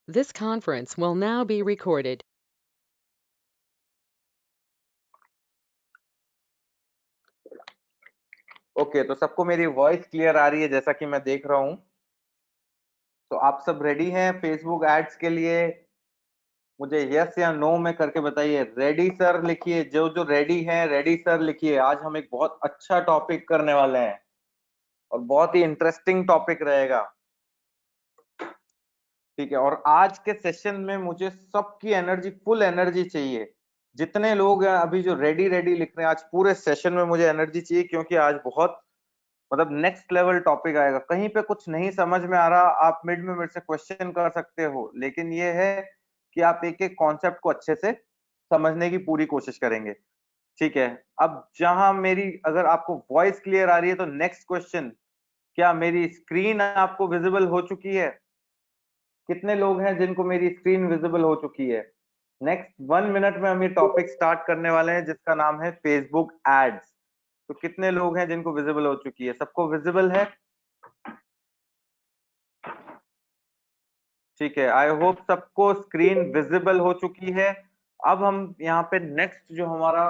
This conference will now be recorded. Okay, तो सबको मेरी वॉइस क्लियर आ रही है जैसा कि मैं देख रहा हूं। तो आप सब रेडी हैं फेसबुक एड्स के लिए? मुझे यस या नो में करके बताइए। रेडी सर लिखिए, जो जो रेडी हैं रेडी सर लिखिए। आज हम एक बहुत अच्छा टॉपिक करने वाले हैं और बहुत ही इंटरेस्टिंग टॉपिक रहेगा। ठीक है, और आज के सेशन में मुझे सबकी एनर्जी, फुल एनर्जी चाहिए। जितने लोग हैं अभी जो रेडी रेडी लिख रहे हैं, आज पूरे सेशन में मुझे एनर्जी चाहिए, क्योंकि आज बहुत मतलब नेक्स्ट लेवल टॉपिक आएगा। कहीं पे कुछ नहीं समझ में आ रहा, आप मिड में मेरे से क्वेश्चन कर सकते हो, लेकिन ये है कि आप एक एक कॉन्सेप्ट को अच्छे से समझने की पूरी कोशिश करेंगे। ठीक है, अब जहां मेरी, अगर आपको वॉइस क्लियर आ रही है तो नेक्स्ट क्वेश्चन, क्या मेरी स्क्रीन आपको विजिबल हो चुकी है? कितने लोग हैं जिनको मेरी स्क्रीन विजिबल हो चुकी है? नेक्स्ट 1 मिनट में हम ये टॉपिक स्टार्ट करने वाले हैं जिसका नाम है फेसबुक एड्स। तो कितने लोग हैं जिनको विजिबल हो चुकी है? सबको विजिबल है? ठीक है, आई होप सबको स्क्रीन विजिबल हो चुकी है। अब हम यहाँ पे नेक्स्ट जो हमारा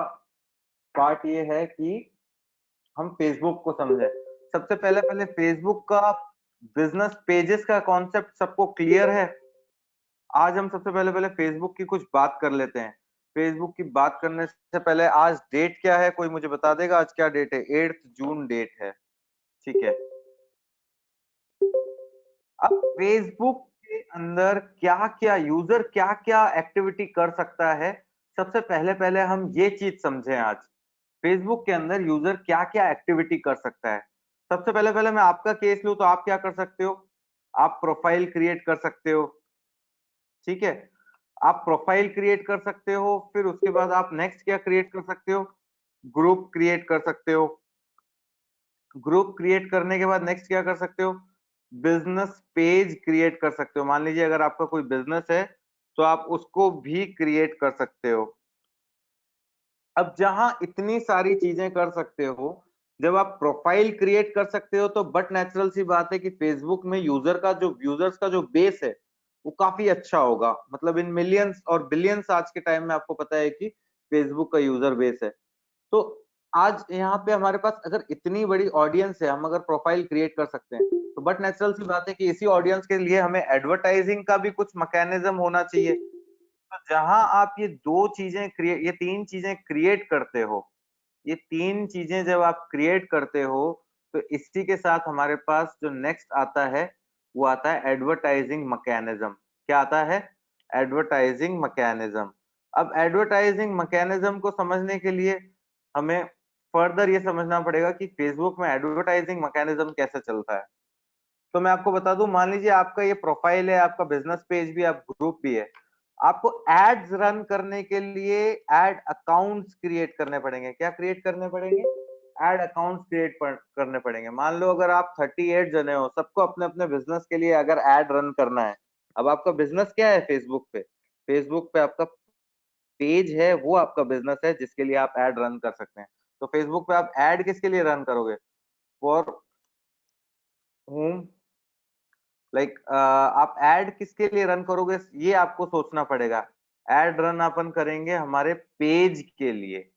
पार्ट ये है कि हम फेसबुक को समझें। सबसे पहले पहले फेसबुक का बिजनेस पेजेस का कॉन्सेप्ट सबको क्लियर है? आज हम सबसे पहले पहले फेसबुक की कुछ बात कर लेते हैं। फेसबुक की बात करने से पहले आज डेट क्या है, कोई मुझे बता देगा आज क्या डेट है? 8 जून डेट है। ठीक है, अब फेसबुक के अंदर क्या क्या यूजर क्या क्या एक्टिविटी कर सकता है, सबसे पहले पहले हम ये चीज समझें। आज फेसबुक के अंदर यूजर क्या क्या एक्टिविटी कर सकता है। सबसे पहले पहले मैं आपका केस लूं तो आप क्या कर सकते हो? आप प्रोफाइल क्रिएट कर सकते हो। ठीक है, आप प्रोफाइल क्रिएट कर सकते हो। फिर उसके बाद आप नेक्स्ट क्या क्रिएट कर सकते हो? ग्रुप क्रिएट कर सकते हो। ग्रुप क्रिएट करने के बाद नेक्स्ट क्या कर सकते हो? बिजनेस पेज क्रिएट कर सकते हो। मान लीजिए अगर आपका कोई बिजनेस है तो आप उसको भी क्रिएट कर सकते हो। अब जहां इतनी सारी चीजें कर सकते हो, जब आप प्रोफाइल क्रिएट कर सकते हो, तो बट नेचुरल सी बात है कि फेसबुक में यूजर्स का जो बेस है वो काफी अच्छा होगा। मतलब इन मिलियंस और बिलियंस आज के टाइम में आपको पता है कि फेसबुक का यूजर बेस है। तो आज यहाँ पे हमारे पास अगर इतनी बड़ी ऑडियंस है, हम अगर प्रोफाइल क्रिएट कर सकते हैं, तो बट नेचुरल सी बात है कि इसी ऑडियंस के लिए हमें एडवर्टाइजिंग का भी कुछ मैकेनिज्म होना चाहिए। तो जहां आप ये तीन चीजें क्रिएट करते हो, ये तीन चीजें जब आप क्रिएट करते हो, तो इसी के साथ हमारे पास जो नेक्स्ट आता है वो आता है एडवर्टाइजिंग मैकेनिज्म। क्या आता है? Advertising mechanism. अब एडवर्टाइजिंग मैकेनिज्म को समझने के लिए हमें फर्दर ये समझना पड़ेगा कि फेसबुक में एडवर्टाइजिंग मैकेनिज्म कैसे चलता है। तो मैं आपको बता दूं, मान लीजिए आपका ये प्रोफाइल है, आपका बिजनेस पेज भी, आप ग्रुप भी है। आपको एड्स रन करने के लिए एड अकाउंट्स क्रिएट करने पड़ेंगे। क्या क्रिएट करने पड़ेंगे? एड अकाउंट्स करने पड़ेंगे। मान लो अगर आप 38 जने हो, सबको अपने अपने बिजनेस के लिए अगर एड रन करना है। अब आपका बिजनेस क्या है फेसबुक पे? फेसबुक पे आपका पेज है, वो आपका बिजनेस है जिसके लिए आप एड रन कर सकते हैं। तो फेसबुक पे आप एड किसके लिए रन करोगे? फॉर होम, आप एड किसके लिए रन करोगे, ये आपको सोचना पड़ेगा। एड रन अपन करेंगे हमारे पेज के लिए।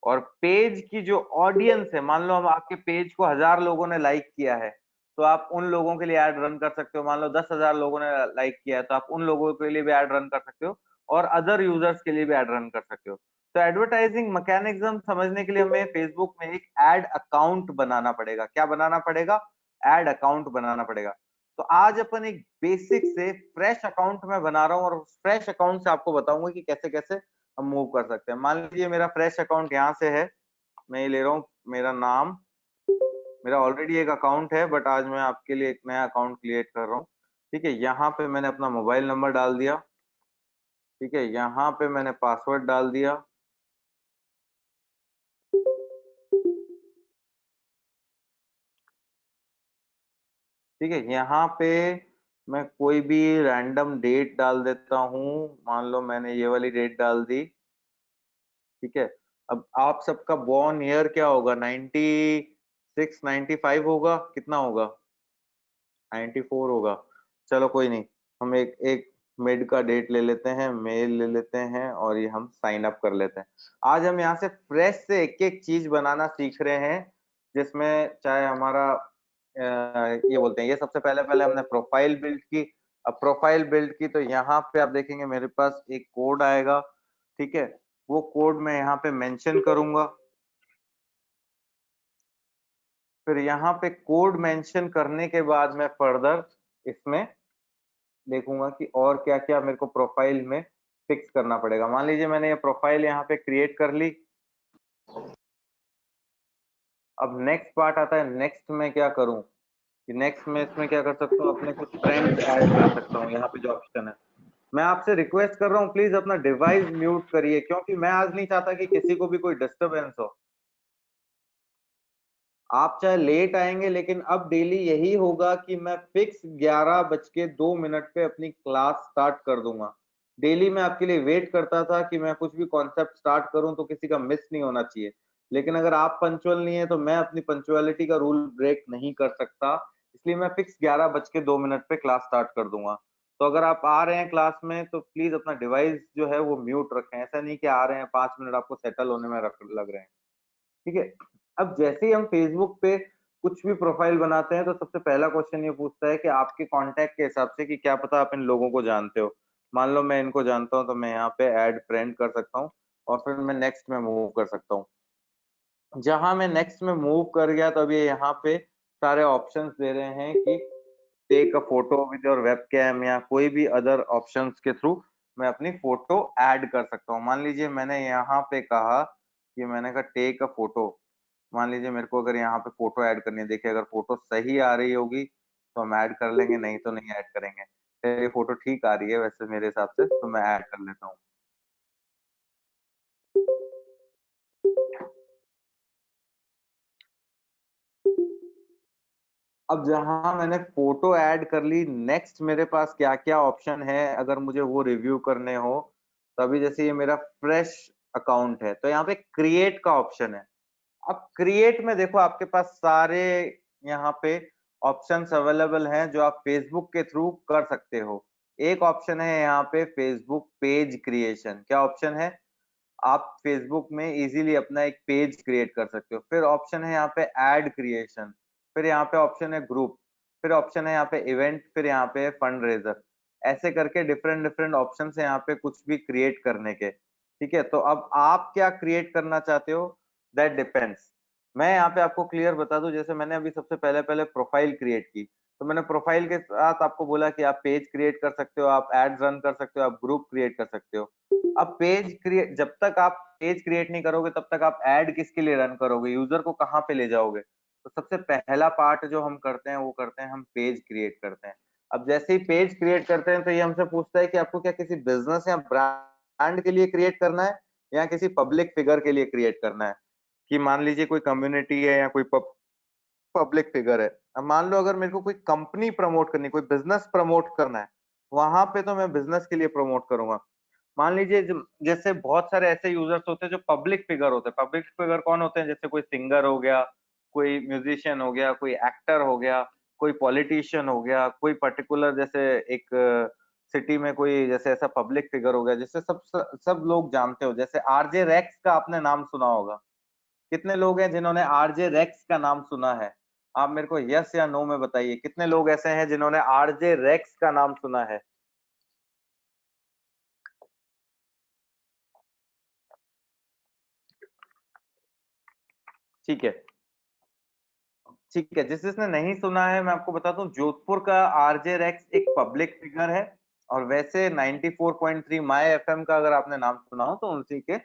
और पेज की जो ऑडियंस है, मान लो हम आपके पेज को 1000 लोगों ने लाइक किया है, तो आप उन लोगों के लिए ऐड रन कर सकते हो। मान लो 10,000 लोगों ने लाइक किया है, तो आप उन लोगों के लिए भी ऐड रन कर सकते हो, और अदर यूजर्स के लिए भी ऐड रन कर सकते हो। तो एडवर्टाइजिंग मैकेनिज्म समझने के लिए हमें फेसबुक में एक एड अकाउंट बनाना पड़ेगा। क्या बनाना पड़ेगा? एड अकाउंट बनाना पड़ेगा। तो आज अपन एक बेसिक से फ्रेश अकाउंट में बना रहा हूं, और फ्रेश अकाउंट से आपको बताऊंगा कि कैसे कैसे हम मूव कर सकते हैं। मान लीजिए मेरा फ्रेश अकाउंट यहाँ से है, मैं ये ले रहा हूँ मेरा नाम। मेरा ऑलरेडी एक अकाउंट है, बट आज मैं आपके लिए एक नया अकाउंट क्रिएट कर रहा हूँ। ठीक है, यहाँ पे मैंने अपना मोबाइल नंबर डाल दिया। ठीक है, यहाँ पे मैंने पासवर्ड डाल दिया। ठीक है, यहाँ पे मैं कोई भी रैंडम डेट डाल देता हूँ। मान लो मैंने ये वाली डेट डाल दी। ठीक है, अब आप सबका बॉर्न ईयर क्या होगा? 96, 95 होगा? कितना होगा? 94 होगा? चलो कोई नहीं, हम एक एक मिड का डेट ले लेते हैं, मेल ले लेते हैं और ये हम साइन अप कर लेते हैं। आज हम यहाँ से फ्रेश से एक एक चीज बनाना सीख रहे हैं, जिसमें चाहे हमारा ये बोलते हैं, ये सबसे पहले पहले हमने प्रोफाइल बिल्ड की। अब प्रोफाइल बिल्ड की तो यहाँ पे आप देखेंगे मेरे पास एक कोड आएगा, ठीक है। वो कोड मैं यहाँ पे मेंशन करूंगा। फिर यहाँ पे कोड मेंशन करने के बाद मैं फर्दर इसमें देखूंगा कि और क्या क्या मेरे को प्रोफाइल में फिक्स करना पड़ेगा। मान लीजिए मैंने ये प्रोफाइल यहाँ पे क्रिएट कर ली। अब नेक्स्ट पार्ट आता है, नेक्स्ट में क्या करूं कि नेक्स्ट में इसमें क्या कर सकता हूँ, अपने कुछ फ्रेंड्स ऐड कर सकता हूँ। यहाँ पे जो ऑप्शन है, मैं आपसे रिक्वेस्ट कर रहा हूँ प्लीज अपना डिवाइस म्यूट करिए, क्योंकि मैं आज नहीं चाहता कि किसी को भी कोई डिस्टरबेंस हो। आप चाहे लेट आएंगे लेकिन अब डेली यही होगा कि मैं फिक्स 11:02 पे अपनी क्लास स्टार्ट कर दूंगा। डेली मैं आपके लिए वेट करता था कि मैं कुछ भी कॉन्सेप्ट स्टार्ट करूं तो किसी का मिस नहीं होना चाहिए, लेकिन अगर आप पंचुअल नहीं है तो मैं अपनी पंचुअलिटी का रूल ब्रेक नहीं कर सकता। इसलिए मैं फिक्स 11:02 पे क्लास स्टार्ट कर दूंगा। तो अगर आप आ रहे हैं क्लास में तो प्लीज अपना डिवाइस जो है वो म्यूट रखें। ऐसा नहीं कि आ रहे हैं 5 मिनट आपको सेटल होने में लग रहे हैं, ठीक है। अब जैसे ही हम फेसबुक पे कुछ भी प्रोफाइल बनाते हैं तो सबसे पहला क्वेश्चन ये पूछता है कि आपके कांटेक्ट के हिसाब से कि क्या पता आप इन लोगों को जानते हो। मान लो मैं इनको जानता हूं तो मैं यहाँ पे ऐड फ्रेंड कर सकता हूँ और फिर मैं नेक्स्ट में मूव कर सकता हूँ। जहां मैं नेक्स्ट में मूव कर गया तो अब ये यहाँ पे सारे ऑप्शंस दे रहे हैं कि take a photo with your webcam या कोई भी अदर ऑप्शंस के थ्रू मैं अपनी फोटो ऐड कर सकता हूँ। मान लीजिए मैंने यहाँ पे कहा कि मैंने कहा टेक अ फोटो। मान लीजिए मेरे को अगर यहाँ पे फोटो ऐड करनी है, देखिए अगर फोटो सही आ रही होगी तो हम ऐड कर लेंगे, नहीं तो नहीं ऐड करेंगे। ये फोटो ठीक आ रही है वैसे मेरे हिसाब से, तो मैं ऐड कर लेता हूँ। अब जहां मैंने फोटो ऐड कर ली, नेक्स्ट मेरे पास क्या क्या ऑप्शन है अगर मुझे वो रिव्यू करने हो। तो अभी जैसे ये मेरा फ्रेश अकाउंट है तो यहाँ पे क्रिएट का ऑप्शन है। अब क्रिएट में देखो आपके पास सारे यहाँ पे ऑप्शंस अवेलेबल हैं जो आप फेसबुक के थ्रू कर सकते हो। एक ऑप्शन है यहाँ पे फेसबुक पेज क्रिएशन। क्या ऑप्शन है? आप फेसबुक में इजीली अपना एक पेज क्रिएट कर सकते हो। फिर ऑप्शन है यहाँ पे ऐड क्रिएशन, फिर यहाँ पे ऑप्शन है ग्रुप, फिर ऑप्शन है यहाँ पे इवेंट, फिर यहाँ पे फंड रेजर। ऐसे करके डिफरेंट डिफरेंट ऑप्शन है यहाँ पे कुछ भी क्रिएट करने के, ठीक है। तो अब आप क्या क्रिएट करना चाहते हो, दैट डिपेंड्स। मैं यहाँ पे आपको क्लियर बता दूं, जैसे मैंने अभी सबसे पहले पहले प्रोफाइल क्रिएट की, तो मैंने प्रोफाइल के साथ आपको बोला कि आप पेज क्रिएट कर सकते हो, आप एड्स रन कर सकते हो, आप ग्रुप क्रिएट कर सकते हो। अब पेज क्रिएट, जब तक आप पेज क्रिएट नहीं करोगे तब तक आप ऐड किसके लिए रन करोगे, यूजर को कहाँ पे ले जाओगे। तो सबसे पहला पार्ट जो हम करते हैं वो करते हैं हम पेज क्रिएट करते हैं। अब जैसे ही पेज क्रिएट करते हैं तो ये हमसे पूछता है कि आपको क्या किसी बिजनेस या ब्रांड के लिए क्रिएट करना है या किसी पब्लिक फिगर के लिए क्रिएट करना है। कि मान लीजिए कोई कम्युनिटी है या कोई पब्लिक फिगर है। अब मान लो अगर मेरे को कोई कंपनी प्रमोट करनी, कोई बिजनेस प्रमोट करना है, वहां पे तो मैं बिजनेस के लिए प्रमोट करूंगा। मान लीजिए जैसे बहुत सारे ऐसे यूजर्स होते हैं जो पब्लिक फिगर होते हैं। पब्लिक फिगर कौन होते हैं? जैसे कोई सिंगर हो गया, कोई म्यूजिशियन हो गया, कोई एक्टर हो गया, कोई पॉलिटिशियन हो गया, कोई पर्टिकुलर जैसे एक सिटी में कोई जैसे ऐसा पब्लिक फिगर हो गया जिससे सब लोग जानते हो। जैसे आरजे रेक्स का आपने नाम सुना होगा। कितने लोग हैं जिन्होंने आरजे रेक्स का नाम सुना है? आप मेरे को यस या नो में बताइए, कितने लोग ऐसे हैं जिन्होंने आरजे रेक्स का नाम सुना है? ठीक है, ठीक है। जिसने नहीं सुना है मैं आपको बताता हूँ, जोधपुर का आरजे रेक्स एक पब्लिक फिगर है। और वैसे 94.3 माय एफएम का अगर आपने नाम सुना हो तो उसी के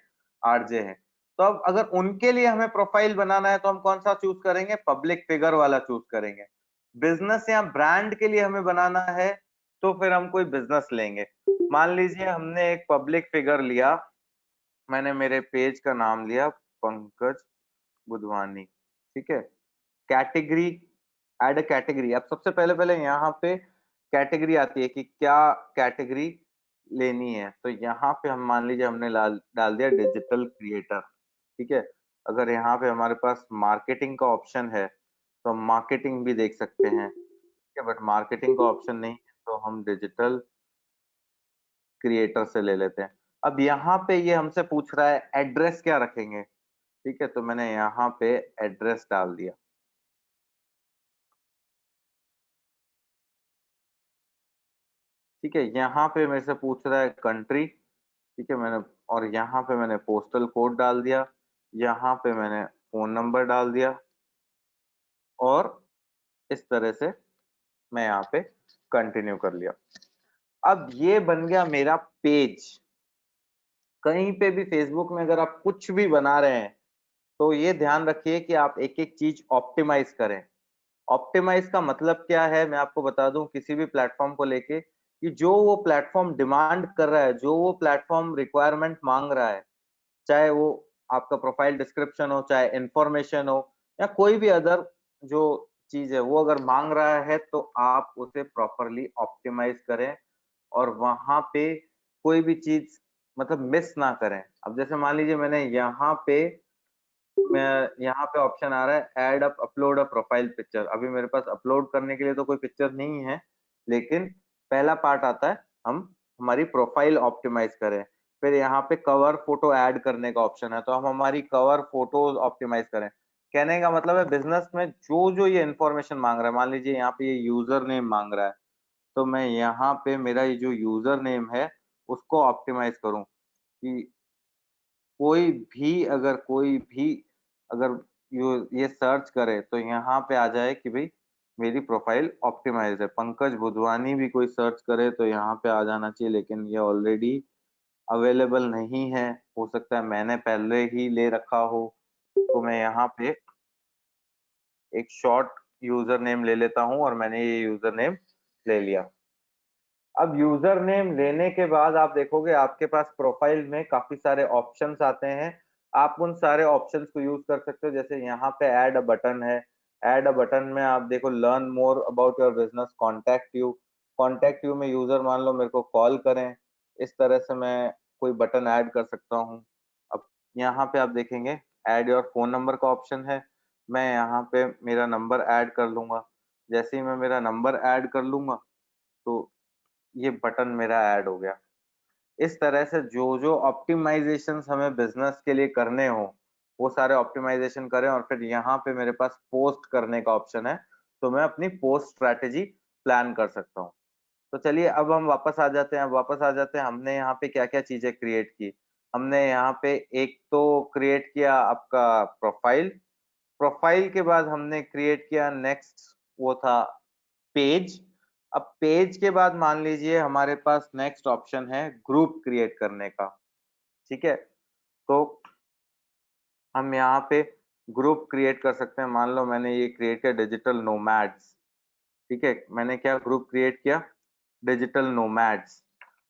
आरजे है। तो अब अगर उनके लिए हमें प्रोफाइल बनाना है तो हम कौन सा चूज करेंगे? पब्लिक फिगर वाला चूज करेंगे। बिजनेस या ब्रांड के लिए हमें बनाना है तो फिर हम कोई बिजनेस लेंगे। मान लीजिए हमने एक पब्लिक फिगर लिया, मैंने मेरे पेज का नाम लिया पंकज बुधवानी, ठीक है। Category, add a category. अब सबसे पहले पहले यहाँ पे कैटेगरी आती है कि क्या कैटेगरी लेनी है। तो यहाँ पे हम मान लीजिए हमने डाल दिया डिजिटल क्रिएटर, ठीक है। अगर यहाँ पे हमारे पास मार्केटिंग का ऑप्शन है तो हम मार्केटिंग भी देख सकते हैं, ठीक है। बट मार्केटिंग का ऑप्शन नहीं है तो हम डिजिटल क्रिएटर से ले लेते हैं। अब यहाँ पे ये हमसे पूछ रहा है एड्रेस क्या रखेंगे, ठीक है, तो मैंने यहाँ पे एड्रेस डाल दिया। ठीक है, यहाँ पे मेरे से पूछ रहा है कंट्री, ठीक है, मैंने और यहाँ पे मैंने पोस्टल कोड डाल दिया, यहाँ पे मैंने फोन नंबर डाल दिया और इस तरह से मैं यहाँ पे कंटिन्यू कर लिया। अब ये बन गया मेरा पेज। कहीं पे भी फेसबुक में अगर आप कुछ भी बना रहे हैं तो ये ध्यान रखिए कि आप एक एक चीज ऑप्टिमाइज करें। ऑप्टिमाइज का मतलब क्या है, मैं आपको बता दूं, किसी भी प्लेटफॉर्म को लेके कि जो वो प्लेटफॉर्म डिमांड कर रहा है, जो वो प्लेटफॉर्म रिक्वायरमेंट मांग रहा है, चाहे वो आपका प्रोफाइल डिस्क्रिप्शन हो, चाहे इंफॉर्मेशन हो, या कोई भी अदर जो चीज है वो अगर मांग रहा है तो आप उसे प्रॉपरली ऑप्टिमाइज करें और वहां पे कोई भी चीज मतलब मिस ना करें। अब जैसे मान लीजिए मैंने यहाँ पे ऑप्शन आ रहा है add up upload a profile picture. अभी मेरे पास अपलोड करने के लिए तो कोई पिक्चर नहीं है, लेकिन पहला पार्ट आता है हम हमारी प्रोफाइल ऑप्टिमाइज करें। फिर यहाँ पे कवर फोटो ऐड करने का ऑप्शन है, तो हम हमारी कवर फोटोज ऑप्टिमाइज करें। कहने का मतलब है बिजनेस में जो जो ये इन्फॉर्मेशन मांग रहा है, मान लीजिए यहाँ पे ये यूजर नेम मांग रहा है, तो मैं यहाँ पे मेरा ये जो यूजर नेम है उसको ऑप्टिमाइज करूँ कि कोई भी अगर ये सर्च करे तो यहाँ पे आ जाए कि भाई मेरी प्रोफाइल ऑप्टिमाइज है। पंकज बुधवानी भी कोई सर्च करे तो यहाँ पे आ जाना चाहिए, लेकिन ये ऑलरेडी अवेलेबल नहीं है, हो सकता है मैंने पहले ही ले रखा हो। तो मैं यहाँ पे एक शॉर्ट यूजर नेम ले लेता हूँ और मैंने ये यूजर नेम ले लिया। अब यूजर नेम लेने के बाद आप देखोगे आपके पास प्रोफाइल में काफी सारे ऑप्शंस आते हैं। आप उन सारे ऑप्शंस को यूज कर सकते हो। जैसे यहाँ पे ऐड अ बटन है। ऐड अ बटन में आप देखो learn more about your business, contact you में यूजर मान लो मेरे को कॉल करें, इस तरह से मैं कोई बटन ऐड कर सकता हूँ। अब यहाँ पे आप देखेंगे ऐड योर फोन नंबर का ऑप्शन है। मैं यहाँ पे मेरा नंबर ऐड कर लूंगा। जैसे ही मैं मेरा नंबर ऐड कर लूंगा तो ये बटन मेरा ऐड हो गया। इस तरह से जो जो ऑप्टिमाइजेशन हमें बिजनेस के लिए करने हो वो सारे ऑप्टिमाइजेशन करें। और फिर यहाँ पे मेरे पास पोस्ट करने का ऑप्शन है, तो मैं अपनी पोस्ट स्ट्रैटेजी प्लान कर सकता हूँ। तो चलिए अब हम वापस आ जाते हैं। अब वापस आ जाते हैं, हमने यहाँ पे क्या क्या चीजें क्रिएट की। हमने यहाँ पे एक तो क्रिएट किया आपका प्रोफाइल। प्रोफाइल के बाद हमने क्रिएट किया नेक्स्ट, वो था पेज। अब पेज के बाद मान लीजिए हमारे पास नेक्स्ट ऑप्शन है ग्रुप क्रिएट करने का। ठीक है, तो हम यहाँ पे ग्रुप क्रिएट कर सकते हैं। मान लो मैंने ये क्रिएट किया डिजिटल नोमैड्स। ठीक है, मैंने क्या ग्रुप क्रिएट किया, डिजिटल नोमैड्स।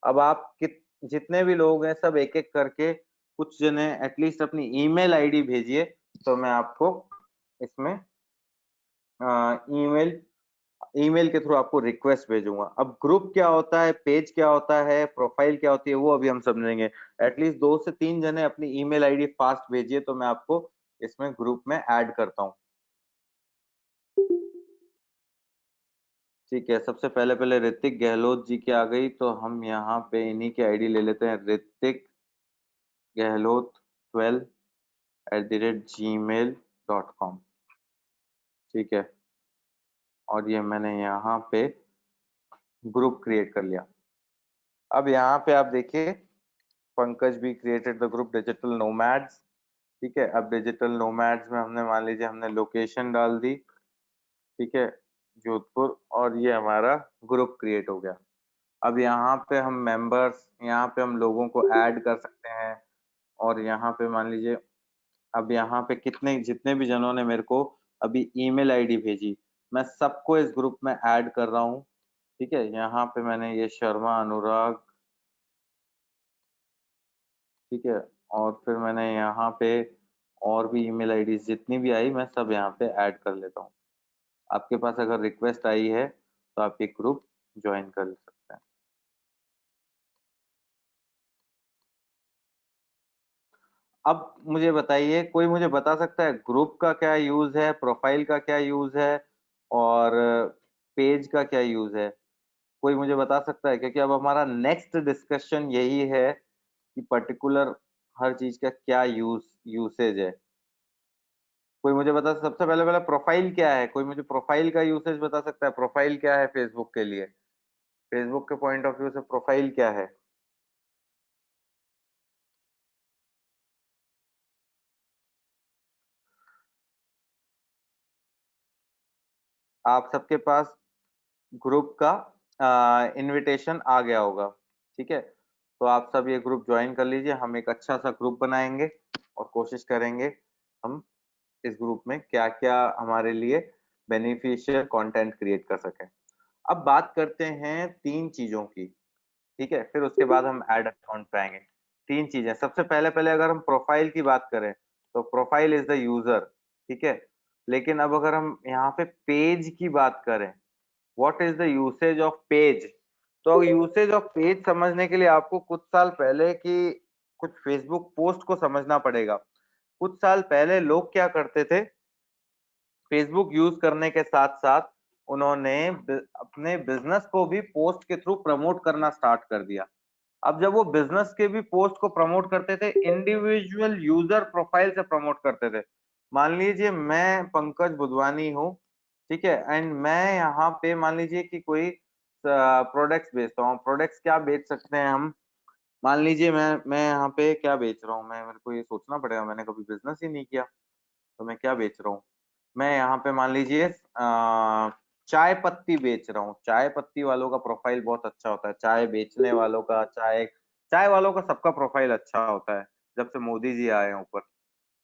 अब आप जितने भी लोग हैं सब एक एक करके कुछ जने एटलीस्ट अपनी ईमेल आईडी भेजिए, तो मैं आपको इसमें ईमेल ईमेल के थ्रू आपको रिक्वेस्ट भेजूंगा। अब ग्रुप क्या होता है, पेज क्या होता है, प्रोफाइल क्या होती है, वो अभी हम समझेंगे। एटलीस्ट 2 से 3 जने अपनी ईमेल आईडी फास्ट भेजिए, तो मैं आपको इसमें ग्रुप में ऐड करता हूँ। ठीक है, सबसे पहले पहले ऋतिक गहलोत जी की आ गई, तो हम यहाँ पे इन्हीं की आईडी ले लेते हैं, ऋतिक गहलोत 12@gmail.com। ठीक है, और ये मैंने यहाँ पे ग्रुप क्रिएट कर लिया। अब यहाँ पे आप देखिए पंकज भी created the group digital nomads. ठीक है, अब डिजिटल नोमैड्स में हमने मान लीजिए हमने लोकेशन डाल दी, ठीक है, जोधपुर, और ये हमारा ग्रुप क्रिएट हो गया। अब यहाँ पे हम मेंबर्स, यहाँ पे हम लोगों को ऐड कर सकते हैं। और यहाँ पे मान लीजिए अब यहाँ पे कितने जितने भी जनों ने मेरे को अभी ईमेल आईडी भेजी, मैं सबको इस ग्रुप में ऐड कर रहा हूँ। ठीक है, यहाँ पे मैंने ये शर्मा अनुराग, ठीक है, और फिर मैंने यहाँ पे और भी ईमेल आईडी जितनी भी आई मैं सब यहाँ पे ऐड कर लेता हूँ। आपके पास अगर रिक्वेस्ट आई है तो आप ये ग्रुप ज्वाइन कर सकते हैं। अब मुझे बताइए, कोई मुझे बता सकता है ग्रुप का क्या यूज है, प्रोफाइल का क्या यूज है, और पेज का क्या यूज है? कोई मुझे बता सकता है? क्योंकि अब हमारा नेक्स्ट डिस्कशन यही है कि पर्टिकुलर हर चीज का क्या यूसेज है। कोई मुझे बता, सबसे पहले पहले प्रोफाइल क्या है? कोई मुझे प्रोफाइल का यूसेज बता सकता है? प्रोफाइल क्या है फेसबुक के लिए? फेसबुक के पॉइंट ऑफ व्यू से प्रोफाइल क्या है? आप सबके पास ग्रुप का इनविटेशन आ गया होगा, ठीक है? तो आप सब ये ग्रुप ज्वाइन कर लीजिए। हम एक अच्छा सा ग्रुप बनाएंगे और कोशिश करेंगे हम इस ग्रुप में क्या क्या हमारे लिए बेनिफिशियल कंटेंट क्रिएट कर सकें। अब बात करते हैं तीन चीजों की, ठीक है? फिर उसके बाद हम ऐड अकाउंट पे आएंगे। तीन चीजें, सबसे पहले पहले अगर हम प्रोफाइल की बात करें तो प्रोफाइल इज द यूजर, ठीक है? लेकिन अब अगर हम यहाँ पे पेज की बात करें, what is the usage of page? तो यूसेज ऑफ पेज समझने के लिए आपको कुछ साल पहले की कुछ फेसबुक पोस्ट को समझना पड़ेगा। कुछ साल पहले लोग क्या करते थे, फेसबुक यूज करने के साथ साथ उन्होंने अपने बिजनेस को भी पोस्ट के थ्रू प्रमोट करना स्टार्ट कर दिया। अब जब वो बिजनेस के भी पोस्ट को प्रमोट करते थे, इंडिविजुअल यूजर प्रोफाइल से प्रमोट करते थे। मान लीजिए मैं पंकज बुधवानी हूँ, ठीक है? एंड मैं यहाँ पे मान लीजिए कि कोई प्रोडक्ट्स बेचता हूँ। प्रोडक्ट्स क्या बेच सकते हैं हम? मान लीजिए मैं यहाँ पे क्या बेच रहा हूँ, मैं मेरे को ये सोचना पड़ेगा, मैंने कभी बिजनेस ही नहीं किया, तो मैं क्या बेच रहा हूँ? मैं यहाँ पे मान लीजिए चाय पत्ती बेच रहा हूँ। चाय पत्ती वालों का प्रोफाइल बहुत अच्छा होता है, चाय बेचने वालों का, चाय चाय वालों का सबका प्रोफाइल अच्छा होता है जब से मोदी जी आए हैं ऊपर।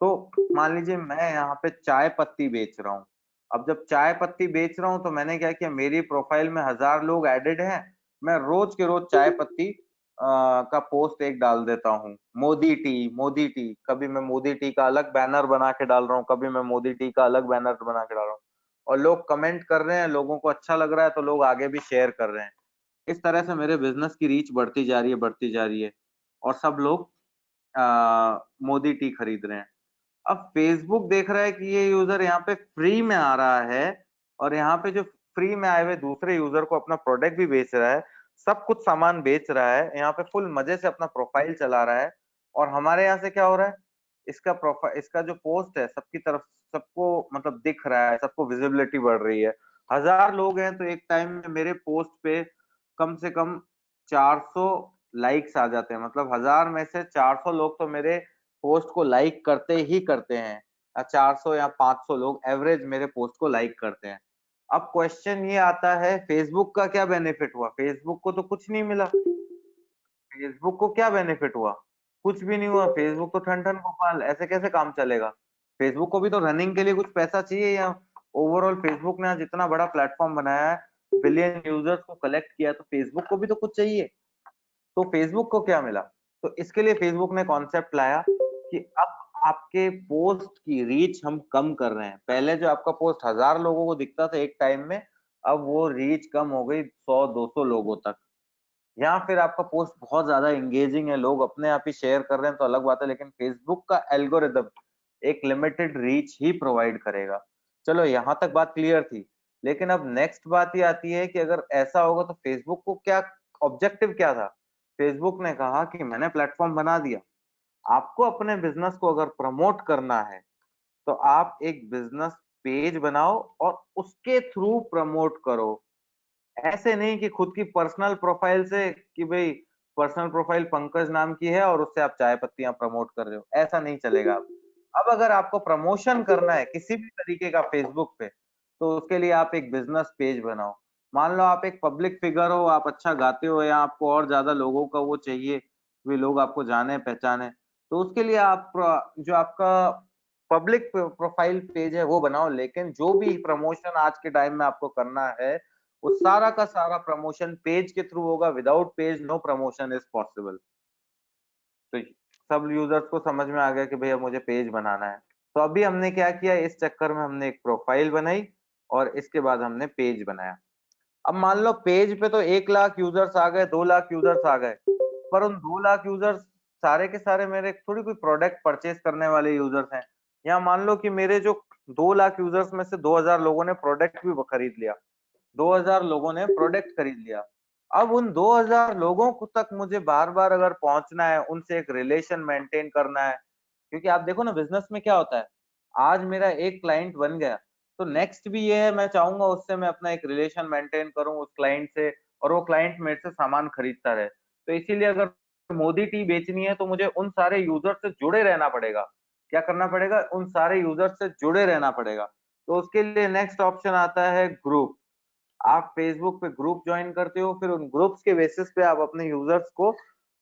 तो मान लीजिए मैं यहाँ पे चाय पत्ती बेच रहा हूँ। अब जब चाय पत्ती बेच रहा हूँ तो मैंने क्या किया, मेरी प्रोफाइल में 1000 लोग एडेड हैं। मैं रोज के रोज चाय पत्ती का पोस्ट एक डाल देता हूँ, मोदी टी, मोदी टी। कभी मैं मोदी टी का अलग बैनर बना के डाल रहा हूँ, कभी मैं मोदी टी का अलग बैनर बना के डाल रहा हूँ, और लोग कमेंट कर रहे हैं, लोगों को अच्छा लग रहा है तो लोग आगे भी शेयर कर रहे हैं। इस तरह से मेरे बिजनेस की रीच बढ़ती जा रही है, बढ़ती जा रही है, और सब लोग मोदी टी खरीद रहे हैं। अब फेसबुक देख रहा है कि ये यूजर यहाँ पे फ्री में आ रहा है, और यहाँ पे जो फ्री में आए हुए दूसरे यूजर को अपना प्रोडक्ट भी बेच रहा है, सब कुछ सामान बेच रहा है, यहाँ पे फुल मजे से अपना प्रोफाइल चला रहा है। और हमारे यहाँ से क्या हो रहा है, इसका प्रोफाइल, इसका जो पोस्ट है सबकी तरफ, सबको मतलब दिख रहा है, सबको विजिबिलिटी बढ़ रही है। 1000 लोग हैं तो एक टाइम में मेरे पोस्ट पे कम से कम 400 लाइक्स आ जाते हैं। मतलब 1000 में से 400 लोग तो मेरे पोस्ट को लाइक करते ही करते हैं, या 400 या 500 लोग एवरेज मेरे पोस्ट को लाइक करते हैं। अब क्वेश्चन ये आता है, फेसबुक का क्या बेनिफिट हुआ? फेसबुक को तो कुछ नहीं मिला। फेसबुक को क्या बेनिफिट हुआ? कुछ भी नहीं हुआ। फेसबुक तो ठन ठन गोपाल, ऐसे कैसे काम चलेगा? फेसबुक को भी तो रनिंग के लिए कुछ पैसा चाहिए। या ओवरऑल फेसबुक ने आज इतना बड़ा प्लेटफॉर्म बनाया है, बिलियन यूजर्स को कलेक्ट किया, तो फेसबुक को भी तो कुछ चाहिए। तो फेसबुक को क्या मिला? तो इसके लिए फेसबुक ने कॉन्सेप्ट लाया कि अब आपके पोस्ट की रीच हम कम कर रहे हैं। पहले जो आपका पोस्ट 1000 लोगों को दिखता था एक टाइम में, अब वो रीच कम हो गई 100-200 लोगों तक। या फिर आपका पोस्ट बहुत ज्यादा एंगेजिंग है, लोग अपने आप ही शेयर कर रहे हैं तो अलग बात है, लेकिन फेसबुक का एल्गोरिदम एक लिमिटेड रीच ही प्रोवाइड करेगा। चलो यहाँ तक बात क्लियर थी। लेकिन अब नेक्स्ट बात ये आती है कि अगर ऐसा होगा तो फेसबुक को क्या ऑब्जेक्टिव क्या था? फेसबुक ने कहा कि मैंने प्लेटफॉर्म बना दिया, आपको अपने बिजनेस को अगर प्रमोट करना है तो आप एक बिजनेस पेज बनाओ और उसके थ्रू प्रमोट करो। ऐसे नहीं कि खुद की पर्सनल प्रोफाइल से कि भाई पर्सनल प्रोफाइल पंकज नाम की है और उससे आप चाय पत्तियां प्रमोट कर रहे हो, ऐसा नहीं चलेगा। अब अगर आपको प्रमोशन करना है किसी भी तरीके का फेसबुक पे, तो उसके लिए आप एक बिजनेस पेज बनाओ। मान लो आप एक पब्लिक फिगर हो, आप अच्छा गाते हो, या आपको और ज्यादा लोगों का वो चाहिए, वे लोग आपको जाने पहचाने, तो उसके लिए आप जो आपका पब्लिक प्रोफाइल पेज है वो बनाओ। लेकिन जो भी प्रमोशन आज के टाइम में आपको करना है, वो सारा का सारा प्रमोशन पेज के थ्रू होगा। Without page no promotion is possible. तो सब यूजर्स को समझ में आ गया कि भैया मुझे पेज बनाना है। तो अभी हमने क्या किया, इस चक्कर में हमने एक प्रोफाइल बनाई और इसके बाद हमने पेज बनाया। अब मान लो पेज पे तो 1 लाख यूजर्स आ गए, 2 लाख यूजर्स आ गए, पर उन 2 लाख यूजर्स सारे के सारे मेरे थोड़ी कोई प्रोडक्ट परचेज करने वाले यूजर्स हैं। या मान लो कि मेरे जो 2 लाख यूजर्स में से 2000 लोगों ने प्रोडक्ट भी खरीद लिया, 2000 लोगों ने प्रोडक्ट खरीद लिया, अब उन 2000 लोगों को तक मुझे बार-बार अगर पहुँचना है, उनसे एक रिलेशन मेंटेन करना है, क्योंकि आप देखो ना बिज़नेस में क्या होता है, आज मेरा एक क्लाइंट बन गया, तो नेक्स्ट भी ये है मैं चाहूँगा उससे मैं अपना एक रिलेशन मेंटेन करूँ उस क्लाइंट से और वो क्लाइंट मेरे से सामान खरीदता रहे। तो इसीलिए अगर मोदी टी बेचनी है तो मुझे उन सारे यूज़र से जुड़े रहना पड़ेगा। क्या करना पड़ेगा? उन सारे यूज़र से जुड़े रहना पड़ेगा। तो उसके लिए नेक्स्ट ऑप्शन आता है ग्रुप। आप फेसबुक पे ग्रुप जॉइन करते हो, फिर उन ग्रुप्स के बेसिस पे आप अपने यूजर्स को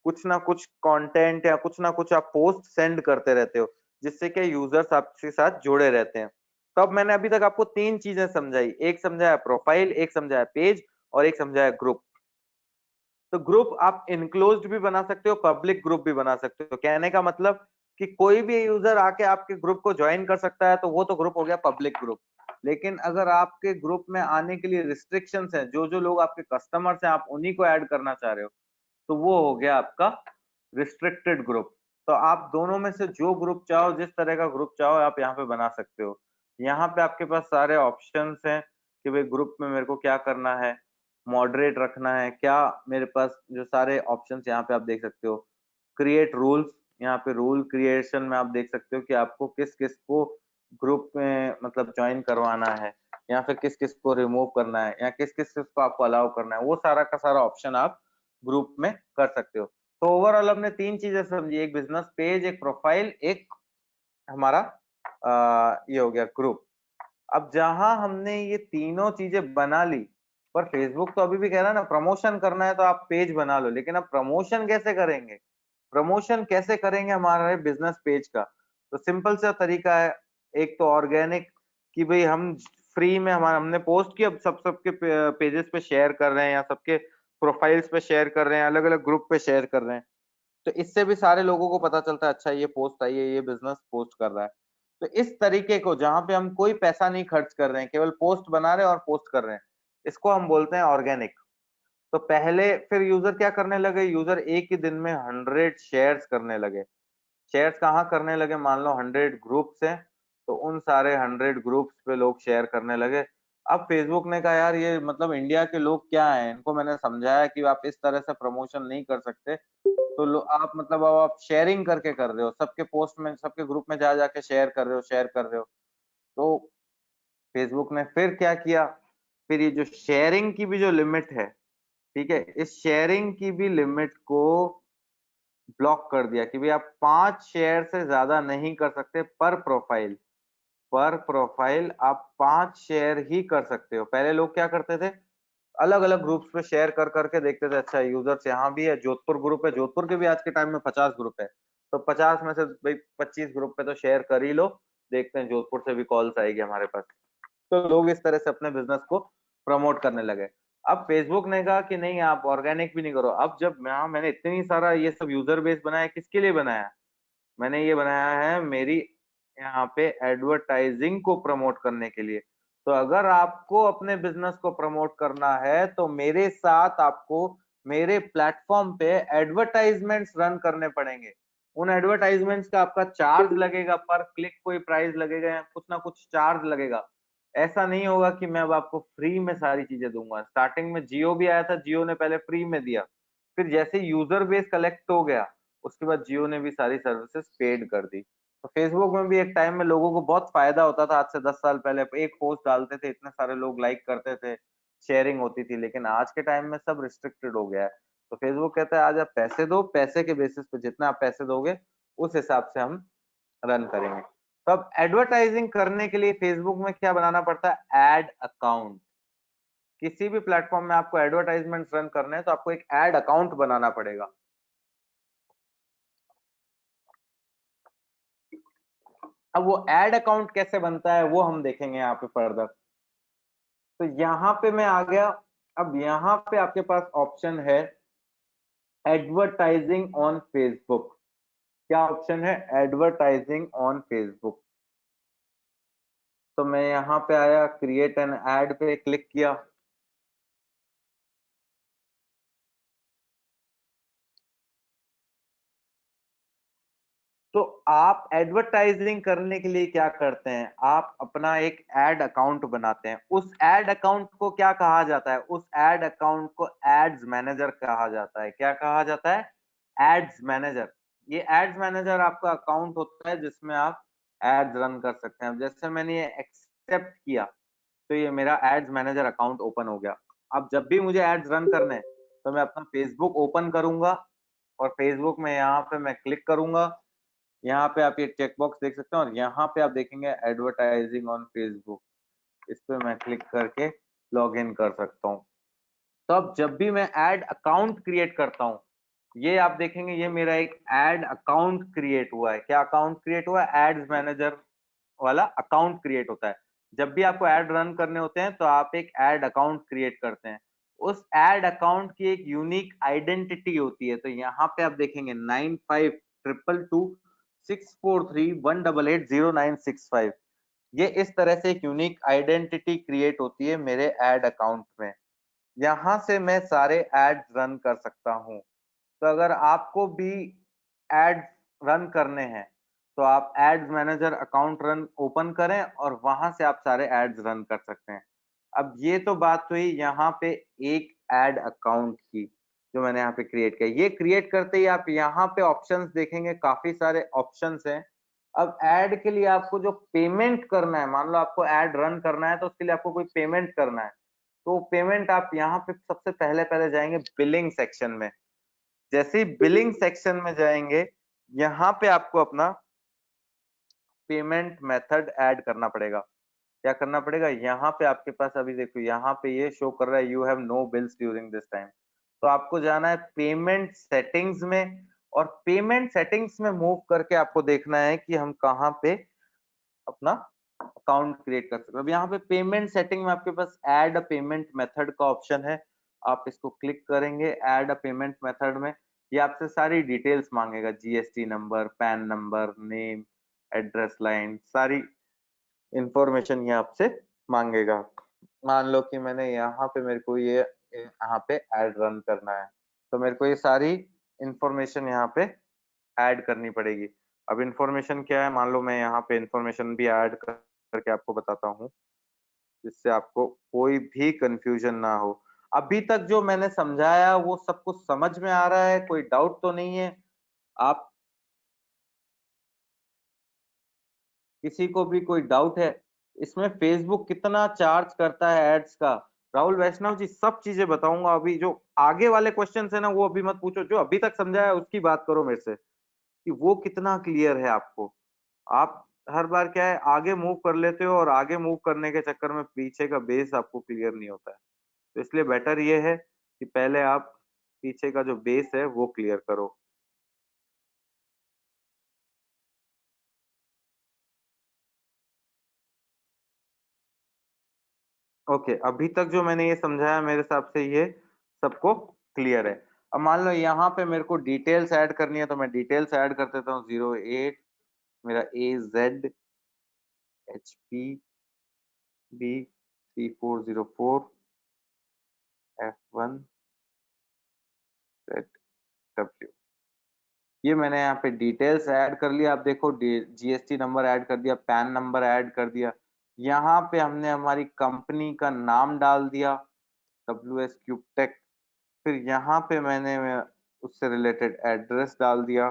कुछ ना कुछ कंटेंट या कुछ ना कुछ आप पोस्ट सेंड करते रहते हो, जिससे कि यूजर्स आपके साथ जुड़े रहते हैं। तो अब मैंने अभी तक आपको 3 चीजें समझाई, एक समझाया प्रोफाइल, एक समझाया पेज और एक समझाया ग्रुप। तो ग्रुप आप इनक्लोज्ड भी बना सकते हो, पब्लिक ग्रुप भी बना सकते हो। कहने का मतलब कि कोई भी यूजर आके आपके ग्रुप को ज्वाइन कर सकता है, तो वो तो ग्रुप हो गया पब्लिक ग्रुप। लेकिन अगर आपके ग्रुप में आने के लिए रिस्ट्रिक्शंस हैं, जो-जो लोग आपके कस्टमर्स हैं, आप उन्हीं को ऐड करना चाह रहे हो, तो वो हो गया आपका रिस्ट्रिक्टेड ग्रुप। तो आप दोनों में से जो ग्रुप चाहो, जिस तरह का ग्रुप चाहो, आप यहाँ पे बना सकते हो। यहाँ पे आपके पास सारे ऑप्शंस हैं कि भाई ग्रुप में मेरे को क्या करना है, मॉडरेट रखना है, क्या मेरे पास जो सारे ऑप्शंस यहाँ पे आप देख सकते हो। क्रिएट रूल्स, यहाँ पे रूल क्रिएशन में आप देख सकते हो कि आपको किस-किस को ग्रुप में मतलब जॉइन करवाना है या फिर किस-किस को रिमूव करना है या किस-किस को आपको अलाउ करना है। वो सारा का सारा ऑप्शन आप ग्रुप में कर सकते हो। तो ओवरऑल हमने 3 चीज़ें समझी, एक बिज़नेस पेज, एक प्रोफाइल, एक हमारा ये हो गया ग्रुप। अब जहाँ हमने ये तीनों चीज़ें बना ली, पर फेसबुक तो अभी भी कह रहा है ना प्रमोशन करना है तो आप पेज बना लो, लेकिन अब प्रमोशन कैसे करेंगे? प्रमोशन कैसे करेंगे हमारे बिज़नेस पेज का? तो सिंपल सा तरीका है, एक तो ऑर्गेनिक कि भई हम फ्री में हमारा हमने पोस्ट किया, अब सबके पेजेस पे शेयर कर रहे हैं या सबके प्रोफाइल्स पे शेयर कर रहे हैं, अलग-अलग ग्रुप पे शेयर कर रहे हैं। तो इससे भी सारे लोगों को पता चलता है अच्छा ये पोस्ट आई है, ये बिज़नेस पोस्ट कर रहा है। तो इस तरीके को जहाँ पे हम कोई पैसा नहीं खर्च कर रहे हैं, केवल पोस्ट बना रहे हैं और पोस्ट कर रहे हैं, इसको हम बोलते हैं ऑर्गेनिक। तो पहले फिर यूज़र क्या करने लगे, यूज़र एक ही दिन में 100 शेयर्स करने लगे। शेयर्स कहाँ करने लगे, मान लो 100 ग्रुप्स हैं, तो उन सारे 100 ग्रुप्स पे लोग शेयर करने लगे। अब फेसबुक ने कहा यार ये मतलब इंडिया के लोग क्या हैं, इनको मैंने समझाया कि आप इस तरह से प्रमोशन नहीं कर सकते। तो लो आप मतलब अब आप शेयरिंग करके कर रहे हो, सबके पोस्ट में, सबके ग्रुप में जा जाके शेयर कर रहे हो। तो फेसबुक ने फिर क्या किया, फिर ये जो शेयरिंग की भी जो लिमिट है, ठीक है? इस शेयरिंग की भी लिमिट को ब्लॉक कर दिया कि भई आप 5 शेयर से ज़्यादा नहीं कर सकते पर प्रोफाइल। पर प्रोफाइल आप 5 शेयर ही कर सकते हो। पहले लोग क्या करते थे, अलग-अलग ग्रुप्स पे शेयर कर के देखते थे, अच्छा यूज़र्स यहाँ भी है, जोधपुर ग्रुप है, जोधपुर के भी आज के टाइम में 50 ग्रुप है। तो 50 में से भई 25 ग्रुप पे तो शेयर कर ही लो, देखते हैं जोधपुर से भी कॉल्स आएगी हमारे पास। तो लोग इस तरह से अपने बिज़नेस को प्रमोट करने लगे। अब फेसबुक ने कहा कि नहीं आप ऑर्गेनिक भी नहीं करो। अब जब मैंने इतनी सारा ये सब यूज़र बेस बनाया, किसके लिए बनाया? मैंने ये बनाया है मेरी यहाँ पे एडवर्टाइजिंग को प्रमोट करने के लिए। तो अगर आपको अपने बिज़नेस को प्रमोट करना है, तो मेरे साथ आपको मेरे प्लेटफ़ॉर्म पे एडवर्टाइज़मेंट्स रन करने पड़ेंगे। उन एडवर्टाइज़मेंट्स का आपका चार्ज लगेगा, पर क्लिक कोई प्राइस लगेगा या कुछ ना कुछ चार्ज लगेगा। ऐसा नहीं होगा कि मैं अब आपको फ्री में सारी चीज़ें दूँगा। स्टार्टिंग में जियो भी आया था, जियो ने पहले फ्री में दिया। फिर जैसे यूज़र बेस कलेक्ट हो गया, उसके बाद जियो ने भी सारी सर्विसेज़ पेड कर दी। तो फेसबुक में भी एक टाइम में लोगों को बहुत फ़ायदा होता था, आज से 10 साल पहले एक पोस्ट डालते थे, इतने सारे लोग लाइक करते थे, शेयरिंग होती थी, लेकिन आज के टाइम में सब रिस्ट्रिक्टेड हो गया है। तो फेसबुक कहता है आज आप पैसे दो, पैसे के बेसिस पे जितना आप पैसे दोगे, उस हिसाब से हम रन करेंगे। तो अब एडवर्टाइजिंग करने के लिए फेसबुक में क्या बनाना पड़ता है? Ad account. किसी भी प्लेटफ़ॉर्म में आपको एडवर्टाइज़मेंट्स रन करने हैं, तो आपको एक एड अकाउंट बनाना पड़ेगा। अब वो एड अकाउंट कैसे बनता है, वो हम देखेंगे यहाँ पे फर्दर। तो यहाँ पे मैं आ गया, अब यहाँ पे आपके पास ऑप्शन है एडवर्टाइजिंग ऑन फेसबुक। क्या ऑप्शन है? Advertising on Facebook. तो मैं यहाँ पे आया, क्रिएट एन एड पे क्लिक किया। तो आप एडवर्टाइजिंग करने के लिए क्या करते हैं, आप अपना एक एड अकाउंट बनाते हैं। उस एड अकाउंट को क्या कहा जाता है, उस एड अकाउंट को एड्स मैनेजर कहा जाता है। क्या कहा जाता है, एड्स मैनेजर। ये एड्स मैनेजर आपका अकाउंट होता है जिसमें आप एड्स रन कर सकते हैं। जैसे मैंने ये एक्सेप्ट किया तो ये मेरा एड्स मैनेजर अकाउंट ओपन हो गया। अब जब भी मुझे एड्स रन करने हैं तो मैं अपना फेसबुक ओपन करूंगा और फेसबुक में यहाँ पे मैं क्लिक करूंगा। यहाँ पे आप ये चेक बॉक्स देख सकते हैं और यहाँ पे आप देखेंगे एडवर्टाइजिंग ऑन फेसबुक, इस पे मैं क्लिक करके लॉग इन कर सकता हूँ। तो अब जब भी मैं एड अकाउंट क्रिएट करता हूँ, ये आप देखेंगे ये मेरा एक एड अकाउंट क्रिएट हुआ है। क्या अकाउंट क्रिएट हुआ है, एड्स मैनेजर वाला अकाउंट क्रिएट होता है। जब भी आपको एड रन करने होते हैं तो आप एक एड अकाउंट क्रिएट करते हैं। उस एड अकाउंट की एक यूनिक आइडेंटिटी होती है। तो यहाँ पे आप देखेंगे 95226431880965, ये इस तरह से एक यूनिक आइडेंटिटी क्रिएट होती है मेरे एड अकाउंट में। यहाँ से मैं सारे एड्स रन कर सकता हूँ। तो अगर आपको भी एड्स रन करने हैं तो आप ads manager account run open करें और वहां से आप सारे एड्स रन कर सकते हैं। अब ये तो बात हुई यहाँ पे एक एड अकाउंट की जो मैंने यहाँ पे क्रिएट किया। ये क्रिएट करते ही आप यहाँ पे ऑप्शंस देखेंगे, काफी सारे ऑप्शंस हैं। अब ऐड के लिए आपको जो पेमेंट करना है, मान लो आपको ऐड रन करना है तो उसके लिए आपको कोई पेमेंट करना है, तो पेमेंट आप यहाँ पे सबसे पहले पहले जाएंगे बिलिंग सेक्शन में। जैसे ही बिलिंग सेक्शन में जाएंगे यहाँ पे आपको अपना पेमेंट मेथड ऐड करना पड़ेगा। क्या करना पड़ेगा, यहाँ पे आपके पास अभी देखो यहाँ पे ये शो कर रहा है you have no bills during this time. तो आपको जाना है पेमेंट सेटिंग्स में और पेमेंट सेटिंग्स में मूव करके आपको देखना है कि हम कहाँ पे अपना अकाउंट क्रिएट कर सकते हैं। अब यहाँ पे पेमेंट सेटिंग में आपके पास ऐड अ पेमेंट मेथड का ऑप्शन है। आप इसको क्लिक करेंगे ऐड अ पेमेंट मेथड में, ये आपसे सारी डिटेल्स मांगेगा, GST number, pan number, name, address line, सारी इंफॉर्मेशन ये आपसे मांगेगा। मान लो कि मैंने यहाँ पे मेरे को ये यहाँ पे ऐड रन करना है तो मेरे को ये सारी इंफॉर्मेशन यहाँ पे ऐड करनी पड़ेगी। अब इंफॉर्मेशन क्या है, मान लो मैं यहाँ पे इंफॉर्मेशन भी ऐड करके आपको बताता हूँ जिससे आपको कोई भी कंफ्यूजन ना हो। अभी तक जो मैंने समझाया वो सब कुछ समझ में आ रहा है, कोई डाउट तो नहीं है आप किसी को भी कोई डाउट है इसमें, फेसबुक कितना चार्ज करता है एड्स का? राहुल वैष्णव जी सब चीजें बताऊंगा। अभी जो आगे वाले क्वेश्चन है ना वो अभी मत पूछो, जो अभी तक समझाया उसकी बात करो मेरे से कि वो कितना क्लियर है आपको। आप हर बार क्या है आगे मूव कर लेते हो और आगे मूव करने के चक्कर में पीछे का बेस आपको क्लियर नहीं होता है। तो इसलिए बेटर ये है कि पहले आप पीछे का जो बेस है वो क्लियर करो। ओके, अभी तक जो मैंने ये समझाया मेरे हिसाब से ये सबको क्लियर है। अब मान लो यहाँ पे मेरे को डिटेल्स ऐड करनी है तो मैं डिटेल्स ऐड कर देता हूँ। 08 मेरा AZHP B3404F1ZW, ये मैंने यहाँ पे डिटेल्स ऐड कर लिया। आप देखो जीएसटी नंबर ऐड कर दिया, पैन नंबर ऐड कर दिया। यहाँ पे हमने हमारी कंपनी का नाम डाल दिया, WS क्यूब टेक। फिर यहाँ पे मैंने उससे रिलेटेड एड्रेस डाल दिया।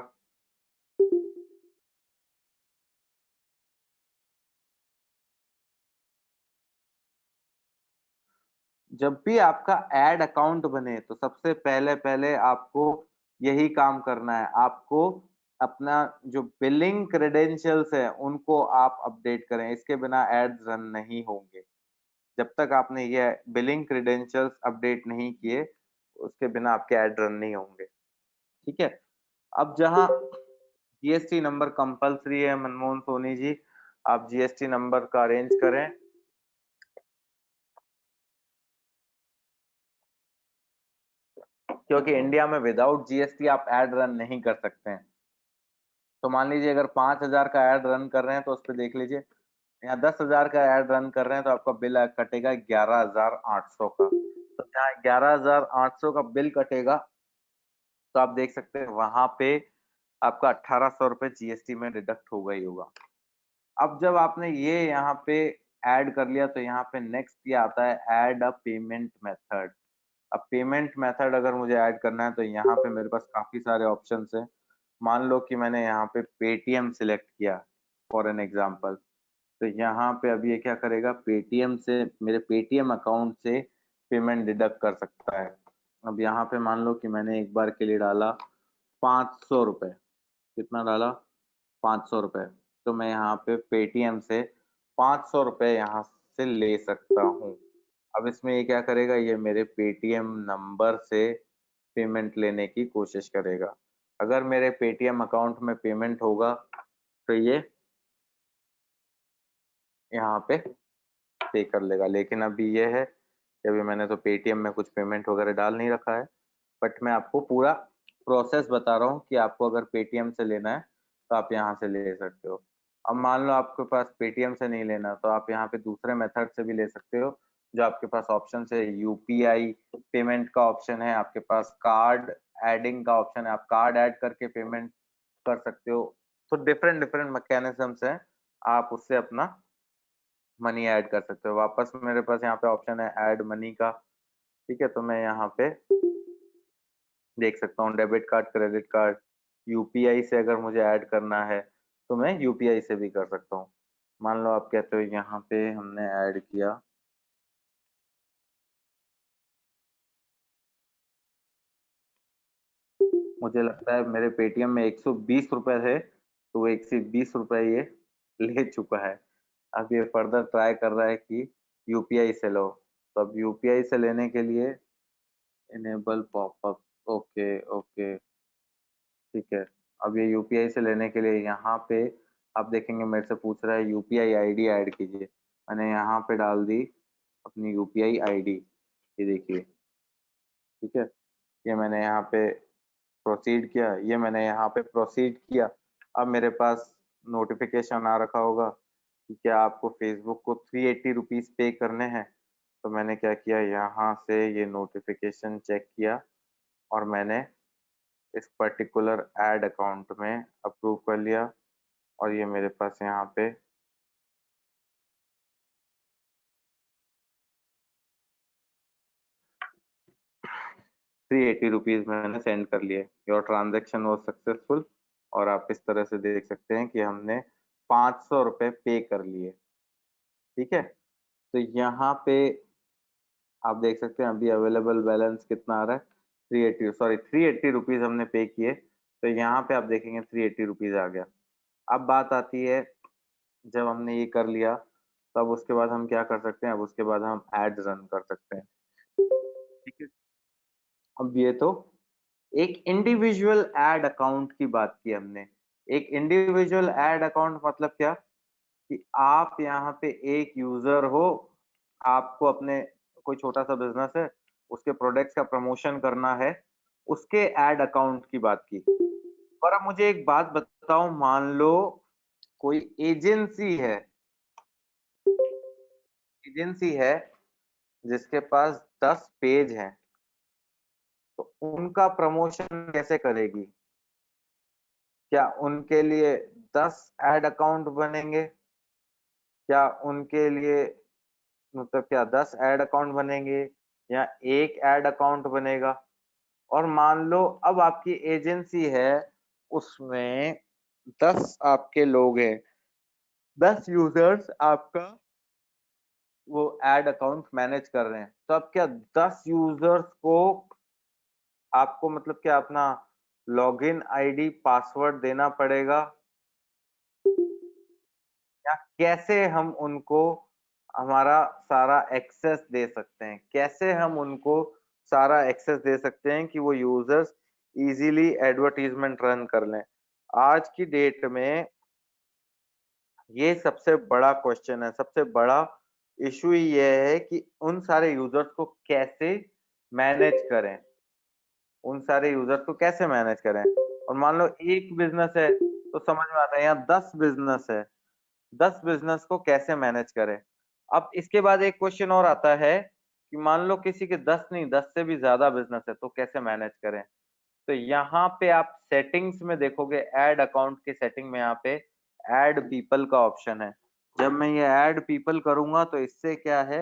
जब भी आपका एड अकाउंट बने तो सबसे पहले पहले आपको यही काम करना है। आपको अपना जो बिलिंग क्रेडेंशियल्स है उनको आप अपडेट करें, इसके बिना एड्स रन नहीं होंगे। जब तक आपने ये बिलिंग क्रेडेंशियल्स अपडेट नहीं किए उसके बिना आपके ऐड रन नहीं होंगे। ठीक है, अब जहां जीएसटी नंबर कंपलसरी है, मनमोहन सोनी जी आप जीएसटी नंबर का अरेंज करें। क्योंकि इंडिया में विदाउट जीएसटी आप ऐड रन नहीं कर सकते हैं। तो मान लीजिए अगर 5,000 का ऐड रन कर रहे हैं तो उस पर देख लीजिए यहाँ 10,000 का ऐड रन कर रहे हैं तो आपका बिल कटेगा 11,800 का। तो यहाँ 11,800 का बिल कटेगा तो आप देख सकते हैं वहां पे आपका 1800 रुपये जीएसटी में डिडक्ट होगा ही होगा। अब जब आपने ये यहाँ पे ऐड कर लिया तो यहाँ पे नेक्स्ट ये आता है ऐड अ पेमेंट मेथड। अब पेमेंट मेथड अगर मुझे ऐड करना है तो यहाँ पे मेरे पास काफी सारे ऑप्शंस हैं। मान लो कि मैंने यहाँ पे पेटीएम सिलेक्ट किया फॉर एन एग्जांपल, तो यहाँ पे अब ये क्या करेगा, पेटीएम से मेरे पेटीएम अकाउंट से पेमेंट डिडक्ट कर सकता है। अब यहाँ पे मान लो कि मैंने एक बार के लिए डाला 500 रुपये, कितना डाला, 500 रुपये, तो मैं यहाँ पे पेटीएम से 500 रुपये यहाँ से ले सकता हूँ। अब इसमें ये क्या करेगा, ये मेरे पेटीएम नंबर से पेमेंट लेने की कोशिश करेगा। अगर मेरे पेटीएम अकाउंट में पेमेंट होगा तो ये यहाँ पे कर लेगा। लेकिन अभी ये है कि अभी मैंने तो पेटीएम में कुछ पेमेंट वगैरह डाल नहीं रखा है, बट मैं आपको पूरा प्रोसेस बता रहा हूँ कि आपको अगर पेटीएम से लेना है तो आप यहाँ से ले सकते हो। अब मान लो आपके पास पेटीएम से नहीं लेना तो आप यहाँ पे दूसरे मेथड से भी ले सकते हो। जो आपके पास ऑप्शन है, यूपीआई पेमेंट का ऑप्शन है, आपके पास कार्ड एडिंग का ऑप्शन है, आप कार्ड ऐड करके पेमेंट कर सकते हो। तो डिफरेंट डिफरेंट मैकेनिज्म्स हैं, आप उससे अपना मनी ऐड कर सकते हो। वापस मेरे पास यहाँ पे ऑप्शन है ऐड मनी का, ठीक है, तो मैं यहाँ पे देख सकता हूँ debit card, credit card, UPI से अगर मुझे ऐड करना है तो मैं यूपीआई से भी कर सकता हूँ। मान लो आप कहते हो यहाँ पे हमने ऐड किया, मुझे लगता है मेरे पेटीएम में 120 रुपए थे तो वो 120 रुपए ये ले चुका है। अब ये फर्दर ट्राई कर रहा है कि यूपीआई से लो, तो अब यूपीआई से लेने के लिए इनेबल पॉपअप, ओके ओके, ठीक है। अब ये यूपीआई से लेने के लिए यहाँ पे आप देखेंगे मेरे से पूछ रहा है यूपीआई आईडी ऐड कीजिए। मैंने यहाँ पे डाल दी अपनी यूपीआई आईडी, ये देखिए, ठीक है। ये मैंने यहाँ पे प्रोसीड किया, ये मैंने यहाँ पे प्रोसीड किया। अब मेरे पास नोटिफिकेशन आ रखा होगा कि क्या आपको फेसबुक को 380 रुपीज पे करने हैं। तो मैंने क्या किया, यहाँ से ये नोटिफिकेशन चेक किया और मैंने इस पर्टिकुलर ऐड अकाउंट में अप्रूव कर लिया और ये मेरे पास यहाँ पे 380 रुपीज मैंने सेंड कर लिए। Your transaction was successful. और आप इस तरह से देख सकते हैं कि हमने 500 रुपये पे कर लिए, ठीक है। तो यहाँ पे आप देख सकते हैं अभी अवेलेबल बैलेंस कितना आ रहा है, 380 रुपीज हमने पे किए। तो यहाँ पे आप देखेंगे 380 रुपीज आ गया। अब बात आती है, जब हमने ये कर लिया तब उसके बाद हम क्या कर सकते हैं, अब उसके बाद हम एड्स रन कर सकते हैं, ठीक है। अब ये तो एक इंडिविजुअल एड अकाउंट की बात की हमने। एक इंडिविजुअल एड अकाउंट मतलब क्या, कि आप यहाँ पे एक यूजर हो, आपको अपने कोई छोटा सा बिजनेस है, उसके प्रोडक्ट्स का प्रमोशन करना है, उसके एड अकाउंट की बात की। और अब मुझे एक बात बताओ, मान लो कोई एजेंसी है जिसके पास 10 पेज हैं, तो उनका प्रमोशन कैसे करेगी? क्या उनके लिए 10 एड अकाउंट बनेंगे? क्या उनके लिए मतलब क्या 10 एड अकाउंट बनेंगे या एक एड अकाउंट बनेगा? और मान लो अब आपकी एजेंसी है, उसमें 10 आपके लोग हैं, 10 यूजर्स आपका वो एड अकाउंट मैनेज कर रहे हैं। तो अब क्या 10 यूजर्स को आपको मतलब क्या अपना लॉगिन आईडी पासवर्ड देना पड़ेगा, या कैसे हम उनको हमारा सारा एक्सेस दे सकते हैं? कैसे हम उनको सारा एक्सेस दे सकते हैं कि वो यूजर्स इजीली एडवर्टीजमेंट रन कर लें? आज की डेट में ये सबसे बड़ा क्वेश्चन है, सबसे बड़ा इशू ही ये है कि उन सारे यूजर्स को कैसे मैनेज करें, उन सारे यूजर्स को कैसे मैनेज करें। और मान लो एक बिजनेस है तो समझ में आता है, यहाँ 10 बिजनेस है, 10 बिजनेस को कैसे मैनेज करें। अब इसके बाद एक क्वेश्चन और आता है कि मान लो किसी के 10 नहीं 10 से भी ज्यादा बिजनेस है तो कैसे मैनेज करें। तो यहाँ पे आप सेटिंग्स में देखोगे, ऐड अकाउंट के सेटिंग में यहाँ पे ऐड पीपल का ऑप्शन है। जब मैं ये ऐड पीपल करूंगा तो इससे क्या है,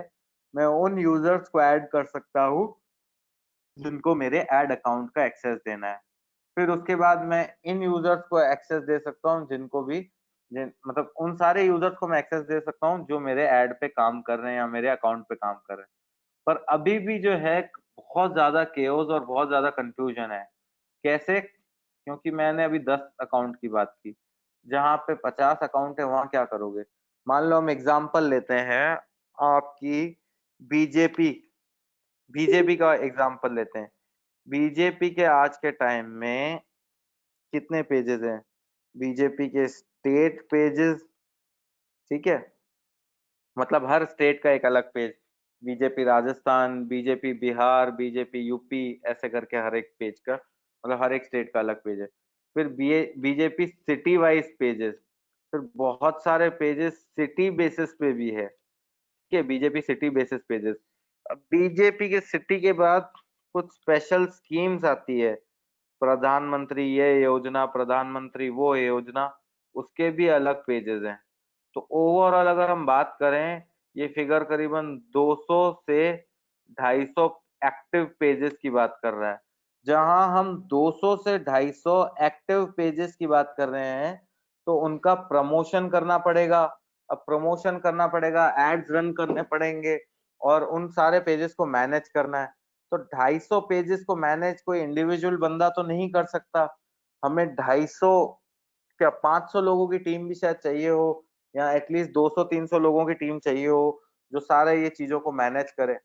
मैं उन यूजर्स को ऐड कर सकता हूँ जिनको मेरे ऐड अकाउंट का एक्सेस देना है। फिर उसके बाद मैं इन यूजर्स को एक्सेस दे सकता हूँ जिनको भी मतलब उन सारे यूजर्स को मैं एक्सेस दे सकता हूँ जो मेरे ऐड पे काम कर रहे हैं या मेरे अकाउंट पे काम कर रहे हैं। पर अभी भी जो है बहुत ज्यादा केओस और बहुत ज्यादा कंफ्यूजन है। कैसे? क्योंकि मैंने अभी 10 अकाउंट की बात की, जहां पे 50 अकाउंट है वहां क्या करोगे? मान लो हम एग्जांपल लेते हैं आपकी बीजेपी बीजेपी का एग्जांपल लेते हैं। बीजेपी के आज के टाइम में कितने पेजेस हैं? बीजेपी के स्टेट पेजेस, ठीक है, मतलब हर स्टेट का एक अलग page, BJP Rajasthan, BJP Bihar, BJP UP, ऐसे करके हर एक पेज का मतलब हर एक स्टेट का अलग पेज है। फिर बीजेपी सिटी वाइज पेजेस, फिर बहुत सारे पेजेस सिटी बेसिस पे भी है, ठीक है, बीजेपी सिटी बेसिस पेजेस। अब बीजेपी के सिटी के बाद कुछ स्पेशल स्कीम्स आती है, प्रधानमंत्री ये योजना, प्रधानमंत्री वो योजना, उसके भी अलग पेजेस हैं। तो ओवरऑल अगर हम बात करें, ये फिगर करीबन 200 से 250 एक्टिव पेजेस की बात कर रहा है। जहां हम 200 से 250 एक्टिव पेजेस की बात कर रहे हैं तो उनका प्रमोशन करना पड़ेगा। अब प्रमोशन करना पड़ेगा, एड्स रन करने पड़ेंगे और उन सारे पेजेस को मैनेज करना है। तो 250 पेजेस को मैनेज कोई इंडिविजुअल बंदा तो नहीं कर सकता। हमें 250 क्या 500 लोगों की टीम भी शायद चाहिए हो, या एटलीस्ट 200-300 लोगों की टीम चाहिए हो जो सारे ये चीजों को मैनेज करे।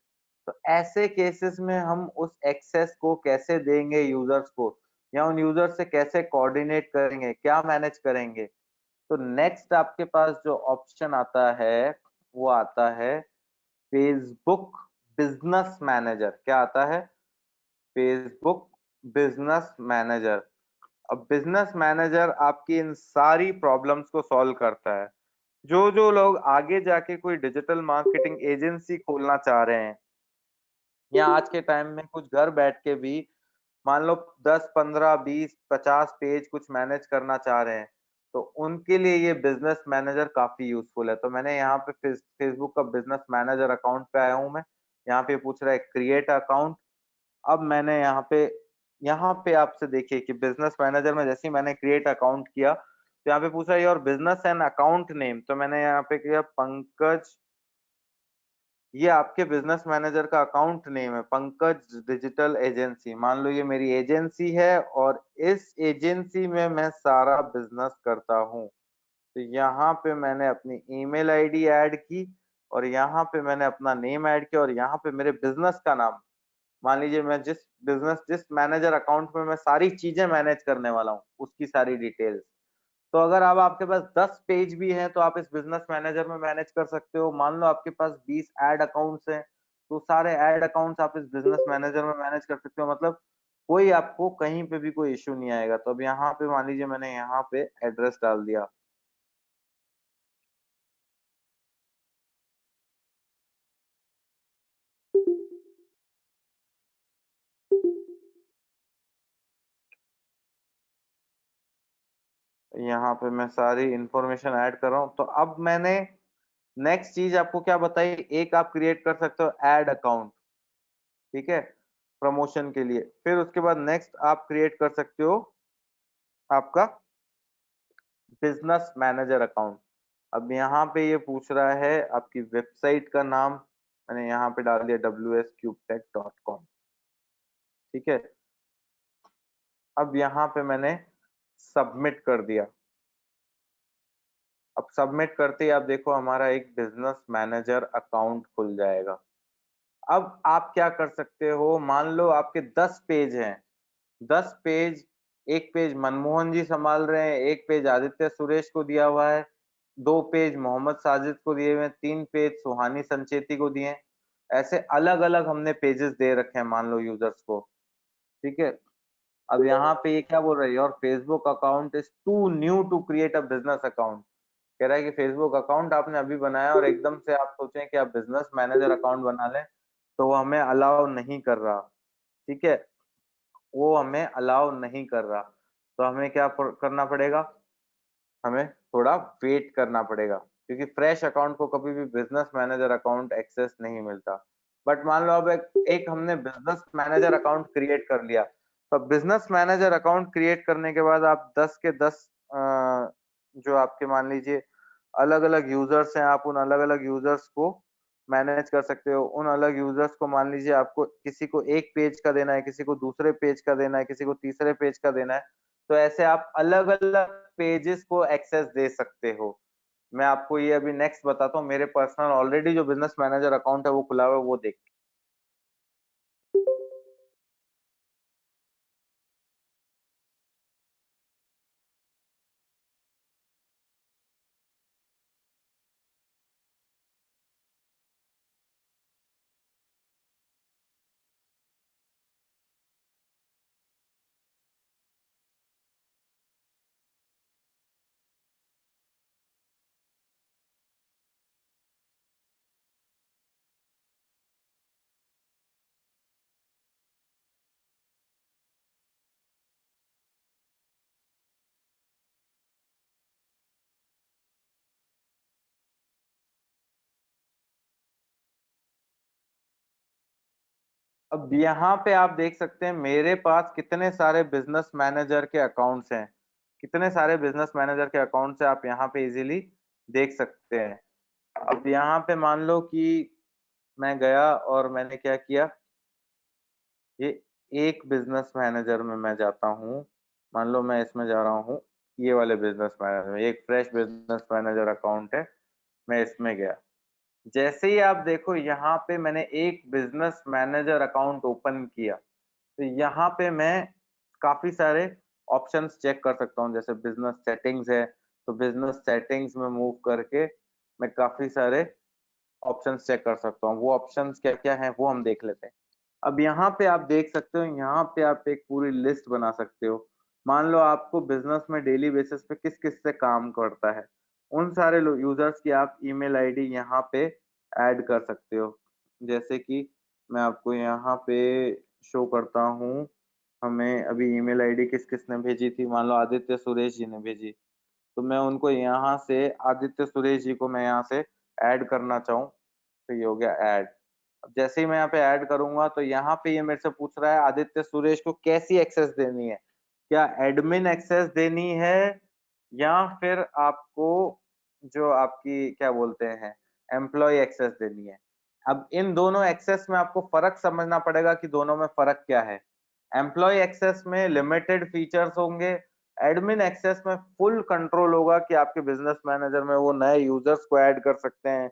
तो ऐसे केसेस में हम उस एक्सेस को कैसे देंगे यूजर्स को, या उन यूजर्स से कैसे कोऑर्डिनेट करेंगे, क्या मैनेज करेंगे? तो नेक्स्ट आपके पास जो ऑप्शन आता है वो आता है फेसबुक बिजनेस मैनेजर। क्या आता है? Facebook business manager. अब बिजनेस मैनेजर आपकी इन सारी प्रॉब्लम्स को सॉल्व करता है। जो जो लोग आगे जाके कोई डिजिटल मार्केटिंग एजेंसी खोलना चाह रहे हैं, या आज के टाइम में कुछ घर बैठ के भी मान लो 10 15 20 50 पेज कुछ मैनेज करना चाह रहे हैं, तो उनके लिए ये बिजनेस मैनेजर काफी यूजफुल है। तो मैंने यहाँ पे फेसबुक का बिजनेस मैनेजर अकाउंट पे आया हूँ मैं। यहाँ पे पूछ रहा है क्रिएट अकाउंट। अब मैंने यहाँ पे आपसे देखिए कि बिजनेस मैनेजर में जैसे ही मैंने क्रिएट अकाउंट किया तो यहाँ पे पूछा your business and account name, तो मैंने यहाँ पे किया पंकज। ये आपके बिजनेस मैनेजर का अकाउंट नेम है, पंकज डिजिटल एजेंसी। मान लो ये मेरी एजेंसी है और इस एजेंसी में मैं सारा बिजनेस करता हूँ। तो यहाँ पे मैंने अपनी ईमेल आईडी ऐड की और यहाँ पे मैंने अपना नेम ऐड किया और यहाँ पे मेरे बिजनेस का नाम, मान लीजिए मैं जिस मैनेजर अकाउंट में मैं सारी चीजें मैनेज करने वाला हूँ उसकी सारी डिटेल्स। तो अगर अब आपके पास 10 पेज भी हैं तो आप इस बिजनेस मैनेजर में मैनेज कर सकते हो। मान लो आपके पास 20 ऐड अकाउंट्स हैं तो सारे ऐड अकाउंट्स आप इस बिजनेस मैनेजर में मैनेज कर सकते हो। मतलब कोई आपको कहीं पे भी कोई इश्यू नहीं आएगा। तो अब यहाँ पे मान लीजिए मैंने यहाँ पे एड्रेस डाल दिया। यहाँ पे मैं सारी इंफॉर्मेशन ऐड कर रहा हूँ। तो अब मैंने नेक्स्ट चीज आपको क्या बताई, एक आप क्रिएट कर सकते हो ऐड अकाउंट, ठीक है, प्रमोशन के लिए। फिर उसके बाद नेक्स्ट आप क्रिएट कर सकते हो आपका बिजनेस मैनेजर अकाउंट। अब यहाँ पे ये पूछ रहा है आपकी वेबसाइट का नाम, मैंने यहाँ पे डाल दिया wscubetech.com, ठीक है। अब यहाँ पे मैंने सबमिट कर दिया। अब सबमिट करते ही आप देखो हमारा एक बिजनेस मैनेजर अकाउंट खुल जाएगा। अब आप क्या कर सकते हो, मान लो आपके 10 पेज हैं, 10 पेज, एक पेज मनमोहन जी संभाल रहे हैं, एक पेज आदित्य सुरेश को दिया हुआ है, 2 पेज मोहम्मद साजिद को दिए हुए हैं, 3 पेज सुहानी संचेती को दिए हैं। ऐसे अलग अलग हमने पेजेस दे रखे हैं मान लो यूजर्स को, ठीक है। अब यहाँ पे ये क्या बोल रहा है, your Facebook account is too new to create a business account. कह रहा है कि फेसबुक अकाउंट आपने अभी बनाया और एकदम से आप सोचें कि आप बिजनेस मैनेजर अकाउंट बना लें, तो वो हमें अलाउ नहीं कर रहा, ठीक है। वो हमें अलाउ नहीं कर रहा। तो हमें क्या करना पड़ेगा, हमें थोड़ा वेट करना पड़ेगा, क्योंकि फ्रेश अकाउंट को कभी भी बिजनेस मैनेजर अकाउंट एक्सेस नहीं मिलता। बट मान लो अब एक हमने बिजनेस मैनेजर अकाउंट क्रिएट कर लिया, तो बिजनेस मैनेजर अकाउंट क्रिएट करने के बाद आप 10 के 10 जो आपके मान लीजिए अलग अलग यूजर्स हैं, आप उन अलग अलग यूजर्स को मैनेज कर सकते हो। उन अलग यूजर्स को मान लीजिए आपको किसी को एक पेज का देना है, किसी को दूसरे पेज का देना है, किसी को तीसरे पेज का देना है, तो ऐसे आप अलग अलग पेजेस को एक्सेस दे सकते हो। मैं आपको ये अभी नेक्स्ट बताता हूँ, मेरे पर्सनल ऑलरेडी जो बिजनेस मैनेजर अकाउंट है वो खुला हुआ है, वो देख। अब यहाँ पे आप देख सकते हैं मेरे पास कितने सारे बिजनेस मैनेजर के अकाउंट्स हैं, कितने सारे बिजनेस मैनेजर के अकाउंट्स हैं, आप यहाँ पे इजीली देख सकते हैं। अब यहाँ पे मान लो कि मैं गया और मैंने क्या किया, ये एक बिजनेस मैनेजर में मैं जाता हूँ, मान लो मैं इसमें जा रहा हूँ, ये वाले बिजनेस मैनेजर, एक फ्रेश बिजनेस मैनेजर अकाउंट है, मैं इसमें गया। जैसे ही आप देखो यहाँ पे मैंने एक बिजनेस मैनेजर अकाउंट ओपन किया, तो यहाँ पे मैं काफी सारे ऑप्शंस चेक कर सकता हूँ। जैसे बिजनेस सेटिंग्स है, तो बिजनेस सेटिंग्स में मूव करके मैं काफी सारे ऑप्शंस चेक कर सकता हूँ। वो ऑप्शंस क्या क्या हैं वो हम देख लेते हैं। अब यहाँ पे आप देख सकते हो, यहाँ पे आप एक पूरी लिस्ट बना सकते हो। मान लो आपको बिजनेस में डेली बेसिस पे किस किस से काम करता है, उन सारे यूजर्स की आप ईमेल आईडी यहाँ पे ऐड कर सकते हो। जैसे कि मैं आपको यहाँ पे शो करता हूँ, हमें अभी ईमेल आईडी किस किस ने भेजी थी, मान लो आदित्य सुरेश जी ने भेजी, तो मैं उनको यहाँ से आदित्य सुरेश जी को मैं यहाँ से ऐड करना चाहूँ, तो ये हो गया ऐड। अब जैसे ही मैं यहाँ पे ऐड करूंगा तो यहाँ पे ये मेरे से पूछ रहा है आदित्य सुरेश को कैसी एक्सेस देनी है, क्या एडमिन एक्सेस देनी है या फिर आपको जो आपकी क्या बोलते हैं एम्प्लॉय एक्सेस देनी है। अब इन दोनों एक्सेस में आपको फर्क समझना पड़ेगा कि दोनों में फर्क क्या है। एम्प्लॉय एक्सेस में लिमिटेड फीचर्स होंगे, एडमिन एक्सेस में फुल कंट्रोल होगा कि आपके बिजनेस मैनेजर में वो नए यूजर्स को ऐड कर सकते हैं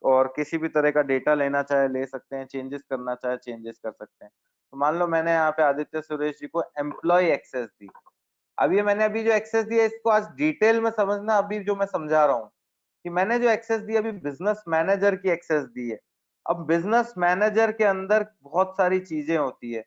और किसी भी तरह का डेटा लेना चाहे ले सकते हैं, चेंजेस करना चाहे चेंजेस कर सकते हैं। तो मान लो मैंने यहाँ पे आदित्य सुरेश जी को एम्प्लॉय एक्सेस दी। अब ये मैंने अभी जो एक्सेस दिया इसको आज डिटेल में समझना, अभी जो मैं समझा रहा हूँ कि मैंने जो एक्सेस दी अभी बिजनेस मैनेजर की एक्सेस दी है। अब बिजनेस मैनेजर के अंदर बहुत सारी चीजें होती है।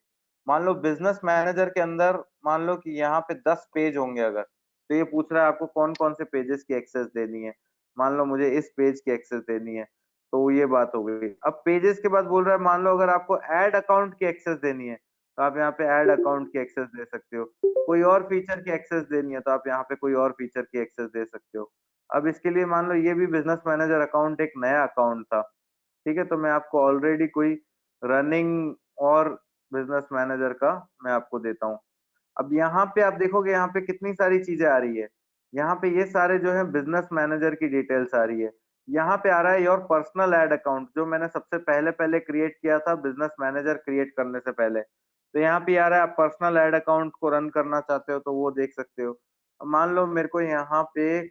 मान लो बिजनेस मैनेजर के अंदर मान लो कि यहाँ पे 10 पेज होंगे अगर, तो ये पूछ रहा है आपको कौन कौन से पेजेस की एक्सेस देनी है। मान लो मुझे इस पेज की एक्सेस देनी है, तो ये बात हो गई। अब पेजेस के बाद बोल रहा है मान लो अगर आपको ऐड अकाउंट की एक्सेस देनी है, तो आप यहाँ पे ऐड अकाउंट की एक्सेस दे सकते हो। कोई और फीचर की एक्सेस देनी है तो आप यहाँ पे कोई और फीचर की एक्सेस दे सकते हो। अब इसके लिए मान लो ये भी बिजनेस मैनेजर अकाउंट एक नया अकाउंट था, ठीक है, तो मैं आपको ऑलरेडी कोई रनिंग और बिजनेस मैनेजर का मैं आपको देता हूँ। अब यहाँ पे आप देखोगे यहाँ पे कितनी सारी चीजें आ रही है। यहाँ पे ये सारे जो है बिजनेस मैनेजर की डिटेल्स आ रही है। यहाँ पे आ रहा है योर पर्सनल एड अकाउंट, जो मैंने सबसे पहले पहले क्रिएट किया था बिजनेस मैनेजर क्रिएट करने से पहले। तो यहाँ पे आ रहा है आप पर्सनल एड अकाउंट को रन करना चाहते हो तो वो देख सकते हो। अब मान लो मेरे को यहाँ पे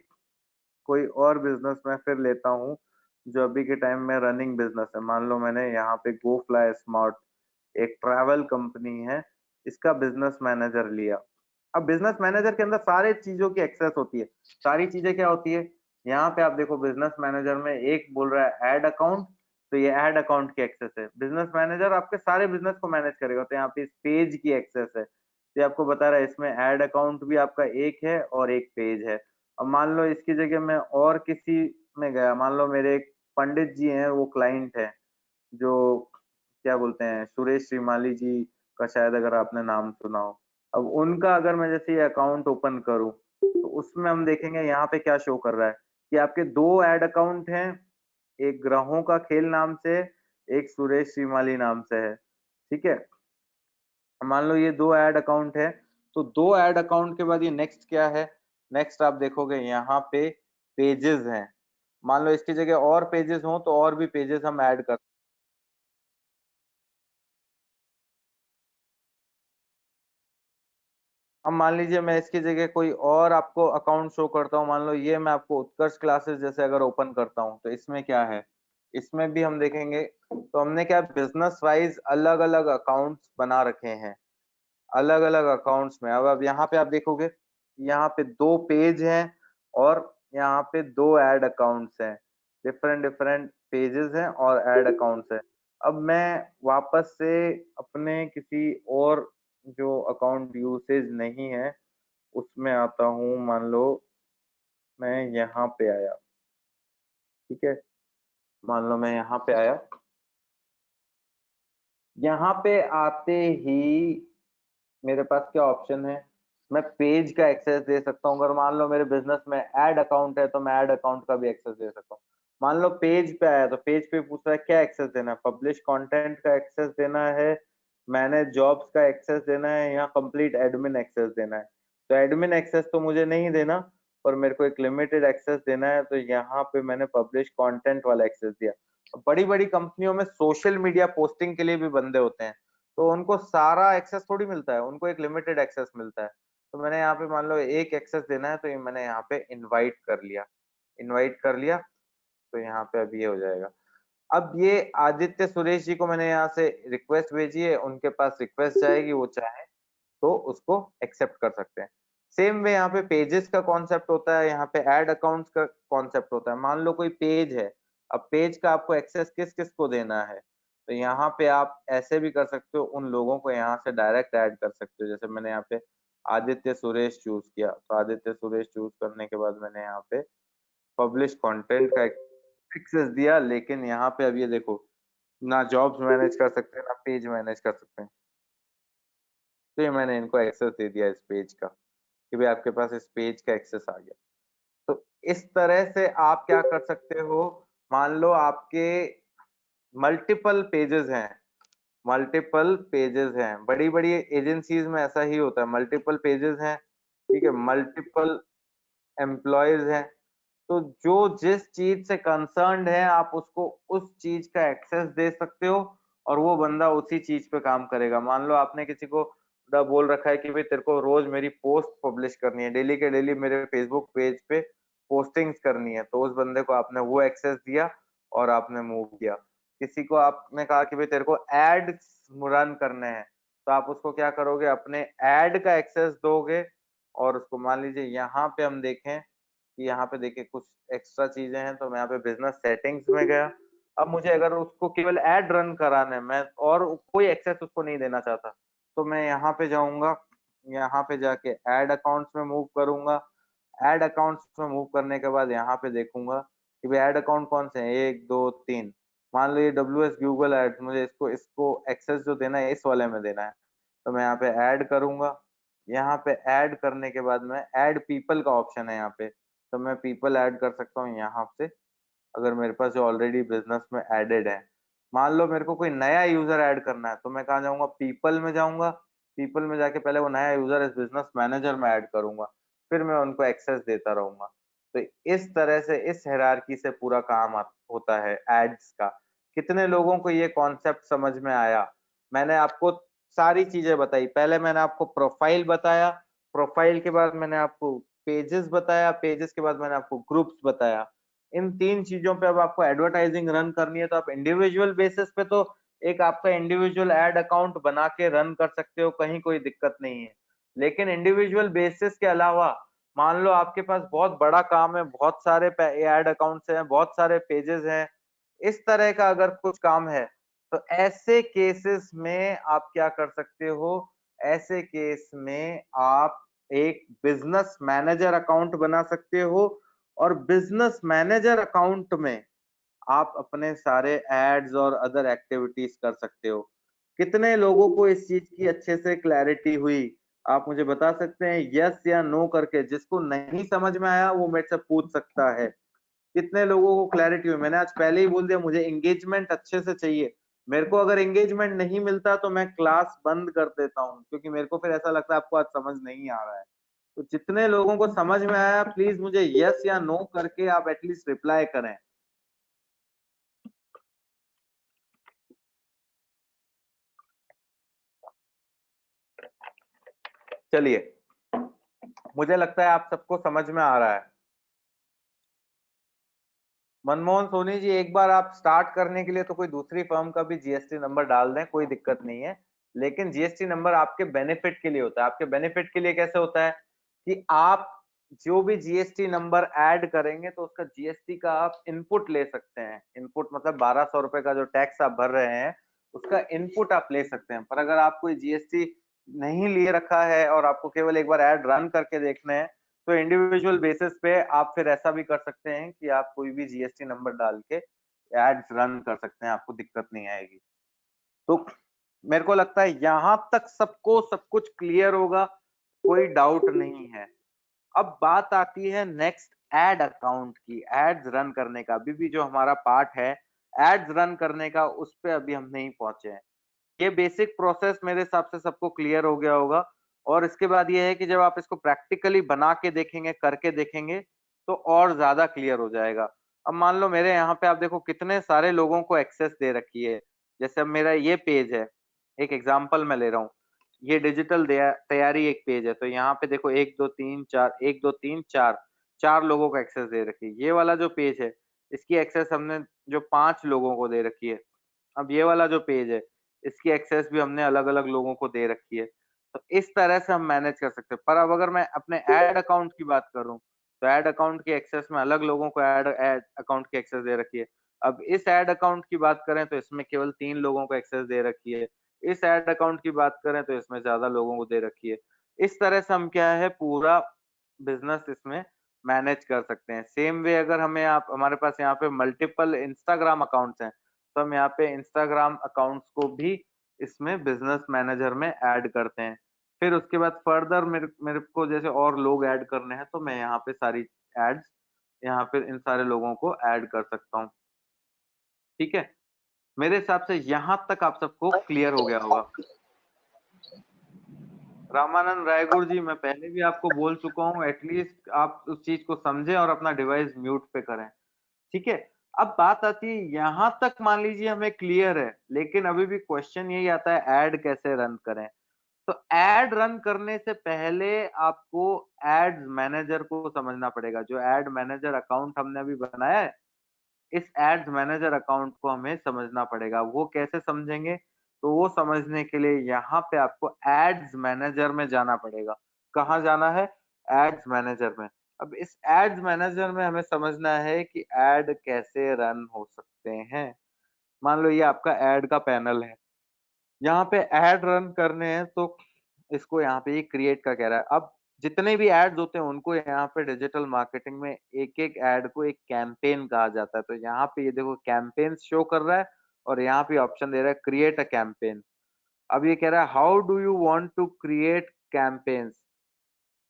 कोई और बिजनेस मैं फिर लेता हूँ जो अभी के टाइम में रनिंग बिजनेस है। मान लो मैंने यहाँ पे गो फ्लाई स्मार्ट, एक ट्रैवल कंपनी है, इसका बिजनेस मैनेजर लिया। अब बिजनेस मैनेजर के अंदर सारे चीजों की एक्सेस होती है। सारी चीजें क्या होती है, यहाँ पे आप देखो बिजनेस मैनेजर में एक बोल रहा है ऐड अकाउंट, तो ये ऐड अकाउंट की एक्सेस है। बिजनेस मैनेजर आपके सारे बिजनेस को मैनेज करेगा, तो यहाँ पे इस पेज की एक्सेस है, तो ये आपको बता रहा है इसमें ऐड अकाउंट भी आपका एक है और एक पेज है। अब मान लो इसकी जगह मैं और किसी में गया, मान लो मेरे एक पंडित जी हैं, वो क्लाइंट है, जो क्या बोलते हैं सुरेश श्रीमाली जी का शायद अगर आपने नाम सुना हो। अब उनका अगर मैं जैसे ये अकाउंट ओपन करूँ, तो उसमें हम देखेंगे यहाँ पे क्या शो कर रहा है कि आपके 2 ऐड अकाउंट हैं, एक ग्रहों का खेल नाम से, एक सुरेश श्रीमाली नाम से है, ठीक है? मान लो ये 2 ऐड अकाउंट है, तो 2 ऐड अकाउंट के बाद ये नेक्स्ट क्या है? नेक्स्ट आप देखोगे यहाँ पे पेजेज़ हैं। मान लो इसकी जगह और पेजेज़ हों तो और भी पेजेज़ हम ऐड कर। अब मान लीजिए मैं इसकी जगह कोई और आपको अकाउंट शो करता हूँ, मान लो ये मैं आपको उत्कर्ष क्लासेस जैसे अगर ओपन करता हूँ, तो इसमें क्या है? इसमें भी हम देखेंगे, तो हमने क्या बिज़नेस वाइज़ अलग-अलग अकाउंट्स बना रखे हैं। अलग-अलग अकाउंट्स में। अब यहाँ पे आप देखोगे, यहाँ पे 2 पेज हैं और यहाँ पे 2 ऐड अकाउंट्स हैं। डिफरेंट डिफरेंट पेजेज़ हैं और ऐड अकाउंट्स हैं। अब मैं वापस से अपने किसी और जो अकाउंट यूसेज नहीं है, उसमें आता हूँ, मान लो मैं यहाँ पे आया, ठीक है? मान लो मैं यहाँ पे आया। यहाँ पे आते ही मेरे पास क्या ऑप्शन है? मैं पेज का एक्सेस दे सकता हूँ। अगर मान लो मेरे बिज़नेस में ऐड अकाउंट है, तो मैं ऐड अकाउंट का भी एक्सेस दे सकता हूँ। मान लो पेज पे आया, तो पेज पे पूछ रहा है क्या एक्सेस देना है? पब्लिश कंटेंट का एक्सेस देना है, मैनेज जॉब्स का एक्सेस देना है या कंप्लीट एडमिन एक्सेस देना है? तो एडमिन एक्सेस तो मुझे नहीं देना और मेरे को एक लिमिटेड एक्सेस देना है, तो यहाँ पे मैंने पब्लिश कंटेंट वाला एक्सेस दिया। बड़ी-बड़ी कंपनियों में सोशल मीडिया पोस्टिंग के लिए भी बंदे होते हैं। तो उनको सारा एक्सेस थोड़ी मिलता है, उनको एक लिमिटेड एक्सेस मिलता है। तो मैंने यहाँ पे मान लो एक एक्सेस देना है, तो ये मैंने यहाँ पे इनवाइट कर लिया। इनवाइट कर लिया, तो यहाँ पे अब ये हो जाएगा। अब ये आदित्य सुरेश जी को मैंने यहाँ से रिक्वेस्ट भेजी है, उनके पास रिक्वेस्ट जाएगी, वो चाहे तो उसको एक्सेप्ट कर सकते हैं। सेम वे यहाँ पे पेजेस का कॉन्सेप्ट होता है, यहाँ पे ऐड अकाउंट्स का कॉन्सेप्ट होता है। मान लो कोई पेज है, अब पेज का आपको एक्सेस किस-किस को देना है? तो यहाँ पे आप ऐसे भी कर सकते हो, उन लोगों को यहाँ से डायरेक्ट ऐड कर सकते हो। जैसे मैंने यहाँ पे आदित्य सुरेश चूज़ किया, तो आदित्य सुरेश चूज़ करने के बाद मैंने यहाँ पे पब्लिश कंटेंट का एक्सेस दिया, लेकिन यहाँ पे अब ये देखो, ना जॉब्स मैनेज कर सकते हैं, ना पेज मैनेज कर सकते हैं। तो ये मैंने इनको एक्सेस दे दिया इस पेज का, कि भाई आपके पास इस पेज का एक्सेस आ गया। तो इस तरह से आप क्या कर सकते हो, मान लो आपके मल्टीपल पेजेस हैं, मल्टीपल पेजेस हैं, बड़ी-बड़ी एजेंसीज़ में ऐसा ही होता है, मल्टीपल पेजेस हैं, ठीक है? मल्टीपल एम्प्लॉइज़ हैं, तो जो जिस चीज़ से कंसर्न्ड है, आप उसको उस चीज़ का एक्सेस दे सकते हो और वो बंदा उसी चीज़ पे काम करेगा। मान लो आपने किसी को बोल रखा है कि भई तेरे को रोज़ मेरी पोस्ट पब्लिश करनी है, डेली के डेली मेरे फेसबुक पेज पे पोस्टिंग्स करनी है, तो उस बंदे को आपने वो एक्सेस दिया और आपने मूव किया। किसी को आपने कहा कि भई तेरे को एड्स रन करने हैं, तो आप उसको क्या करोगे, अपने ऐड का एक्सेस दोगे और उसको मान लीजिए यहाँ पे हम देखें कि यहाँ पे देखिए कुछ एक्स्ट्रा चीज़ें हैं, तो मैं यहाँ पे बिज़नेस सेटिंग्स में गया। अब मुझे अगर उसको केवल ऐड रन कराना है, मैं और कोई एक्सेस उसको नहीं देना चाहता, तो मैं यहाँ पे जाऊँगा, यहाँ पे जाके ऐड अकाउंट्स में मूव करूँगा। ऐड अकाउंट्स में मूव करने के बाद यहाँ पे देखूँगा कि भाई ऐड अकाउंट कौन से हैं, 1, 2, 3। मान लो ये डब्ल्यूएस गूगल एड्स, मुझे इसको इसको एक्सेस जो देना है, इस वाले में देना है। तो मैं यहाँ पे ऐड करूँगा। यहाँ पे ऐड करने के बाद में ऐड पीपल का ऑप्शन है यहाँ पे, तो मैं पीपल ऐड कर सकता हूँ यहाँ से, अगर मेरे पास जो ऑलरेडी बिज़नेस में एडेड है। मान लो मेरे को कोई नया यूज़र ऐड करना है, तो मैं कहाँ जाऊँगा, पीपल में जाऊँगा। पीपल में जाके पहले वो नया यूज़र इस बिज़नेस मैनेजर में ऐड करूँगा, फिर मैं उनको एक्सेस देता रहूँगा। तो इस तरह से इस हायरार्की से पूरा काम होता है एड्स का। कितने लोगों को ये कॉन्सेप्ट समझ में आया? मैंने आपको सारी चीज़ें बताई। पहले मैंने आपको प्रोफाइल बताया, प्रोफाइल के बाद मैंने आपको पेजेस बताया, पेजेस के बाद मैंने आपको ग्रुप्स बताया। इन 3 चीज़ों पे अब आपको एडवर्टाइज़िंग रन करनी है, तो आप इंडिविजुअल बेसिस पे तो एक आपका इंडिविजुअल ऐड अकाउंट बना के रन कर सकते हो, कहीं कोई दिक्कत नहीं है। लेकिन इंडिविजुअल बेसिस के अलावा मान लो आपके पास बहुत बड़ा काम है, बहुत सारे ऐड अकाउंट्स हैं, बहुत सारे पेजेस हैं, इस तरह का अगर कुछ काम है, तो ऐसे केसेस में आप क्या कर सकते हो, ऐसे केस में आप एक बिज़नेस मैनेजर अकाउंट बना सकते हो और बिज़नेस मैनेजर अकाउंट में आप अपने सारे एड्स और अदर एक्टिविटीज़ कर सकते हो। कितने लोगों को इस चीज की अच्छे से क्लैरिटी हुई? आप मुझे बता सकते हैं यस या नो करके। जिसको नहीं समझ में आया वो मेरे से पूछ सकता है। कितने लोगों को क्लैरिटी हुई? मैंने आज पहले ही बोल दिया मुझे एंगेजमेंट अच्छे से चाहिए। मेरे को अगर एंगेजमेंट नहीं मिलता तो मैं क्लास बंद कर देता हूँ, क्योंकि मेरे को फिर ऐसा लगता है आपको आज समझ नहीं आ रहा है। तो जितने लोगों को समझ में आया प्लीज मुझे यस या नो करके आप एटलीस्ट रिप्लाई करें। चलिए, मुझे लगता है आप सबको समझ में आ रहा है। मनमोहन सोनी जी, एक बार आप स्टार्ट करने के लिए तो कोई दूसरी फर्म का भी जीएसटी नंबर डाल दें, कोई दिक्कत नहीं है। लेकिन जीएसटी नंबर आपके बेनिफिट के लिए होता है। आपके बेनिफिट के लिए कैसे होता है कि आप जो भी जीएसटी नंबर ऐड करेंगे तो उसका जीएसटी का आप इनपुट ले सकते हैं। इनपुट मतलब 1200 रुपए का जो टैक्स आप भर रहे हैं उसका इनपुट आप ले सकते हैं। पर अगर आप कोई जीएसटी नहीं लिए रखा है और आपको केवल एक बार ऐड रन करके देखना है तो इंडिविजुअल बेसिस पे आप फिर ऐसा भी कर सकते हैं कि आप कोई भी जीएसटी नंबर डाल के एड्स रन कर सकते हैं, आपको दिक्कत नहीं आएगी। तो मेरे को लगता है यहां तक सबको सब कुछ क्लियर होगा, कोई डाउट नहीं है। अब बात आती है नेक्स्ट एड अकाउंट की, एड्स रन करने का। अभी भी जो हमारा पार्ट है एड्स रन करने का, उस पे अभी हम नहीं पहुंचे हैं। ये बेसिक प्रोसेस मेरे हिसाब से सबको क्लियर हो गया होगा। और इसके बाद ये है कि जब आप इसको प्रैक्टिकली बना के देखेंगे, करके देखेंगे, तो और ज्यादा क्लियर हो जाएगा। अब मान लो मेरे यहाँ पे आप देखो कितने सारे लोगों को एक्सेस दे रखी है। जैसे अब मेरा ये पेज है, एक एग्जांपल मैं ले रहा हूँ। ये डिजिटल तैयारी एक पेज है, तो यहाँ पे देखो 1 2 3 4, 1 2 3 4, 4 लोगों को एक्सेस दे रखी है। ये वाला जो पेज है इसकी एक्सेस हमने जो 5 लोगों को दे रखी है। अब ये वाला जो पेज है इसकी एक्सेस भी हमने अलग अलग लोगों को दे रखी है। तो इस तरह से हम मैनेज कर सकते हैं। पर अब अगर मैं अपने ऐड अकाउंट की बात करूं तो ऐड अकाउंट की एक्सेस में अलग लोगों को ऐड ऐड अकाउंट की एक्सेस दे रखी है। अब इस ऐड अकाउंट की बात करें तो इसमें केवल 3 लोगों को एक्सेस दे रखी है। इस ऐड अकाउंट की बात करें तो इसमें ज्यादा लोगों को दे रखी है। इस तरह से हम क्या है पूरा बिजनेस इसमें मैनेज कर सकते हैं। सेम वे अगर हमें आप हमारे पास यहाँ पे मल्टीपल इंस्टाग्राम अकाउंट्स हैं तो हम यहाँ पे इंस्टाग्राम अकाउंट्स को भी इसमें बिजनेस मैनेजर में ऐड करते हैं। फिर उसके बाद फर्दर मेरे मेरे को जैसे और लोग ऐड करने हैं तो मैं यहाँ पे सारी एड्स यहाँ पे इन सारे लोगों को ऐड कर सकता हूँ। ठीक है, मेरे हिसाब से यहाँ तक आप सबको क्लियर हो गया होगा। रामानंद रायगुरु जी, मैं पहले भी आपको बोल चुका हूँ, एटलीस्ट आप उस चीज को समझें और अपना डिवाइस म्यूट पे करें। ठीक है, अब बात आती है यहां तक मान लीजिए हमें क्लियर है, लेकिन अभी भी क्वेश्चन यही आता है ऐड कैसे रन करें। तो ऐड रन करने से पहले आपको एड्स मैनेजर को समझना पड़ेगा। जो एड मैनेजर अकाउंट हमने अभी बनाया है, इस एड्स मैनेजर अकाउंट को हमें समझना पड़ेगा। वो कैसे समझेंगे? तो वो समझने के लिए यहाँ पे आपको एड्स मैनेजर में जाना पड़ेगा। कहाँ जाना है? एड्स मैनेजर में। अब इस एड्स मैनेजर में हमें समझना है कि एड कैसे रन हो सकते हैं। मान लो ये आपका एड का पैनल है, यहाँ पे एड रन करने हैं तो इसको यहाँ पे ये क्रिएट का कह रहा है। अब जितने भी एड्स होते हैं उनको यहाँ पे डिजिटल मार्केटिंग में एक एक एड को एक कैंपेन कहा जाता है। तो यहाँ पे ये देखो कैंपेन शो कर रहा है और यहाँ पे ऑप्शन दे रहा है क्रिएट अ कैंपेन। अब ये कह रहा है how do you want to create campaigns,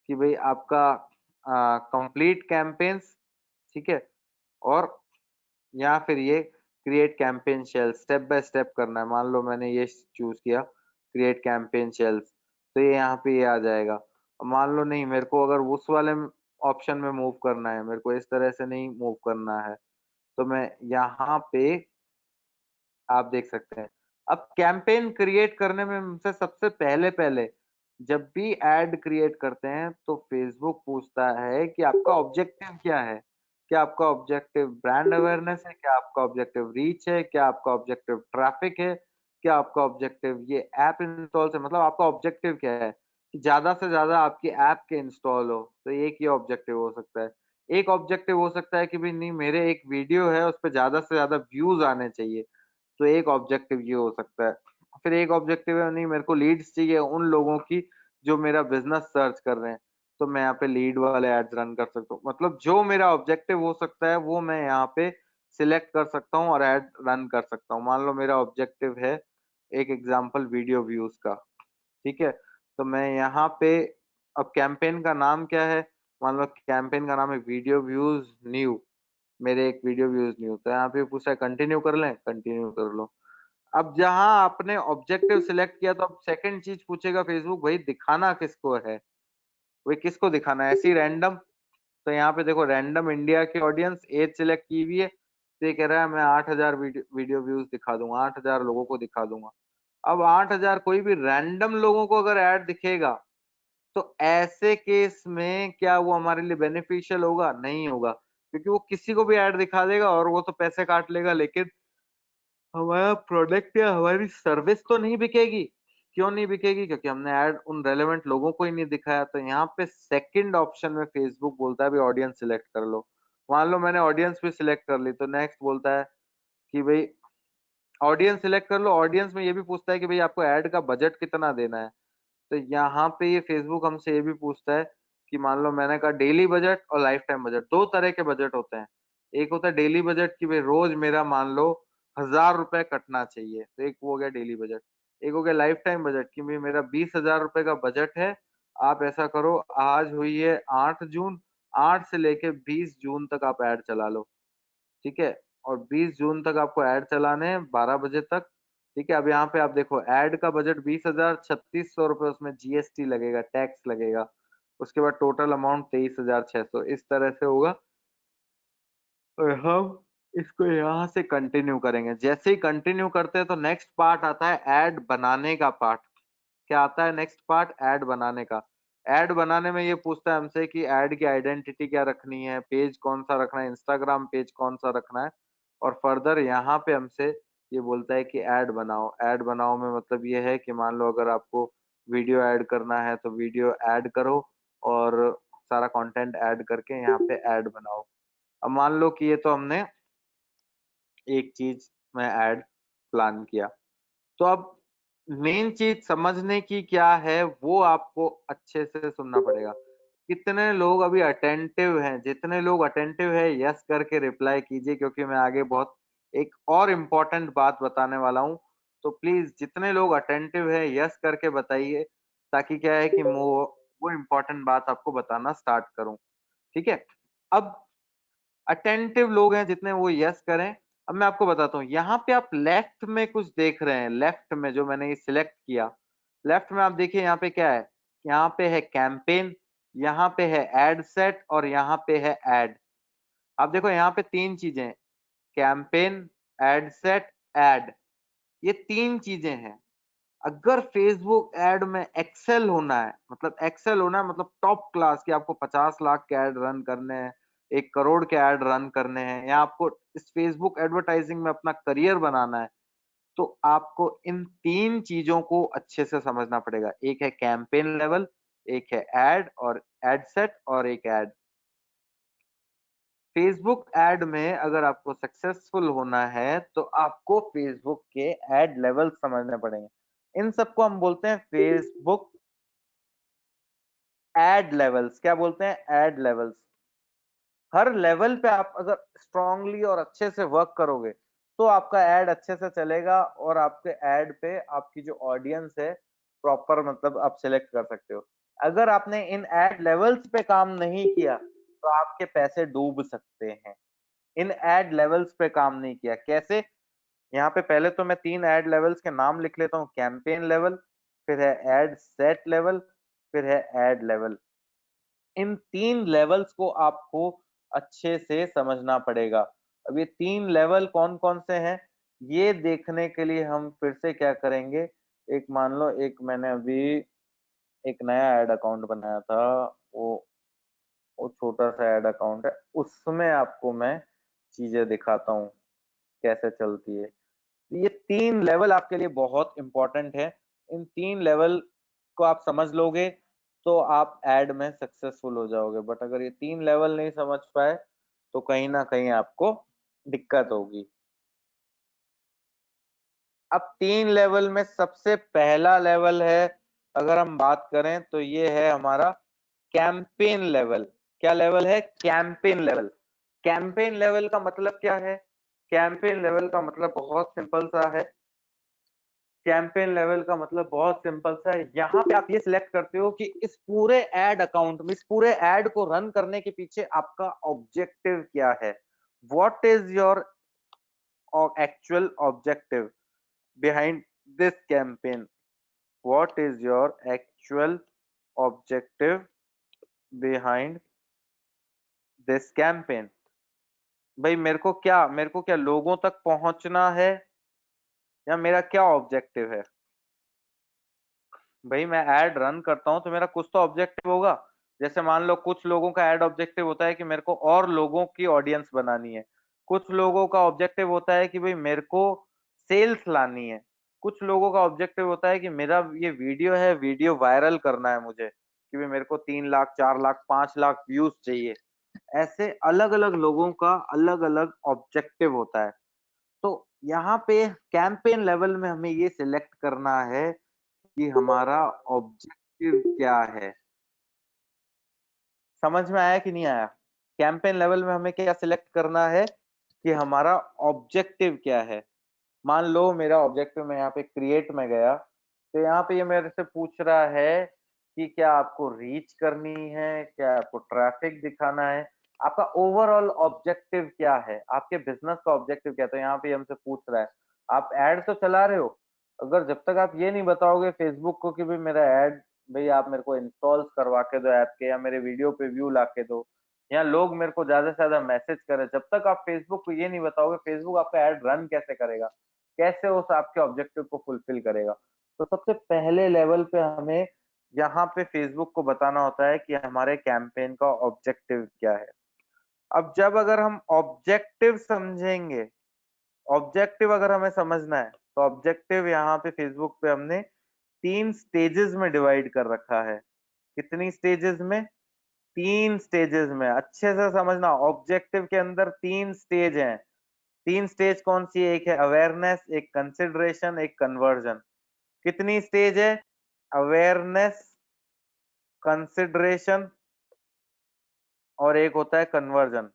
कि भाई आपका कंप्लीट कैंपेन्स, ठीक है। और या फिर ये create campaign shells step by step करना है। मान लो मैंने ये चूज किया क्रिएट कैंपेन शेल्स, तो ये यहाँ पे ये आ जाएगा। अब मान लो नहीं, मेरे को अगर उस वाले ऑप्शन में मूव करना है, मेरे को इस तरह से नहीं मूव करना है, तो मैं यहाँ पे आप देख सकते हैं। अब कैंपेन क्रिएट करने में हमसे सबसे पहले पहले जब भी एड क्रिएट करते हैं तो फेसबुक पूछता है कि आपका ऑब्जेक्टिव क्या है। क्या आपका ऑब्जेक्टिव ब्रांड अवेयरनेस है? क्या आपका ऑब्जेक्टिव रीच है? क्या आपका ऑब्जेक्टिव ट्रैफिक है? क्या आपका ऑब्जेक्टिव ये ऐप इंस्टॉल से, मतलब आपका ऑब्जेक्टिव क्या है कि ज्यादा से ज्यादा आपकी ऐप के इंस्टॉल हो। तो एक ही ऑब्जेक्टिव हो सकता है। एक ऑब्जेक्टिव हो सकता है कि भाई नहीं, मेरे एक वीडियो है उस पर ज्यादा से ज्यादा व्यूज आने चाहिए, तो एक ऑब्जेक्टिव ये हो सकता है। फिर एक ऑब्जेक्टिव है नहीं, मेरे को लीड्स चाहिए उन लोगों की जो मेरा बिजनेस सर्च कर रहे हैं, तो मैं यहाँ पे लीड वाले एड्स रन कर सकता हूँ। मतलब जो मेरा ऑब्जेक्टिव हो सकता है वो मैं यहाँ पे सिलेक्ट कर सकता हूँ और एड रन कर सकता हूँ। मान लो मेरा ऑब्जेक्टिव है एक एग्जांपल वीडियो व्यूज का, ठीक है। तो मैं यहाँ पे अब कैंपेन का नाम क्या है, मान लो कैंपेन का नाम है वीडियो व्यूज न्यू, मेरे एक वीडियो व्यूज न्यू, तो यहाँ पे पूछा है कंटिन्यू कर लें, कंटिन्यू कर लो। अब जहां आपने ऑब्जेक्टिव सिलेक्ट किया तो अब सेकंड चीज पूछेगा फेसबुक, भाई दिखाना किसको है, भाई किसको दिखाना है, ऐसी रैंडम। तो यहाँ पे देखो रैंडम इंडिया की ऑडियंस एज सिलेक्ट की हुई है, तो ये कह रहा है मैं 8,000 वीडियो व्यूज दिखा दूंगा, 8,000 लोगों को दिखा दूंगा। अब 8,000 कोई भी रैंडम लोगों को अगर ऐड दिखेगा, तो ऐसे केस में क्या वो हमारे लिए बेनिफिशियल होगा? नहीं होगा, क्योंकि वो किसी को भी ऐड दिखा देगा और वो तो पैसे काट लेगा, लेकिन हमारा प्रोडक्ट या हमारी सर्विस तो नहीं बिकेगी। क्यों नहीं बिकेगी? क्योंकि हमने ऐड उन रेलेवेंट लोगों को ही नहीं दिखाया। तो यहाँ पे सेकंड ऑप्शन में फेसबुक बोलता है भाई ऑडियंस सिलेक्ट कर लो। मान लो मैंने ऑडियंस भी सिलेक्ट कर ली, तो नेक्स्ट बोलता है कि भाई ऑडियंस सिलेक्ट कर लो। ऑडियंस में ये भी पूछता है कि भाई आपको ऐड का बजट कितना देना है। तो यहाँ पे ये फेसबुक हमसे ये भी पूछता है कि मान लो मैंने कहा डेली बजट और लाइफ टाइम बजट, दो तरह के बजट होते हैं। एक होता है डेली बजट कि भाई रोज मेरा मान लो 1,000 रुपए कटना चाहिए, तो एक वो हो गया डेली बजट। एक हो गया लाइफ टाइम बजट कि भाई मेरा 20,000 रुपए का बजट है। आप ऐसा करो, आज हुई है 8 जून, 8 से लेके 20 जून तक आप ऐड चला लो, ठीक है। और 20 जून तक आपको ऐड चलाने हैं 12 बजे तक, ठीक है। अब यहाँ पे आप देखो ऐड का बजट 20,000, 3,600 रुपए उसमें जीएसटी लगेगा, टैक्स लगेगा। उसके बाद टोटल अमाउंट 23,600, इस तरह से होगा। और हम इसको यहाँ से कंटिन्यू करेंगे। जैसे ही कंटिन्यू करते हैं तो नेक्स्ट पार्ट आता है ऐड बनाने का पार्ट। क्या आता है नेक्स्ट पार्ट? ऐड बनाने का। ऐड बनाने में ये पूछता है हमसे कि ऐड की आइडेंटिटी क्या रखनी है, पेज कौन सा रखना है, इंस्टाग्राम पेज कौन सा रखना है। और फर्दर यहाँ पे हमसे ये बोलता है कि ऐड बनाओ। ऐड बनाओ में मतलब ये है कि मान लो अगर आपको वीडियो ऐड करना है तो वीडियो ऐड करो, और सारा कंटेंट ऐड करके यहाँ पे ऐड बनाओ। अब मान लो कि ये तो हमने एक चीज में ऐड प्लान किया। तो अब मेन चीज समझने की क्या है, वो आपको अच्छे से सुनना पड़ेगा। कितने लोग अभी अटेंटिव हैं? जितने लोग अटेंटिव है यस करके रिप्लाई कीजिए, क्योंकि मैं आगे बहुत एक और इम्पोर्टेंट बात बताने वाला हूँ। तो प्लीज जितने लोग अटेंटिव है यस करके बताइए, ताकि क्या है कि वो इम्पोर्टेंट बात आपको बताना स्टार्ट करूं, ठीक है। अब अटेंटिव लोग हैं जितने, वो यस करें। अब मैं आपको बताता हूँ, यहाँ पे आप लेफ्ट में कुछ देख रहे हैं, लेफ्ट में जो मैंने ये सिलेक्ट किया, लेफ्ट में आप देखिए यहाँ पे क्या है। यहाँ पे है कैंपेन, यहाँ पे है एड सेट, और यहाँ पे है एड। आप देखो यहाँ पे तीन चीजें, कैंपेन, एड सेट, एड, ये तीन चीजें हैं। अगर फेसबुक एड में एक्सेल होना है, मतलब एक्सेल होना है मतलब टॉप क्लास, की आपको 50 लाख के एड रन करने हैं, 1 करोड़ के एड रन करने हैं, या आपको इस फेसबुक एडवर्टाइजिंग में अपना करियर बनाना है, तो आपको इन तीन चीजों को अच्छे से समझना पड़ेगा। एक है कैंपेन लेवल, एक है एड और एड सेट, और एक एड। फेसबुक एड में अगर आपको सक्सेसफुल होना है तो आपको फेसबुक के एड लेवल समझने पड़ेंगे। इन सबको हम बोलते हैं फेसबुक एड लेवल्स। क्या बोलते हैं? Add levels. हर लेवल पे आप अगर स्ट्रांगली और अच्छे से वर्क करोगे तो आपका एड अच्छे से चलेगा, और आपके एड पे आपकी जो ऑडियंस है प्रॉपर मतलब आप सिलेक्ट कर सकते हो। अगर आपने इन एड लेवल्स पे काम नहीं किया तो आपके पैसे डूब सकते हैं। इन एड लेवल्स पे काम नहीं किया कैसे? यहाँ पे पहले तो मैं 3 एड लेवल्स के नाम लिख लेता हूँ। कैंपेन लेवल, फिर है एड सेट लेवल, फिर है एड लेवल। इन 3 लेवल्स को आपको अच्छे से समझना पड़ेगा। अब ये 3 लेवल कौन-कौन से हैं, ये देखने के लिए हम फिर से क्या करेंगे, एक मान लो एक मैंने अभी एक नया एड अकाउंट बनाया था, वो वो छोटा-सा ऐड अकाउंट है, उसमें आपको मैं चीज़ें दिखाता हूँ, कैसे चलती है। ये 3 लेवल आपके लिए बहुत इम्पोर्टेंट है। इन 3 लेवल को आप समझ लोगे, तो आप ऐड में सक्सेसफुल हो जाओगे। बट अगर ये 3 लेवल नहीं समझ पाए, तो कहीं न कहीं आपको दिक्कत होगी। अब 3 लेवल में सबसे पहला लेवल है, अगर हम बात करें तो ये है हमारा कैंपेन लेवल। क्या लेवल है? Campaign level. कैंपेन लेवल का मतलब क्या है? कैंपेन लेवल का मतलब बहुत सिंपल सा है। कैंपेन लेवल का मतलब बहुत सिंपल सा है। यहाँ पे आप ये सिलेक्ट करते हो कि इस पूरे एड अकाउंट में, इस पूरे एड को रन करने के पीछे आपका ऑब्जेक्टिव क्या है। What is your actual objective behind this campaign. What is your actual objective behind this campaign. भाई मेरे को क्या लोगों तक पहुंचना है, या मेरा क्या ऑब्जेक्टिव है। भाई मैं ऐड रन करता हूं तो मेरा कुछ तो ऑब्जेक्टिव होगा। जैसे मान लो कुछ लोगों का ऐड ऑब्जेक्टिव होता है कि मेरे को और लोगों की ऑडियंस बनानी है। कुछ लोगों का ऑब्जेक्टिव होता है कि भाई मेरे को सेल्स लानी है। कुछ लोगों का ऑब्जेक्टिव होता है कि मेरा ये वीडियो है, वीडियो वायरल करना है मुझे, कि भाई मेरे को 3 लाख 4 लाख 5 लाख व्यूज चाहिए। ऐसे अलग अलग लोगों का अलग अलग ऑब्जेक्टिव होता है। तो यहाँ पे कैंपेन लेवल में हमें ये सिलेक्ट करना है कि हमारा ऑब्जेक्टिव क्या है। समझ में आया कि नहीं आया। कैंपेन लेवल में हमें क्या सिलेक्ट करना है कि हमारा ऑब्जेक्टिव क्या है। मान लो मेरा ऑब्जेक्टिव, मैं यहाँ पे क्रिएट में गया तो यहाँ पे ये मेरे से पूछ रहा है कि क्या आपको रीच करनी है, क्या आपको ट्रैफिक दिखाना है, आपका ओवरऑल ऑब्जेक्टिव क्या है, आपके बिजनेस का ऑब्जेक्टिव क्या है। तो यहाँ पे हमसे पूछ रहा है। आप एड तो चला रहे हो, अगर जब तक आप ये नहीं बताओगे फेसबुक को कि भाई मेरा एड, भाई आप मेरे को इंस्टॉल्स करवा के दो ऐप के, या मेरे वीडियो पे व्यू ला के दो, या लोग मेरे को ज्यादा से ज्यादा मैसेज करें, जब तक आप फेसबुक को ये नहीं बताओगे फेसबुक आपका एड रन कैसे करेगा, कैसे उस आपके ऑब्जेक्टिव को फुलफिल करेगा। तो सबसे पहले लेवल पे हमें यहाँ पे फेसबुक को बताना होता है कि हमारे कैंपेन का ऑब्जेक्टिव क्या है। अब जब अगर हम ऑब्जेक्टिव समझेंगे, ऑब्जेक्टिव अगर हमें समझना है तो ऑब्जेक्टिव यहाँ पे फेसबुक पे हमने 3 स्टेजेस में डिवाइड कर रखा है। कितनी स्टेजेस में? 3 स्टेजेस में। अच्छे से समझना, ऑब्जेक्टिव के अंदर 3 स्टेज हैं। 3 स्टेज कौन सी है? एक है अवेयरनेस, एक कंसिडरेशन, एक कन्वर्जन। कितनी स्टेज है? अवेयरनेस, कंसिडरेशन और एक होता है कन्वर्जन।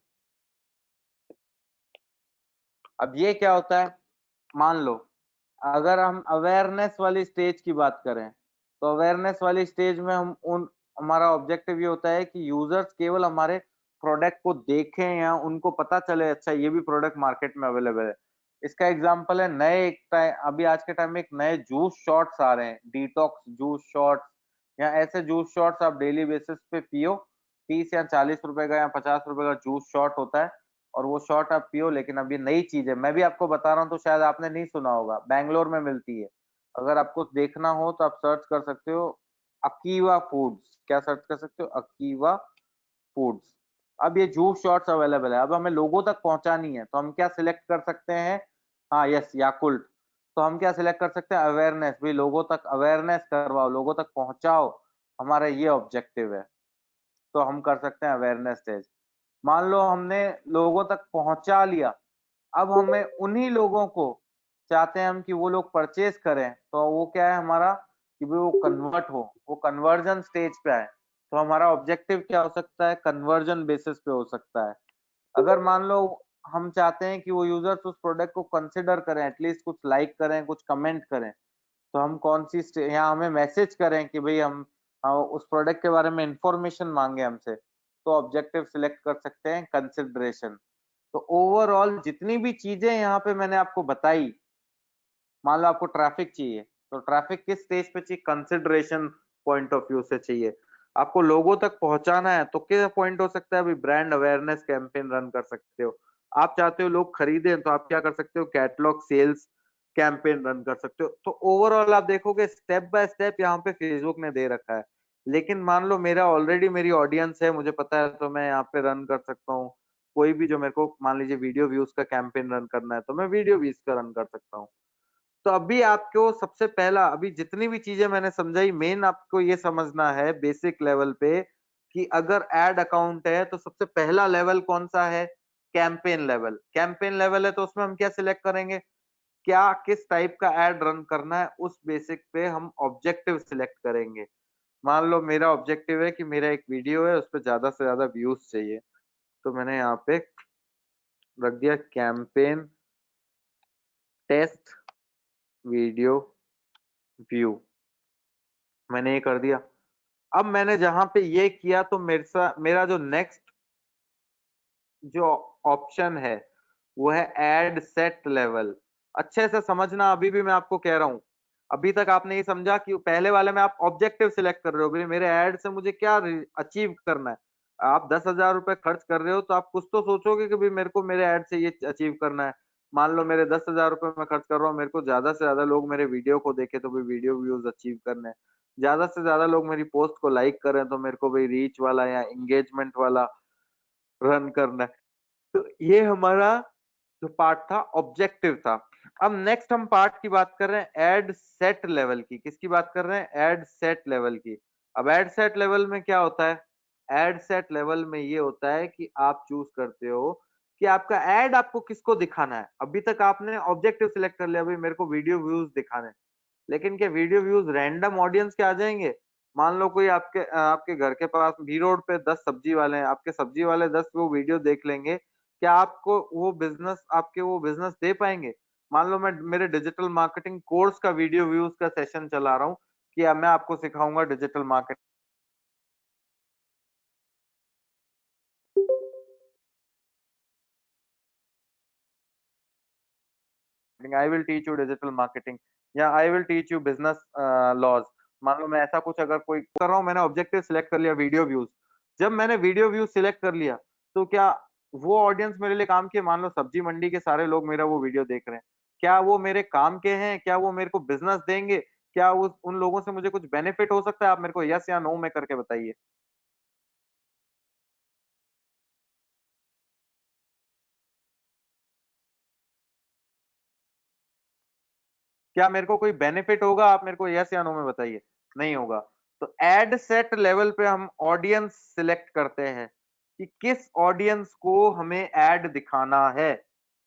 अब ये क्या होता है, मान लो अगर हम अवेयरनेस वाली स्टेज की बात करें तो अवेयरनेस वाली स्टेज में हम उन हमारा ऑब्जेक्टिव ये होता है कि यूजर्स केवल हमारे प्रोडक्ट को देखें या उनको पता चले अच्छा ये भी प्रोडक्ट मार्केट में अवेलेबल है। इसका एग्जांपल है, नए एक टाइम अभी आज के टाइम में एक नए जूस शॉट्स आ रहे हैं, डिटॉक्स जूस शॉट्स, या ऐसे जूस शॉट्स आप डेली बेसिस पे पियो। 30 या 40 रुपए का या 50 रुपए का जूस शॉट होता है, और वो शॉट आप पियो। लेकिन अब ये नई चीज है, मैं भी आपको बता रहा हूँ तो शायद आपने नहीं सुना होगा, बैंगलोर में मिलती है। अगर आपको देखना हो तो आप सर्च कर सकते हो, अकीवा फूड्स। क्या सर्च कर सकते हो? अकीवा फूड्स। अब ये जूस शॉट्स अवेलेबल है, अब हमें लोगों तक पहुंचानी है तो हम क्या सिलेक्ट कर सकते हैं? हाँ यस, याकुल्ट। तो हम क्या सिलेक्ट कर सकते हैं? अवेयरनेस। भाई लोगों तक अवेयरनेस करवाओ, लोगों तक पहुंचाओ, हमारा ये ऑब्जेक्टिव है। तो हम कर सकते हैं अवेयरनेस स्टेज। मान लो हमने लोगों तक पहुंचा लिया, अब हमें उन्हीं लोगों को चाहते हैं हम कि वो लोग परचेज करें, तो वो क्या है हमारा कि भाई वो कन्वर्ट हो, वो कन्वर्जन स्टेज पे आए। तो हमारा ऑब्जेक्टिव क्या हो सकता है? कन्वर्जन बेसिस पे हो सकता है। अगर मान लो हम चाहते हैं कि वो यूजर्स उस प्रोडक्ट को कंसिडर करें, एटलीस्ट कुछ लाइक करें, कुछ कमेंट करें, तो हम कौन सी यहाँ हमें मैसेज करें कि भाई हम उस प्रोडक्ट के बारे में इंफॉर्मेशन मांगे हमसे, तो ऑब्जेक्टिव सिलेक्ट कर सकते हैं कंसिडरेशन। तो ओवरऑल जितनी भी चीजें यहाँ पे मैंने आपको बताई, मान लो आपको ट्रैफिक चाहिए तो ट्रैफिक किस स्टेज पे चाहिए? कंसिडरेशन पॉइंट ऑफ व्यू से चाहिए। आपको लोगों तक पहुंचाना है तो किस पॉइंट हो सकता है? अभी ब्रांड अवेयरनेस कैंपेन रन कर सकते हो। आप चाहते हो लोग खरीदें तो आप क्या कर सकते हो? कैटलॉग सेल्स कैंपेन रन कर सकते हो। तो ओवरऑल आप देखोगे स्टेप बाय स्टेप यहाँ पे फेसबुक ने दे रखा है। लेकिन मान लो मेरा ऑलरेडी मेरी ऑडियंस है, मुझे पता है, तो मैं यहाँ पे रन कर सकता हूँ कोई भी जो मेरे को, मान लीजिए वीडियो व्यूज का कैंपेन रन करना है तो मैं वीडियो व्यूज का रन कर सकता हूँ। तो अभी आपको सबसे पहला, अभी जितनी भी चीजें मैंने समझाई, मेन आपको ये समझना है बेसिक लेवल पे कि अगर एड अकाउंट है तो सबसे पहला लेवल कौन सा है? Campaign level. कैंपेन लेवल है तो उसमें हम क्या सिलेक्ट करेंगे? क्या किस टाइप का एड रन करना है, उस बेसिक पे हम ऑब्जेक्टिव सिलेक्ट करेंगे। मान लो मेरा ऑब्जेक्टिव है कि मेरा एक वीडियो है उस पर ज्यादा से ज्यादा व्यूज चाहिए, तो मैंने यहाँ पे रख दिया कैंपेन टेस्ट वीडियो व्यू, मैंने ये कर दिया। अब मैंने जहां पे ये किया तो मेरा जो नेक्स्ट जो ऑप्शन है वो है ऐड सेट लेवल। अच्छे से समझना, अभी भी मैं आपको कह रहा हूं, अभी तक आपने ये समझा कि पहले वाले में आप ऑब्जेक्टिव सिलेक्ट कर रहे हो, भाई मेरे ऐड से मुझे क्या अचीव करना है। आप 10,000 रुपए खर्च कर रहे हो तो आप कुछ तो सोचोगे कि भाई मेरे को मेरे ऐड से ये अचीव करना है। मान लो मेरे 10,000 रुपए मैं खर्च कर रहा हूँ, मेरे को ज्यादा से ज्यादा लोग मेरे वीडियो को देखे तो भाई वीडियो व्यूज अचीव करने हैं। ज्यादा से ज्यादा लोग मेरी पोस्ट को लाइक करें तो मेरे को भाई रीच वाला या एंगेजमेंट वाला रन करना है। तो ये हमारा जो पार्ट था ऑब्जेक्टिव था। अब नेक्स्ट हम पार्ट की बात कर रहे हैं एड सेट लेवल की। किसकी बात कर रहे हैं? एड सेट लेवल की। अब एड सेट लेवल में क्या होता है? एड सेट लेवल में ये होता है कि आप चूज करते हो कि आपका एड आपको किसको दिखाना है। अभी तक आपने ऑब्जेक्टिव सिलेक्ट कर लिया, भाई मेरे को वीडियो व्यूज दिखाने हैं। लेकिन क्या वीडियो व्यूज रैंडम ऑडियंस के आ जाएंगे? मान लो कोई आपके घर के पास भी रोड पे 10 सब्जी वाले हैं, आपके सब्जी वाले 10 वो वीडियो देख लेंगे, क्या आपको वो बिजनेस दे पाएंगे? मान लो मैं मेरे डिजिटल मार्केटिंग कोर्स का वीडियो व्यूज का सेशन चला रहा हूँ कि अब मैं आपको सिखाऊंगा digital marketing, I will teach you digital marketing या I will teach you business laws. मान लो मैं ऐसा कुछ अगर कोई कर रहा हूँ, मैंने ऑब्जेक्टिव सिलेक्ट कर लिया वीडियो व्यूज। जब मैंने वीडियो व्यूज सिलेक्ट कर लिया तो क्या वो ऑडियंस मेरे लिए काम की है? मान लो सब्जी मंडी के सारे लोग मेरा वो वीडियो देख रहे हैं, क्या वो मेरे काम के हैं? क्या वो मेरे को बिजनेस देंगे? क्या उन लोगों से मुझे कुछ बेनिफिट हो सकता है? आप मेरे को यस या नो में करके बताइए। क्या मेरे को कोई बेनिफिट होगा? आप मेरे को यस या नो में बताइए। नहीं होगा। तो एड सेट लेवल पे हम ऑडियंस सिलेक्ट करते हैं कि किस ऑडियंस को हमें ऐड दिखाना है,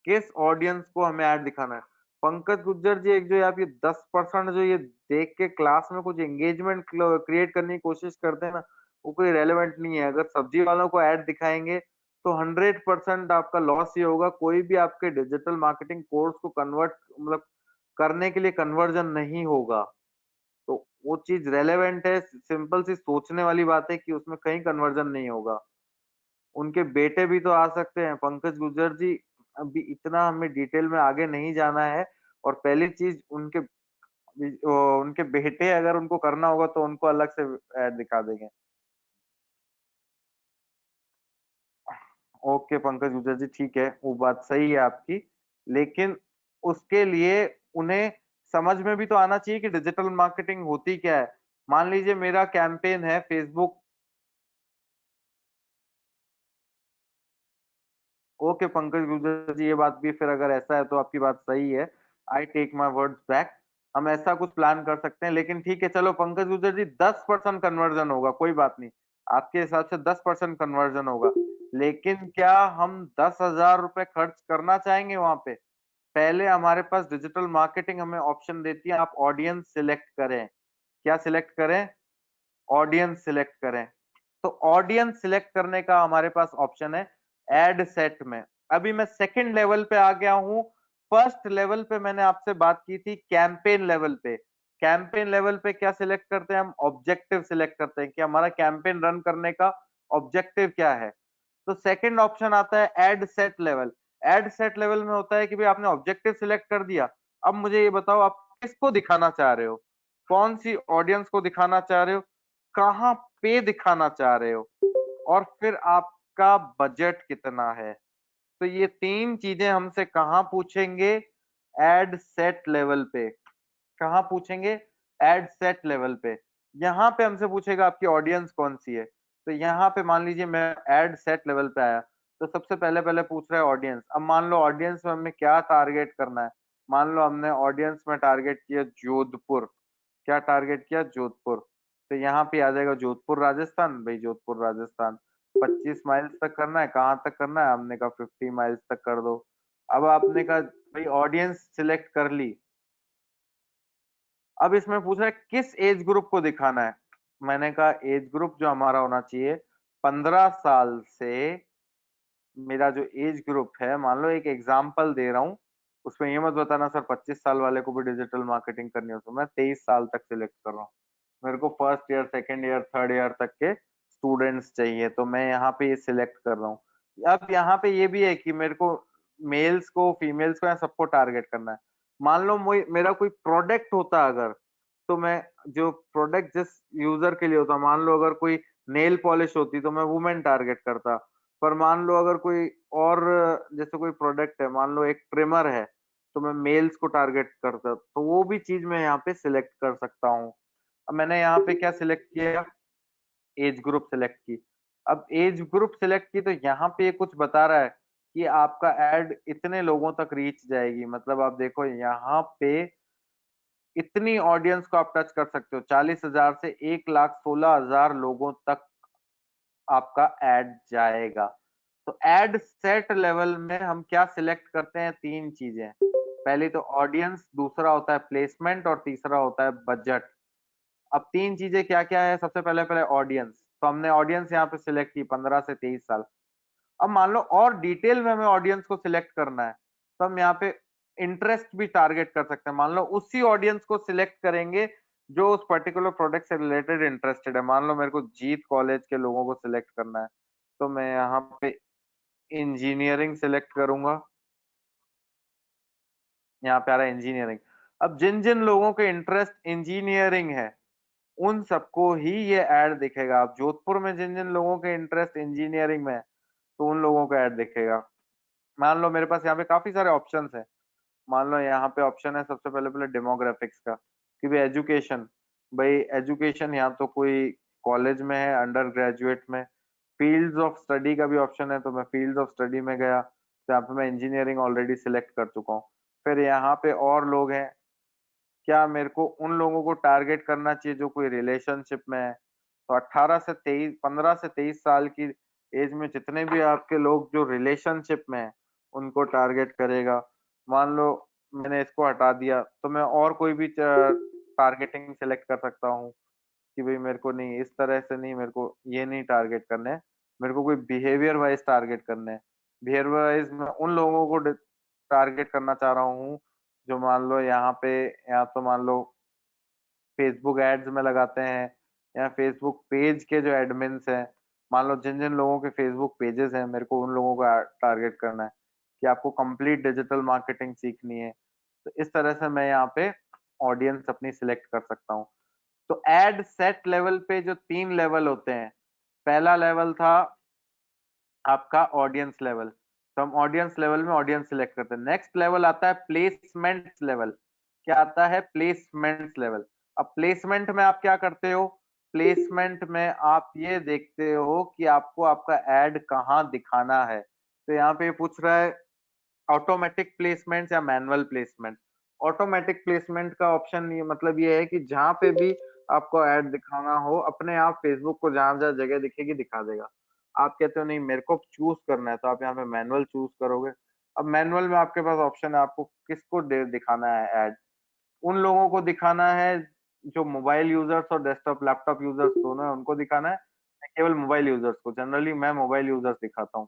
किस ऑडियंस को हमें ऐड दिखाना है। पंकज गुज्जर जी, एक जो आप ये 10% जो ये देख के क्लास में कुछ एंगेजमेंट क्रिएट करने की कोशिश करते हैं ना, वो कोई रेलेवेंट नहीं है। अगर सब्जी वालों को ऐड दिखाएंगे तो 100% आपका लॉस ही होगा। कोई भी आपके डिजिटल मार्केटिंग कोर्स को कन्वर्ट मतलब करने के लिए कन्वर्जन नहीं होगा। तो वो चीज रेलेवेंट है, सिंपल सी सोचने वाली बात है कि उसमें कहीं कन्वर्जन नहीं होगा। उनके बेटे भी तो आ सकते हैं पंकज गुज्जर जी। अभी इतना हमें डिटेल में आगे नहीं जाना है। और पहली चीज उनके बेटे अगर उनको करना होगा तो उनको अलग से ऐड दिखा देंगे। ओके पंकज गुज्जर जी, ठीक है, वो बात सही है आपकी। लेकिन उसके लिए उन्हें समझ में भी तो आना चाहिए कि डिजिटल मार्केटिंग होती क्या है। मान लीजिए मेरा कैंपेन है फेसबुक। ओके पंकज गुर्जर जी, ये बात भी फिर अगर ऐसा है तो आपकी बात सही है। I take my words back. हम ऐसा कुछ प्लान कर सकते हैं, लेकिन ठीक है चलो पंकज गुर्जर जी, 10% कन्वर्जन होगा, कोई बात नहीं। आपके हिसाब से 10% कन्वर्जन होगा। लेकिन क्या हम 10,000 रुपए खर्च करना चाहेंगे वहां पे? पहले हमारे पास डिजिटल मार्केटिंग हमें ऑप्शन देती है, आप ऑडियंस सिलेक्ट करें। क्या सिलेक्ट करें? ऑडियंस सिलेक्ट करें। तो ऑडियंस सिलेक्ट करने का हमारे पास ऑप्शन है एड सेट में। अभी मैं सेकंड लेवल पे आ गया हूं। फर्स्ट लेवल पे मैंने आपसे बात की थी कैंपेन लेवल पे। कैंपेन लेवल पे क्या सिलेक्ट करते हैं? हम ऑब्जेक्टिव सिलेक्ट करते हैं कि हमारा कैंपेन रन करने का ऑब्जेक्टिव क्या है। तो सेकंड ऑप्शन आता है add set level. Ad set level में होता है कि भाई आपने ऑब्जेक्टिव सिलेक्ट कर दिया। अब मुझे ये बताओ आप किसको दिखाना चाह रहे हो, कौन सी ऑडियंस को दिखाना चाह रहे हो, कहाँ पे दिखाना चाह रहे हो, और फिर आपका बजट कितना है। तो ये तीन चीजें हमसे कहाँ पूछेंगे? एड सेट लेवल पे। कहाँ पूछेंगे? एड सेट लेवल पे। यहाँ पे हमसे पूछेगा आपकी ऑडियंस कौन सी है। तो यहाँ पे मान लीजिए मैं एड सेट लेवल पे आया, तो सबसे पहले पहले पूछ रहा है ऑडियंस। अब मान लो ऑडियंस में हमें क्या टारगेट करना है। मान लो हमने ऑडियंस में टारगेट किया जोधपुर। क्या टारगेट किया? जोधपुर। तो यहाँ पे आ जाएगा जोधपुर राजस्थान। भाई जोधपुर राजस्थान 25 माइल्स तक करना है। कहाँ तक करना है? हमने कहा 50 माइल्स तक कर दो। अब आपने कहा भाई ऑडियंस सिलेक्ट कर ली। अब इसमें पूछ रहा है किस एज ग्रुप को दिखाना है। मैंने कहा एज ग्रुप जो हमारा होना चाहिए 15 साल से। मेरा जो एज ग्रुप है, मान लो एक एग्जाम्पल दे रहा हूं, उसमें ये मत बताना सर 25 साल वाले को भी डिजिटल मार्केटिंग करनी हो, तो मैं 23 साल तक सिलेक्ट कर रहा हूँ। मेरे को first year, second year, third year तक के स्टूडेंट्स चाहिए, तो मैं यहाँ पे ये सिलेक्ट कर रहा हूँ। अब यहाँ पे ये भी है कि मेरे को मेल्स को, फीमेल्स को या सबको टारगेट करना है। मान लो मेरा कोई प्रोडक्ट होता अगर, तो मैं जो प्रोडक्ट जिस यूजर के लिए होता, मान लो अगर कोई नेल पॉलिश होती तो मैं वुमेन टारगेट करता। पर मान लो अगर कोई और जैसे कोई प्रोडक्ट है, मान लो एक ट्रिमर है, तो मैं मेल्स को टारगेट करता, तो वो भी चीज मैं यहाँ पे सिलेक्ट कर सकता हूँ। अब मैंने यहाँ पे क्या सिलेक्ट किया, एज ग्रुप सिलेक्ट की। अब एज ग्रुप सिलेक्ट की तो यहाँ पे ये कुछ बता रहा है कि आपका एड इतने लोगों तक रीच जाएगी। मतलब आप देखो यहाँ पे इतनी ऑडियंस को आप टच कर सकते हो, 40,000 से 1,16,000 लोगों तक आपका एड जाएगा। तो एड सेट लेवल में हम क्या सिलेक्ट करते हैं, तीन चीजें। पहली तो ऑडियंस, दूसरा होता है प्लेसमेंट और तीसरा होता है बजट। अब तीन चीजें क्या क्या है, सबसे पहले पहले ऑडियंस। तो हमने ऑडियंस यहाँ पे सिलेक्ट की 15 से 23 साल। अब मान लो और डिटेल में हमें ऑडियंस को सिलेक्ट करना है, तो हम यहाँ पे इंटरेस्ट भी टारगेट कर सकते हैं। मान लो उसी ऑडियंस को सिलेक्ट करेंगे जो उस पर्टिकुलर प्रोडक्ट से रिलेटेड इंटरेस्टेड है। मान लो मेरे को जीत कॉलेज के लोगों को सिलेक्ट करना है, तो मैं यहाँ पे इंजीनियरिंग सिलेक्ट करूंगा। यहाँ पे आ रहा है इंजीनियरिंग। अब जिन जिन लोगों के इंटरेस्ट इंजीनियरिंग है, उन सबको ही ये ऐड दिखेगा। अब जोधपुर में जिन जिन लोगों के इंटरेस्ट इंजीनियरिंग में है, तो उन लोगों का ऐड दिखेगा। मान लो मेरे पास यहाँ पे काफी सारे ऑप्शंस हैं। मान लो यहाँ पे ऑप्शन है सबसे पहले पहले डेमोग्राफिक्स का, कि भाई एजुकेशन। भाई एजुकेशन यहाँ तो कोई कॉलेज में है, अंडर ग्रेजुएट में। फील्ड्स ऑफ स्टडी का भी ऑप्शन है, तो मैं फील्ड्स ऑफ स्टडी में गया, तो यहाँ पे मैं इंजीनियरिंग ऑलरेडी सिलेक्ट कर चुका हूँ। फिर यहाँ पे और लोग हैं, क्या मेरे को उन लोगों को टारगेट करना चाहिए जो कोई रिलेशनशिप में है। तो 18 से 23, 15 से 23 साल की एज में जितने भी आपके लोग जो रिलेशनशिप में है, उनको टारगेट करेगा। मान लो मैंने इसको हटा दिया, तो मैं और कोई भी टारगेटिंग सिलेक्ट कर सकता हूँ कि भाई मेरे को नहीं, इस तरह से नहीं, मेरे को ये नहीं टारगेट करने हैं। मेरे को कोई बिहेवियर वाइज टारगेट करने हैं। बिहेवियर वाइज मैं उन लोगों को टारगेट करना चाह रहा हूँ जो मान लो यहाँ पे, या तो मान लो फेसबुक एड्स में लगाते हैं, या फेसबुक पेज के जो एडमिन्स हैं। मान लो जिन जिन लोगों के फेसबुक पेजेस हैं, मेरे को उन लोगों को टारगेट करना है कि आपको कंप्लीट डिजिटल मार्केटिंग सीखनी है। तो इस तरह से मैं यहाँ पे ऑडियंस अपनी सिलेक्ट कर सकता हूँ। तो एड सेट लेवल पे जो तीन लेवल होते हैं, पहला लेवल था आपका ऑडियंस लेवल। तो हम ऑडियंस लेवल में ऑडियंस सिलेक्ट करते हैं। नेक्स्ट लेवल आता है प्लेसमेंट लेवल। क्या आता है, प्लेसमेंट लेवल। अब प्लेसमेंट में आप क्या करते हो, प्लेसमेंट में आप ये देखते हो कि आपको आपका एड कहाँ दिखाना है। तो यहाँ पे पूछ रहा है ऑटोमेटिक प्लेसमेंट या मैनुअल प्लेसमेंट। ऑटोमेटिक प्लेसमेंट का ऑप्शन ये मतलब ये है कि जहां पे भी आपको ऐड दिखाना हो, अपने आप फेसबुक को जहां जहां जगह दिखेगी दिखा देगा। आप कहते हो नहीं मेरे को चूज करना है, तो आप यहाँ पे मैनुअल चूज करोगे। अब मैनुअल में आपके पास ऑप्शन है, आपको किसको दिखाना है ऐड। उन लोगों को दिखाना है जो मोबाइल यूजर्स और डेस्कटॉप लैपटॉप यूजर्स दोनों है, उनको दिखाना है, या केवल मोबाइल यूजर्स को। जनरली मैं मोबाइल यूजर्स दिखाता हूँ,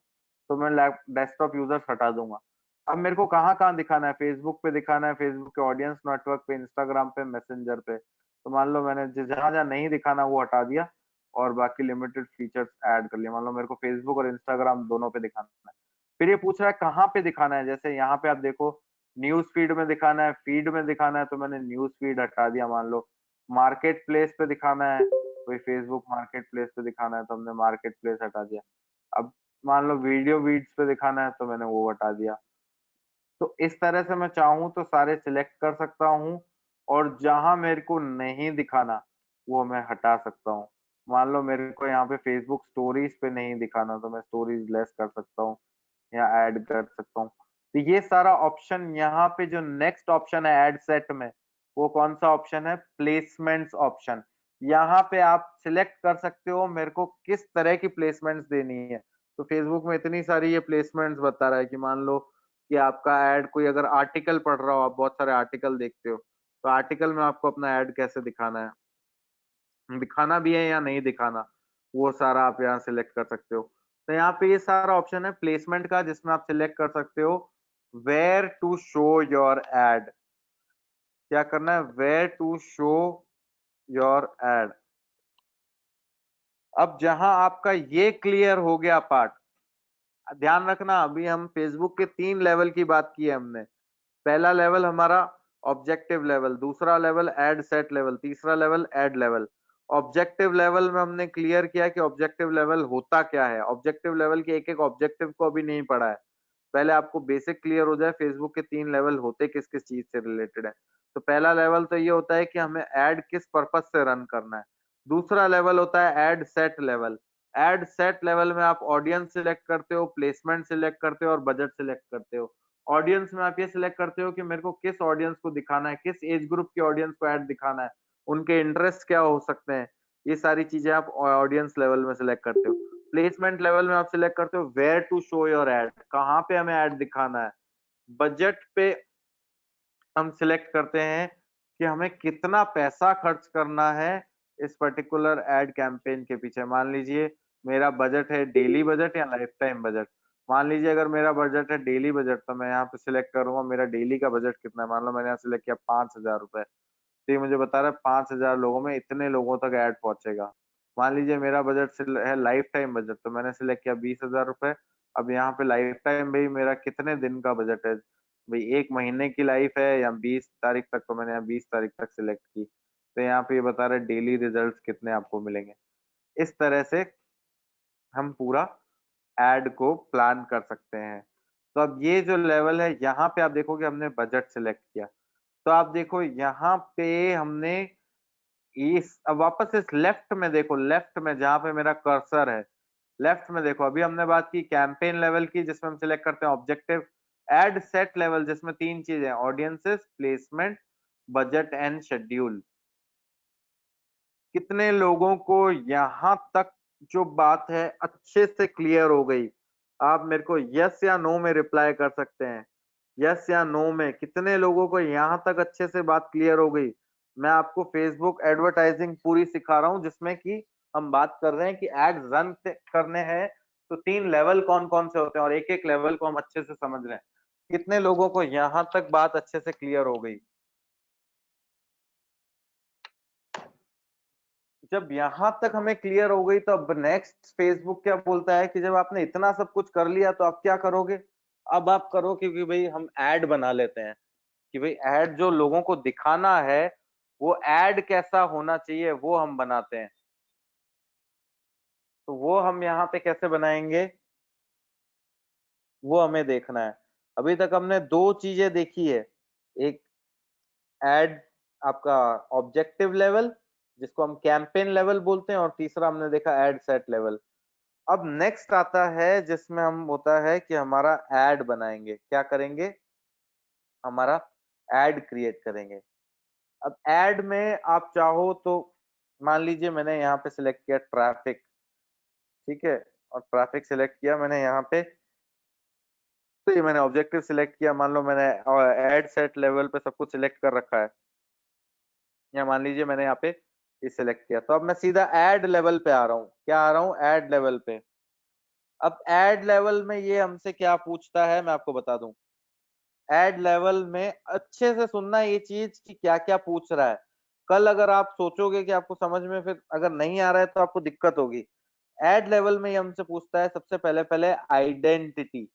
तो मैं डेस्कटॉप यूजर्स हटा दूंगा। अब मेरे को कहाँ कहाँ दिखाना है, फेसबुक पे दिखाना है, फेसबुक के ऑडियंस नेटवर्क पे, इंस्टाग्राम पे, मैसेंजर पे। तो मान लो मैंने जहां जहां नहीं दिखाना वो हटा दिया, और बाकी लिमिटेड फीचर्स ऐड कर लिया। मान लो मेरे को फेसबुक और इंस्टाग्राम दोनों पे दिखाना है। फिर ये पूछ रहा है कहाँ पे दिखाना है, जैसे यहाँ पे आप देखो न्यूज फीड में दिखाना है, फीड में दिखाना है, तो मैंने न्यूज फीड हटा दिया। मान लो मार्केट प्लेस पे दिखाना है, कोई फेसबुक मार्केट प्लेस पे दिखाना है, तो हमने मार्केट प्लेस हटा दिया। अब मान लो वीडियो वीड्स पे दिखाना है, तो मैंने वो हटा दिया। तो इस तरह से मैं चाहूँ तो सारे सिलेक्ट कर सकता हूँ, और जहां मेरे को नहीं दिखाना वो मैं हटा सकता हूँ। मान लो मेरे को यहाँ पे फेसबुक स्टोरीज पे नहीं दिखाना, तो मैं स्टोरीज लेस कर सकता हूँ या ऐड कर सकता हूँ। तो ये सारा ऑप्शन यहाँ पे जो नेक्स्ट ऑप्शन है एड सेट में, वो कौन सा ऑप्शन है, प्लेसमेंट्स ऑप्शन। यहाँ पे आप सिलेक्ट कर सकते हो मेरे को किस तरह की प्लेसमेंट्स देनी है। तो फेसबुक में इतनी सारी ये प्लेसमेंट्स बता रहा है कि मान लो कि आपका ऐड कोई अगर आर्टिकल पढ़ रहा हो, आप बहुत सारे आर्टिकल देखते हो, तो आर्टिकल में आपको अपना ऐड कैसे दिखाना है, दिखाना भी है या नहीं दिखाना, वो सारा आप यहाँ सिलेक्ट कर सकते हो। तो यहाँ पे ये सारा ऑप्शन है प्लेसमेंट का, जिसमें आप सिलेक्ट कर सकते हो where to show your ad, क्या करना है, where to show your ad. अब जहां आपका ये क्लियर हो गया पार्ट, ध्यान रखना अभी हम फेसबुक के 3 लेवल की बात की है हमने। पहला लेवल हमारा ऑब्जेक्टिव लेवल, दूसरा लेवल एड सेट लेवल, तीसरा level ad level. Objective level में हमने क्लियर किया कि ऑब्जेक्टिव लेवल होता क्या है। ऑब्जेक्टिव लेवल के एक एक ऑब्जेक्टिव को अभी नहीं पढ़ा है, पहले आपको बेसिक क्लियर हो जाए फेसबुक के 3 लेवल होते किस किस चीज से रिलेटेड है। तो पहला लेवल तो ये होता है कि हमें ऐड किस पर्पस से रन करना है। दूसरा लेवल होता है add set level. Add set level में आप ऑडियंस सिलेक्ट करते हो, प्लेसमेंट सिलेक्ट करते हो और बजट सिलेक्ट करते हो। ऑडियंस में आप ये सिलेक्ट करते हो कि मेरे को किस ऑडियंस को दिखाना है, किस एज ग्रुप के ऑडियंस को ऐड दिखाना है, उनके इंटरेस्ट क्या हो सकते हैं, ये सारी चीजें आप ऑडियंस लेवल में सिलेक्ट करते हो। प्लेसमेंट लेवल में आप सिलेक्ट करते हो where to show your ad, कहाँ पे हमें ऐड दिखाना है। बजट पे हम सिलेक्ट करते हैं कि हमें कितना पैसा खर्च करना है इस पर्टिकुलर एड कैंपेन के पीछे। मान लीजिए मेरा बजट है डेली बजट या लाइफ टाइम बजट। मान लीजिए अगर मेरा बजट है डेली बजट तो मैं यहाँ पे सिलेक्ट करूंगा मेरा डेली का बजट कितना है। मान लो मैंने यहाँ सिलेक्ट किया 5,000 रुपए, तो ये मुझे बता रहा है 5,000 लोगों में इतने लोगों तक ऐड पहुंचेगा। मान लीजिए मेरा बजट है लाइफ टाइम बजट, तो मैंने सिलेक्ट किया 20,000 रुपए। अब यहाँ पे लाइफ टाइम भाई मेरा कितने दिन का बजट है, भाई 1 महीने की लाइफ है या 20 तारीख तक, तो मैंने यहाँ 20 तारीख तक सिलेक्ट की। तो यहाँ पे ये बता रहा है डेली रिजल्ट कितने आपको मिलेंगे। इस तरह से हम पूरा एड को प्लान कर सकते हैं। तो अब ये जो लेवल है यहाँ पे आप देखोगे हमने बजट सिलेक्ट किया, तो आप देखो यहाँ पे हमने इस, अब वापस इस लेफ्ट में देखो, लेफ्ट में जहां पे मेरा कर्सर है, लेफ्ट में देखो अभी हमने बात की कैंपेन लेवल की जिसमें हम सिलेक्ट करते हैं ऑब्जेक्टिव। एड सेट लेवल जिसमें 3 चीजें audiences, placement, budget and schedule. कितने लोगों को यहां तक जो बात है अच्छे से क्लियर हो गई, आप मेरे को यस या नो में रिप्लाई कर सकते हैं। यस या नो में कितने लोगों को यहां तक अच्छे से बात क्लियर हो गई। मैं आपको फेसबुक एडवर्टाइजिंग पूरी सिखा रहा हूं जिसमें कि हम बात कर रहे हैं कि एड रन करने हैं तो 3 लेवल कौन कौन से होते हैं और एक एक लेवल को हम अच्छे से समझ रहे हैं। कितने लोगों को यहां तक बात अच्छे से क्लियर हो गई। जब यहां तक हमें क्लियर हो गई तो अब नेक्स्ट फेसबुक क्या बोलता है कि जब आपने इतना सब कुछ कर लिया तो आप क्या करोगे। अब आप करो कि भाई हम ऐड बना लेते हैं, कि भाई ऐड जो लोगों को दिखाना है वो ऐड कैसा होना चाहिए वो हम बनाते हैं। तो वो हम यहाँ पे कैसे बनाएंगे वो हमें देखना है। अभी तक हमने 2 चीजें देखी है, एक एड आपका ऑब्जेक्टिव लेवल जिसको हम कैंपेन लेवल बोलते हैं और तीसरा हमने देखा एड सेट लेवल। अब नेक्स्ट आता है जिसमें हम होता है कि हमारा एड बनाएंगे, क्या करेंगे, हमारा एड क्रिएट करेंगे। अब एड में आप चाहो तो मान लीजिए मैंने यहाँ पे सिलेक्ट किया ट्रैफिक, ठीक है, और ट्रैफिक सिलेक्ट किया मैंने यहाँ पे, तो ये मैंने ऑब्जेक्टिव सिलेक्ट किया। मान लो मैंने एड सेट लेवल पे सब कुछ सिलेक्ट कर रखा है, या मान लीजिए मैंने यहाँ पे ये सिलेक्ट किया। तो अब मैं सीधा एड लेवल पे आ रहा हूँ, क्या आ रहा हूँ, एड लेवल पे। अब एड लेवल में ये हमसे क्या पूछता है मैं आपको बता दूं। एड लेवल में अच्छे से सुनना ये चीज कि क्या क्या पूछ रहा है। कल अगर आप सोचोगे कि आपको समझ में फिर अगर नहीं आ रहा है तो आपको दिक्कत होगी। एड लेवल में ये हमसे पूछता है सबसे पहले पहले आइडेंटिटी।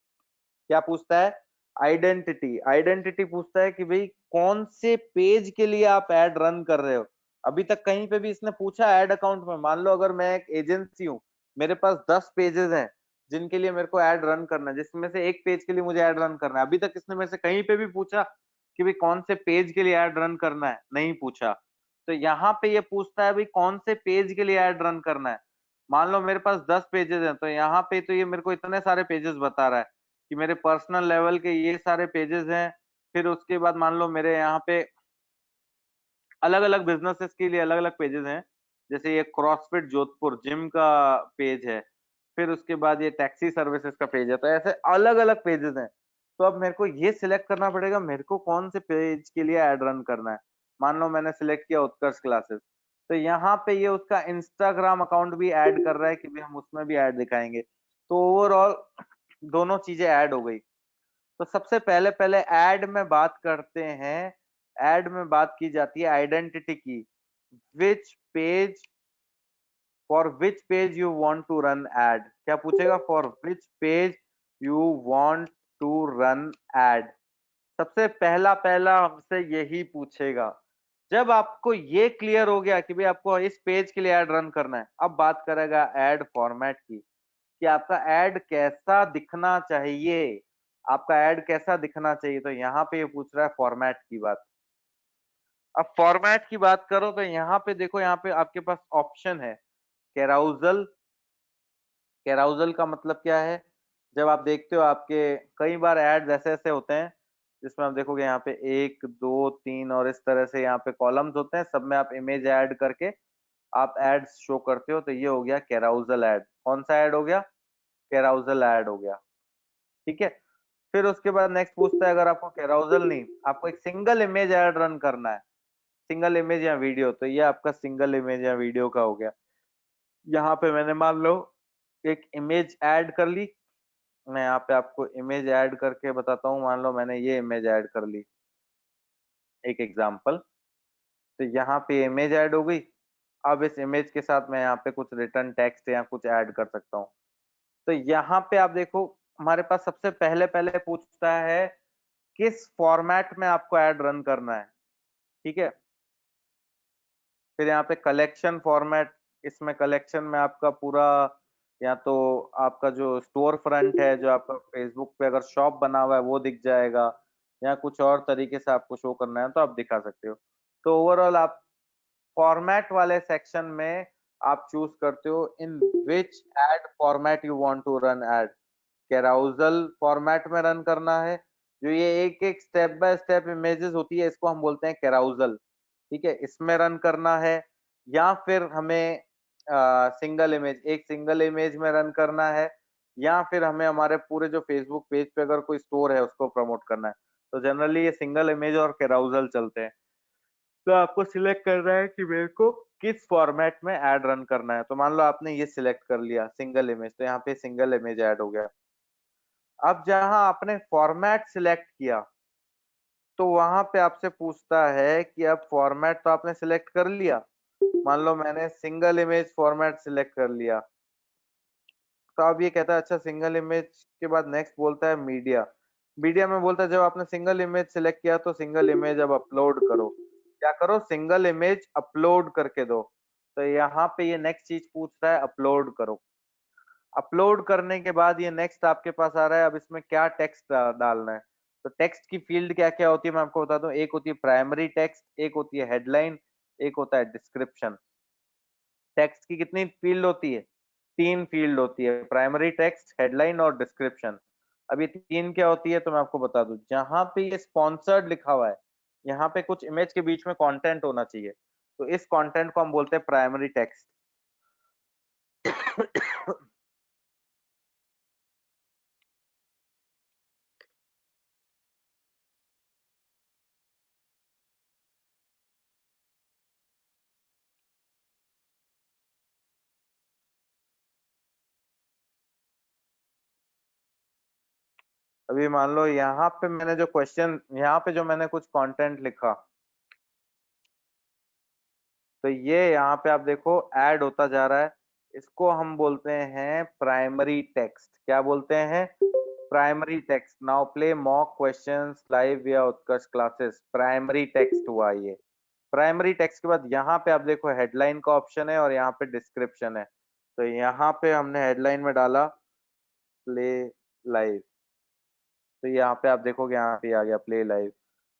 क्या पूछता है, आइडेंटिटी। आइडेंटिटी पूछता है कि भाई कौन से पेज के लिए आप ऐड रन कर रहे हो। अभी तक कहीं पे भी इसने पूछा ऐड अकाउंट में, मान लो अगर मैं एक एजेंसी हूँ, मेरे पास 10 पेजेस हैं जिनके लिए मेरे को ऐड रन करना है, जिसमें से एक पेज के लिए मुझे ऐड रन करना है। अभी तक इसने मेरे से कहीं पे भी पूछा कि भाई कौन से पेज के लिए ऐड रन करना है, नहीं पूछा। तो यहाँ पे ये पूछता है भाई कौन से पेज के लिए ऐड रन करना है। मान लो मेरे पास 10 पेजेस हैं, तो यहाँ पे तो ये मेरे को इतने सारे पेजेस बता रहा है कि मेरे पर्सनल लेवल के ये सारे पेजेस हैं। फिर उसके बाद मान लो मेरे यहाँ पे अलग अलग बिजनेसेस के लिए अलग अलग पेजेस हैं, जैसे ये क्रॉसफिट जोधपुर जिम का पेज है, फिर उसके बाद ये टैक्सी सर्विसेज का पेज है, तो ऐसे अलग अलग पेजेस हैं। तो अब मेरे को ये सिलेक्ट करना पड़ेगा मेरे को कौन से पेज के लिए ऐड रन करना है। मान लो मैंने सिलेक्ट किया उत्कर्ष क्लासेस, तो यहाँ पे ये उसका इंस्टाग्राम अकाउंट भी ऐड कर रहा है कि भाई हम उसमें भी ऐड दिखाएंगे। तो ओवरऑल दोनों चीजें ऐड हो गई। तो सबसे पहले पहले ऐड में बात करते हैं, ऐड में बात की जाती है आइडेंटिटी की, which page, for which page you want to run ad, क्या पूछेगा, for which page you want to run ad, सबसे पहला पहला हमसे यही पूछेगा। जब आपको ये क्लियर हो गया कि भाई आपको इस पेज के लिए ऐड रन करना है, अब बात करेगा ऐड फॉर्मेट की, कि आपका ऐड कैसा दिखना चाहिए, आपका ऐड कैसा दिखना चाहिए, तो यहाँ पे ये पूछ रहा है फॉर्मेट की बात। अब फॉर्मेट की बात करो तो यहाँ पे देखो, यहाँ पे आपके पास ऑप्शन है कैराउजल। कैराउजल का मतलब क्या है, जब आप देखते हो आपके कई बार ऐड ऐसे ऐसे होते हैं जिसमें आप देखोगे यहाँ पे 1 2 3 और इस तरह से यहाँ पे कॉलम्स होते हैं, सब में आप इमेज ऐड करके आप एड्स शो करते हो, तो ये हो गया कैराउजल ऐड। कौन सा ऐड हो गया, कैराउजल ऐड हो गया, ठीक है। फिर उसके बाद नेक्स्ट पूछता है, अगर आपको कैराउजल नहीं, आपको एक सिंगल इमेज ऐड रन करना है, सिंगल इमेज या वीडियो, तो ये आपका सिंगल इमेज या वीडियो का हो गया। यहाँ पे मैंने मान लो एक इमेज ऐड कर ली, मैं यहाँ पे आपको इमेज ऐड करके बताता हूँ, मान लो मैंने ये इमेज ऐड कर ली, एक एग्जांपल, तो यहाँ पे इमेज ऐड हो गई। अब इस इमेज के साथ मैं यहाँ पे कुछ रिटर्न टेक्स्ट या कुछ ऐड कर सकता हूँ। तो यहाँ पे आप देखो हमारे पास सबसे पहले पहले पूछता है किस फॉर्मेट में आपको ऐड रन करना है, ठीक है। फिर यहाँ पे कलेक्शन फॉर्मेट, इसमें कलेक्शन में आपका पूरा, या तो आपका जो स्टोर फ्रंट है, जो आपका फेसबुक पे अगर शॉप बना हुआ है वो दिख जाएगा, या कुछ और तरीके से आपको शो करना है तो आप दिखा सकते हो। तो ओवरऑल आप फॉर्मेट वाले सेक्शन में आप चूज करते हो in which ad format you want to run ad. Carousel format में रन करना है, जो ये एक एक स्टेप बाय स्टेप इमेजेस होती है, इसको हम बोलते हैं कैराउजल, ठीक है, इसमें रन करना है। या फिर हमें सिंगल इमेज, एक सिंगल इमेज में रन करना है, या फिर हमें हमारे पूरे जो फेसबुक पेज पे अगर कोई स्टोर है उसको प्रमोट करना है, तो जनरली ये सिंगल इमेज और कैराउजल चलते हैं। तो आपको सिलेक्ट करना है कि मेरे को किस फॉर्मेट में ऐड रन करना है। तो मान लो आपने ये सिलेक्ट कर लिया सिंगल इमेज, तो यहाँ पे सिंगल इमेज ऐड हो गया। अब जहां आपने फॉर्मेट सिलेक्ट किया, तो वहां पे आपसे पूछता है कि अब फॉर्मेट तो आपने सिलेक्ट कर लिया, मान लो मैंने सिंगल इमेज फॉर्मेट सिलेक्ट कर लिया, तो अब ये कहता है अच्छा सिंगल इमेज के बाद नेक्स्ट बोलता है मीडिया। मीडिया में बोलता है जब आपने सिंगल इमेज सिलेक्ट किया तो सिंगल इमेज अब अपलोड करो, क्या करो, सिंगल इमेज अपलोड करके दो। तो यहाँ पे ये नेक्स्ट चीज पूछ रहा है अपलोड करो। अपलोड करने के बाद ये नेक्स्ट आपके पास आ रहा है, अब इसमें क्या टेक्स्ट डालना है। तो टेक्स्ट की फील्ड क्या क्या होती है मैं आपको बता दूं, एक होती है प्राइमरी टेक्स्ट, एक होती है हेडलाइन, एक होता है डिस्क्रिप्शन। टेक्स्ट की कितनी फील्ड होती है, 3 फील्ड होती है, प्राइमरी टेक्स्ट, हेडलाइन और डिस्क्रिप्शन। अब ये 3 क्या होती है तो मैं आपको बता दूं, जहां पे ये स्पॉन्सर्ड लिखा हुआ है, यहाँ पे कुछ इमेज के बीच में कंटेंट होना चाहिए, तो इस कंटेंट को हम बोलते हैं प्राइमरी टेक्स्ट। अभी मान लो यहाँ पे मैंने जो क्वेश्चन, यहाँ पे जो मैंने कुछ कंटेंट लिखा, तो ये यहाँ पे आप देखो ऐड होता जा रहा है, इसको हम बोलते हैं प्राइमरी टेक्स्ट। क्या बोलते हैं, primary text. Now play mock questions live या उत्कर्ष क्लासेस, प्राइमरी टेक्स्ट हुआ ये। प्राइमरी टेक्स्ट के बाद यहाँ पे आप देखो हेडलाइन का ऑप्शन है और यहाँ पे डिस्क्रिप्शन है, तो यहाँ पे हमने हेडलाइन में डाला प्ले लाइव, तो यहाँ पे आप देखोगे यहाँ पे आ गया प्ले लाइव।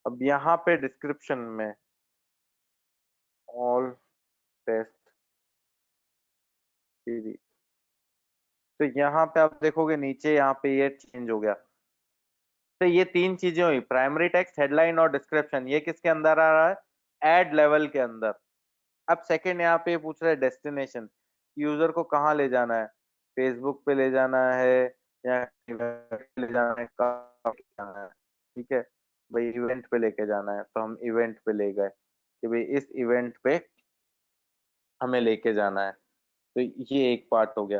अब यहाँ पे डिस्क्रिप्शन में ऑल टेस्ट सीरीज, तो यहाँ पे आप देखोगे नीचे यहाँ पे ये चेंज हो गया। तो ये 3 चीजें हुई, प्राइमरी टेक्स्ट, हेडलाइन और डिस्क्रिप्शन, ये किसके अंदर आ रहा है, एड लेवल के अंदर। अब सेकंड यहाँ पे पूछ रहा है डेस्टिनेशन, यूजर को कहाँ ले जाना है, फेसबुक पे ले जाना है या ले जाना है, कहाँ ले जाना है, ठीक है। भाई इवेंट पे लेके जाना है तो हम इवेंट पे ले गए कि भाई इस इवेंट पे हमें लेके जाना है, तो ये एक पार्ट हो गया।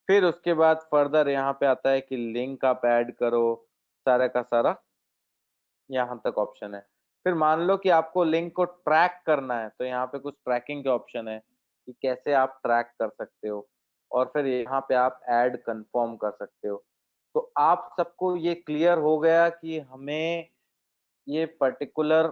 फिर उसके बाद फर्दर यहाँ पे आता है कि लिंक आप ऐड करो, सारा का सारा यहाँ तक ऑप्शन है। फिर मान लो कि आपको लिंक को ट्रैक करना है, तो यहाँ पे कुछ ट्रैकिंग के ऑप्शन है कि कैसे आप ट्रैक कर सकते हो, और फिर यहाँ पे आप ऐड कंफर्म कर सकते हो। तो आप सबको ये क्लियर हो गया कि हमें ये पर्टिकुलर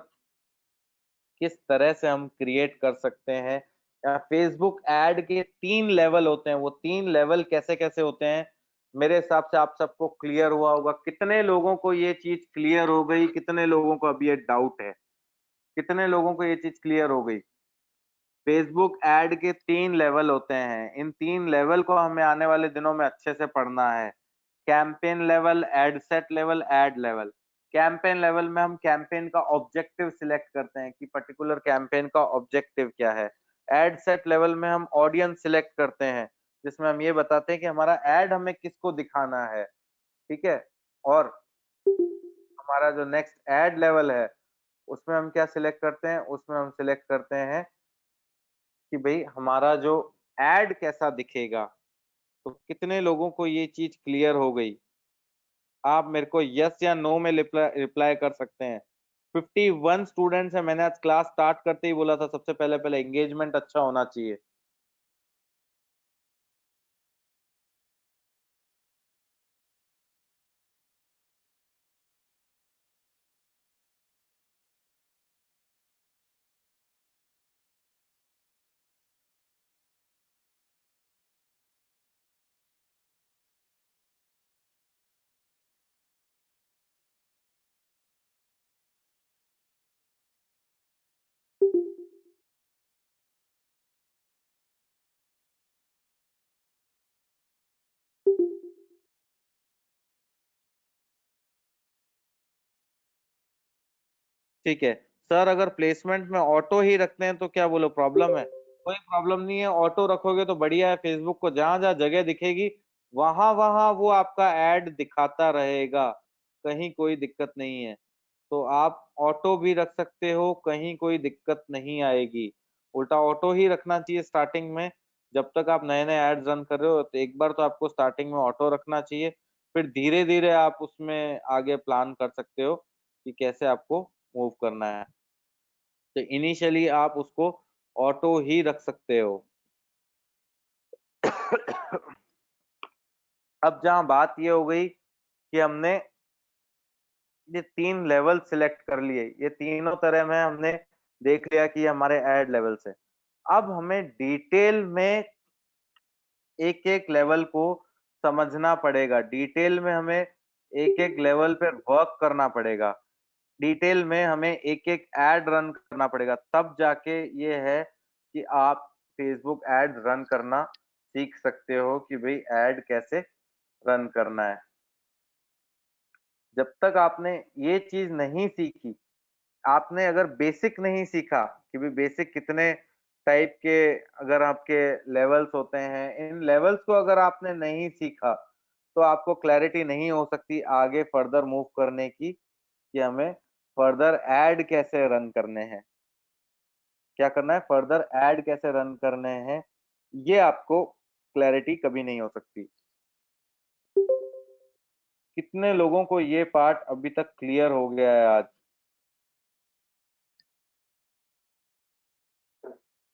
किस तरह से हम क्रिएट कर सकते हैं, या फेसबुक ऐड के 3 लेवल होते हैं, वो 3 लेवल कैसे-कैसे होते हैं, मेरे हिसाब से आप सबको क्लियर हुआ होगा। कितने लोगों को ये चीज़ क्लियर हो गई? कितने लोगों को अभी ये डाउट है? कितने लोगों को ये चीज़ क्लियर हो गई? फेसबुक ऐड के 3 लेवल होते हैं। इन 3 लेवल को हमें आने वाले दिनों में अच्छे से पढ़ना है। Campaign level, ad set level, add level. Campaign level में हम कैंपेन का ऑब्जेक्टिव सिलेक्ट करते हैं कि पर्टिकुलर कैंपेन का ऑब्जेक्टिव क्या है। एड सेट लेवल में हम ऑडियंस सिलेक्ट करते हैं, जिसमें हम ये बताते हैं कि हमारा ऐड हमें किसको दिखाना है, ठीक है? और हमारा जो नेक्स्ट ऐड लेवल है, उसमें हम क्या सिलेक्ट करते हैं? उसमें हम सिलेक्ट करते हैं कि भई हमारा जो ऐड कैसा दिखेगा। तो कितने लोगों को ये चीज़ क्लियर हो गई? आप मेरे को यस या नो में रिप्लाई कर सकते हैं। 51 स्टूडेंट्स हैं, मैंने आज क्लास स्टार्ट करते ही बोला था सबसे पहले एंगेजमेंट अच्छा होना चाहिए। ठीक है। सर अगर प्लेसमेंट में ऑटो ही रखते हैं तो क्या बोलो प्रॉब्लम है? कोई प्रॉब्लम नहीं है, ऑटो रखोगे तो बढ़िया है। फेसबुक को जहाँ-जहाँ जगह दिखेगी, वहाँ-वहाँ वो आपका ऐड दिखाता रहेगा, कहीं कोई दिक्कत नहीं है। तो आप ऑटो भी रख सकते हो, कहीं कोई दिक्कत नहीं आएगी। उल्टा ऑटो ही रखना चाहिए स्टार्टिंग में, जब तक आप नए-नए एड्स रन कर रहे हो, तो एक बार तो आपको स्टार्टिंग में ऑटो रखना चाहिए, फिर धीरे-धीरे आप उसमें आगे प्लान कर सकते हो कि कैसे आपको मूव करना है। तो इनिशियली आप उसको ऑटो ही रख सकते हो। अब जहाँ बात ये हो गई कि हमने ये 3 लेवल सिलेक्ट कर लिए, ये तीनों तरह में हमने देख लिया कि ये हमारे ऐड लेवल्स हैं। अब हमें डिटेल में एक-एक लेवल को समझना पड़ेगा, डिटेल में हमें एक-एक लेवल पे वर्क करना पड़ेगा, डिटेल में हमें एक-एक ऐड रन करना पड़ेगा, तब जाके ये है कि आप फेसबुक ऐड रन करना सीख सकते हो कि भई ऐड कैसे रन करना है। जब तक आपने ये चीज़ नहीं सीखी, आपने अगर बेसिक नहीं सीखा कि भाई बेसिक कितने टाइप के अगर आपके लेवल्स होते हैं, इन लेवल्स को अगर आपने नहीं सीखा, तो आपको क्लैरिटी नहीं हो सकती आगे फर्दर मूव करने की कि हमें फर्दर ऐड कैसे रन करने हैं। क्या करना है? फर्दर ऐड कैसे रन करने हैं, ये आपको क्लैरिटी कभी नहीं हो सकती। कितने लोगों को ये पार्ट अभी तक क्लियर हो गया है आज?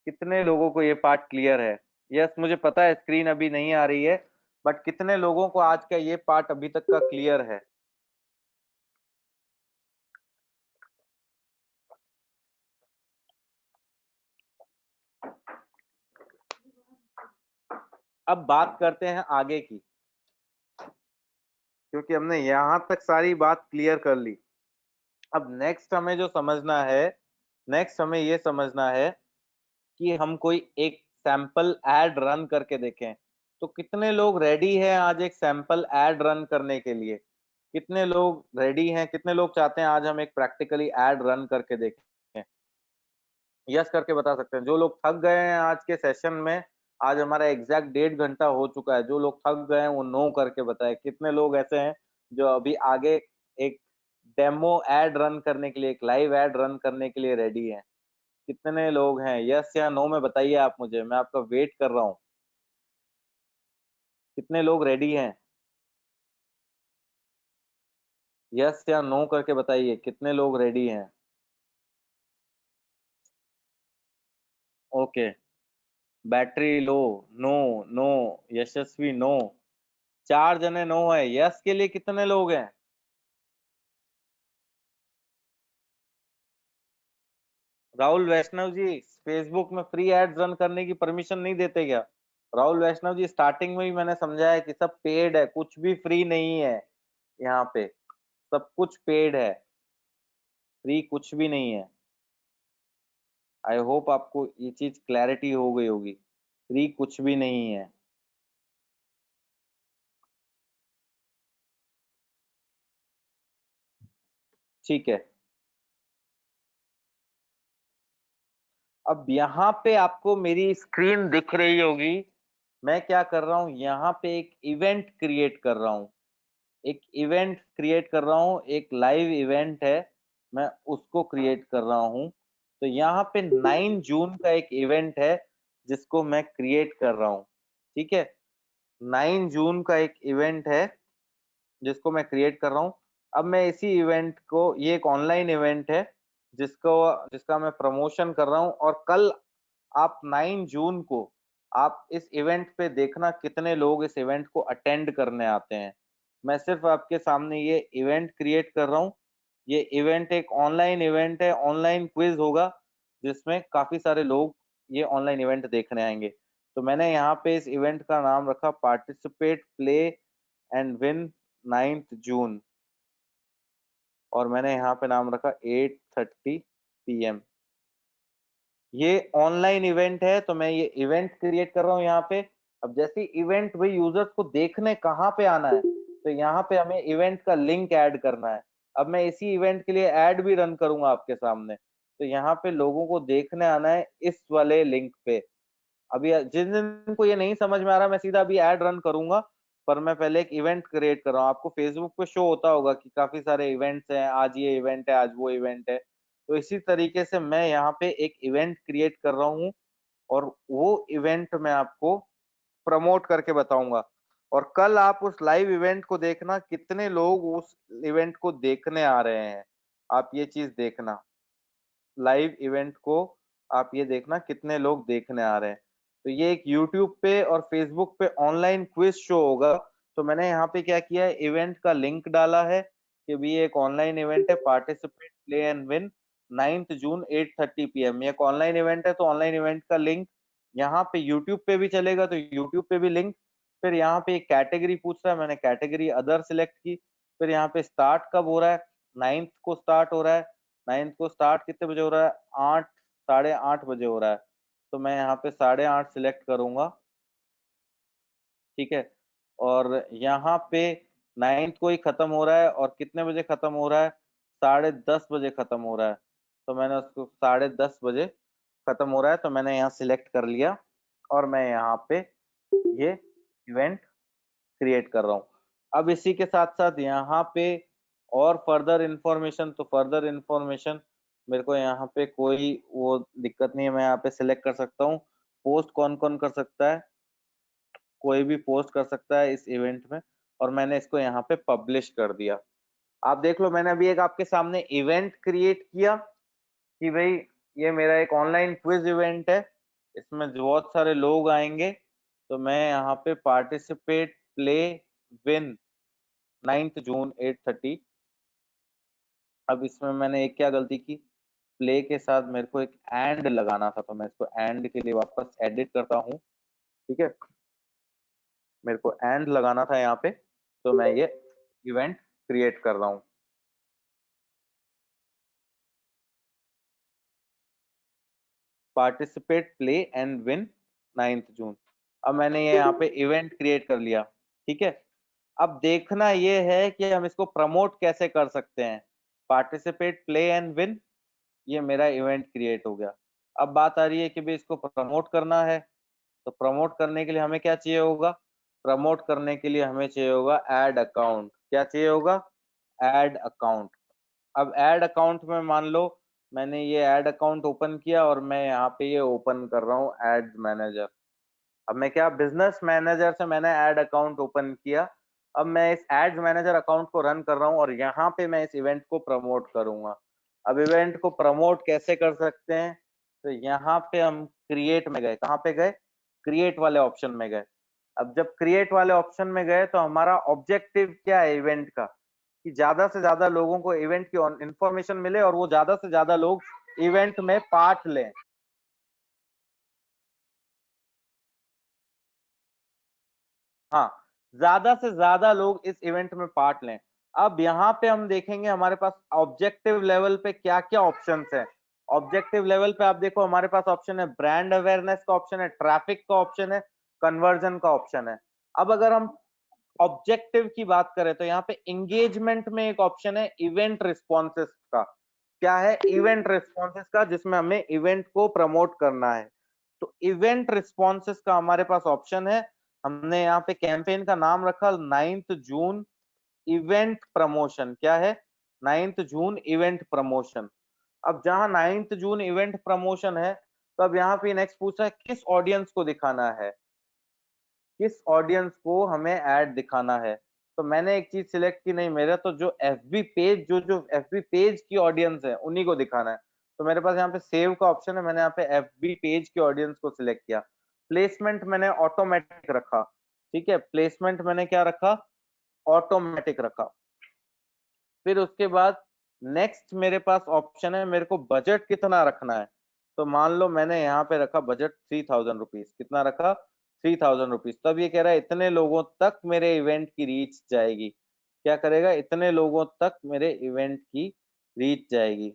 कितने लोगों को ये पार्ट क्लियर है? यस, मुझे पता है स्क्रीन अभी नहीं आ रही है, बट कितने लोगों को आज का ये पार्ट अभी तक का क्लियर है? अब बात करते हैं आगे की, क्योंकि हमने यहाँ तक सारी बात क्लियर कर ली। अब नेक्स्ट हमें जो समझना है, नेक्स्ट हमें ये समझना है कि हम कोई एक सैंपल एड रन करके देखें। तो कितने लोग रेडी हैं आज एक सैंपल एड रन करने के लिए? कितने लोग रेडी हैं? कितने लोग चाहते हैं आज हम एक प्रैक्टिकली एड रन करके देखें? यस करके बता सकते हैं। जो लोग थक गए हैं आज के सेशन में, आज हमारा एग्ज़ैक्ट 1.5 घंटा हो चुका है। जो लोग थक गए हैं वो नो करके बताएँ। कितने लोग ऐसे हैं जो अभी आगे एक डेमो एड रन करने के लिए, एक लाइव एड रन करने के लिए रेडी हैं? कितने लोग हैं? यस या नो में बताइए आप मुझे, मैं आपका वेट कर रहा हूँ। कितने लोग रेडी हैं? यस या नो करके बताइए कितने लोग रेडी हैं। Okay, battery low, no, no, Yashasvi no, 4 जने नो है। यस के लिए कितने लोग हैं? राहुल वैष्णव जी, फेसबुक में फ्री एड्स रन करने की परमिशन नहीं देते क्या? राहुल वैष्णव जी, स्टार्टिंग में ही मैंने समझाया कि सब पेड है, कुछ भी फ्री नहीं है यहाँ पे, सब कुछ पेड है, फ्री कुछ भी नहीं है। आई होप आपको ये चीज क्लैरिटी हो गई होगी, फ्री कुछ भी नहीं है। ठीक है, अब यहाँ पे आपको मेरी स्क्रीन दिख रही होगी। मैं क्या कर रहा हूँ, यहाँ पे एक इवेंट क्रिएट कर रहा हूँ, एक इवेंट क्रिएट कर रहा हूँ, एक लाइव इवेंट है, मैं उसको क्रिएट कर रहा हूँ। तो यहाँ पे 9 जून का एक इवेंट है जिसको मैं क्रिएट कर रहा हूँ। ठीक है, 9 जून का एक इवेंट है जिसको मैं क्रिएट कर रहा हूँ। अब मैं इसी इवेंट को, ये एक ऑनलाइन इवेंट है जिसको, जिसका मैं प्रमोशन कर रहा हूँ। और कल आप 9 जून को आप इस इवेंट पे देखना कितने लोग इस इवेंट को अटेंड करने आते हैं। मैं सिर्फ आपके सामने ये इवेंट क्रिएट कर रहा हूँ। ये इवेंट एक ऑनलाइन इवेंट है, ऑनलाइन क्विज होगा जिसमें काफी सारे लोग ये ऑनलाइन इवेंट देखने आएंगे। तो मैंने यहाँ पे इस इवेंट का नाम रखा participate play and win 9th जून, और मैंने यहाँ पे नाम रखा 8:30 PM। ये ऑनलाइन इवेंट है, तो मैं ये इवेंट क्रिएट कर रहा हूँ यहाँ पे। अब जैसे इवेंट भाई यूजर्स को देखने कहाँ पे आना है, तो यहाँ पे हमें इवेंट का लिंक ऐड करना है। अब मैं इसी इवेंट के लिए ऐड भी रन करूंगा आपके सामने। तो यहाँ पे लोगों को देखने आना है इस वाले लिंक पे। अभी जिन जिन को ये नहीं समझ में आ रहा, मैं सीधा अभी ऐड रन करूंगा, पर मैं पहले एक इवेंट क्रिएट कर रहा हूँ। आपको फेसबुक पे शो होता होगा कि काफी सारे इवेंट्स हैं, आज ये इवेंट है, आज वो इवेंट है। तो इसी तरीके से मैं यहाँ पे एक इवेंट क्रिएट कर रहा हूँ, और वो इवेंट मैं आपको प्रमोट करके बताऊंगा। और कल आप उस लाइव इवेंट को देखना कितने लोग उस इवेंट को देखने आ रहे हैं। आप ये चीज देखना, लाइव इवेंट को आप ये देखना कितने लोग देखने आ रहे हैं। तो ये एक यूट्यूब पे और फेसबुक पे ऑनलाइन क्विज शो होगा। तो मैंने यहाँ पे क्या किया है, इवेंट का लिंक डाला है कि भी ये एक ऑनलाइन इवेंट है, participate play and win 9th June 8:30 PM। ये एक ऑनलाइन इवेंट है, तो ऑनलाइन इवेंट का लिंक यहाँ पे यूट्यूब पे भी चलेगा, तो यूट्यूब पे भी लिंक। फिर यहाँ पे एक कैटेगरी पूछ रहा है, मैंने कैटेगरी अदर सिलेक्ट की। फिर यहाँ पे स्टार्ट कब हो रहा है, 9th को स्टार्ट हो रहा है। 9th को स्टार्ट कितने बजे हो रहा है, 8, 8:30 बजे हो रहा है। तो मैं यहाँ पे 8:30 सिलेक्ट करूंगा। ठीक है, और यहाँ पे 9th को ही खत्म हो रहा है, और कितने बजे खत्म हो रहा है, 10:30 बजे खत्म हो रहा है। तो मैंने उसको 10:30 बजे खत्म हो रहा है, तो मैंने यहाँ सिलेक्ट कर लिया, और मैं यहाँ पे ये इवेंट क्रिएट कर रहा हूँ। अब इसी के साथ साथ यहाँ पे और फर्दर इंफॉर्मेशन, तो फर्दर इंफॉर्मेशन मेरे को यहाँ पे कोई वो दिक्कत नहीं है, मैं यहाँ पे सिलेक्ट कर सकता हूँ। पोस्ट कौन कौन कर सकता है, कोई भी पोस्ट कर सकता है इस इवेंट में, और मैंने इसको यहाँ पे पब्लिश कर दिया। आप देख लो, मैंने अभी एक आपके सामने इवेंट क्रिएट किया कि भाई ये मेरा एक ऑनलाइन क्विज इवेंट है, इसमें बहुत सारे लोग आएंगे। तो मैं यहाँ पे पार्टिसिपेट प्ले विन 9th जून 8:30। अब इसमें मैंने एक क्या गलती की, प्ले के साथ मेरे को एक एंड लगाना था, तो मैं इसको एंड के लिए वापस एडिट करता हूँ। ठीक है, मेरे को एंड लगाना था यहाँ पे, तो मैं ये इवेंट क्रिएट कर रहा हूँ, participate play and win 9th जून। अब मैंने ये यहाँ पे इवेंट क्रिएट कर लिया। ठीक है, अब देखना ये है कि हम इसको प्रमोट कैसे कर सकते हैं। पार्टिसिपेट प्ले एंड विन, ये मेरा इवेंट क्रिएट हो गया। अब बात आ रही है कि भाई इसको प्रमोट करना है। तो प्रमोट करने के लिए हमें क्या चाहिए होगा, प्रमोट करने के लिए हमें चाहिए होगा ऐड अकाउंट। क्या चाहिए होगा, ऐड अकाउंट। अब ऐड अकाउंट में मान लो मैंने ये ऐड अकाउंट ओपन किया, और मैं यहाँ पे ये ओपन कर रहा हूँ एड्स मैनेजर। अब मैं क्या, बिजनेस मैनेजर से मैंने ऐड अकाउंट ओपन किया। अब मैं इस एड्स मैनेजर अकाउंट को रन कर रहा हूँ और यहाँ पे मैं इस इवेंट को प्रमोट करूंगा। अब इवेंट को प्रमोट कैसे कर सकते हैं, तो यहाँ पे हम क्रिएट में गए, कहाँ पे गए, क्रिएट वाले ऑप्शन में गए। अब जब क्रिएट वाले ऑप्शन में गए तो हमारा ऑब्जेक्टिव क्या है इवेंट का, कि ज्यादा से ज्यादा लोगों को इवेंट की इंफॉर्मेशन मिले और वो ज्यादा से ज्यादा लोग इवेंट में पार्ट लें। हाँ, ज्यादा से ज्यादा लोग इस इवेंट में पार्ट लें। अब यहाँ पे हम देखेंगे हमारे पास ऑब्जेक्टिव लेवल पे क्या क्या ऑप्शंस है। ऑब्जेक्टिव लेवल पे आप देखो हमारे पास ऑप्शन है ब्रांड अवेयरनेस का ऑप्शन है, ट्रैफिक का ऑप्शन है, कन्वर्जन का ऑप्शन है। अब अगर हम ऑब्जेक्टिव की बात करें तो यहाँ पे एंगेजमेंट में एक ऑप्शन है इवेंट रिस्पॉन्सेस का। क्या है, इवेंट रिस्पॉन्सेस का, जिसमें हमें इवेंट को प्रमोट करना है। तो इवेंट रिस्पॉन्सेस का हमारे पास ऑप्शन है। हमने यहाँ पे कैंपेन का नाम रखा 9 जून इवेंट प्रमोशन। क्या है, 9 जून इवेंट प्रमोशन। अब जहां 9 जून इवेंट प्रमोशन है, तो अब यहाँ पे नेक्स्ट पूछ रहा है किस ऑडियंस को दिखाना है, किस ऑडियंस को हमें ऐड दिखाना है। तो मैंने एक चीज सिलेक्ट की, नहीं मेरा तो जो एफबी पेज, जो जो एफबी पेज की ऑडियंस है उन्हीं को दिखाना है। तो मेरे पास यहाँ पे सेव का ऑप्शन है, मैंने यहाँ पे एफबी पेज की ऑडियंस को सिलेक्ट किया। प्लेसमेंट मैंने ऑटोमेटिक रखा। ठीक है, प्लेसमेंट मैंने क्या रखा, ऑटोमेटिक रखा। फिर उसके बाद नेक्स्ट मेरे पास ऑप्शन है मेरे को बजट कितना रखना है। तो मान लो मैंने यहाँ पे रखा बजट 3000 रुपीज। कितना रखा, 3000 रुपीज। तब ये कह रहा है इतने लोगों तक मेरे इवेंट की रीच जाएगी। क्या करेगा, इतने लोगों तक मेरे इवेंट की रीच जाएगी।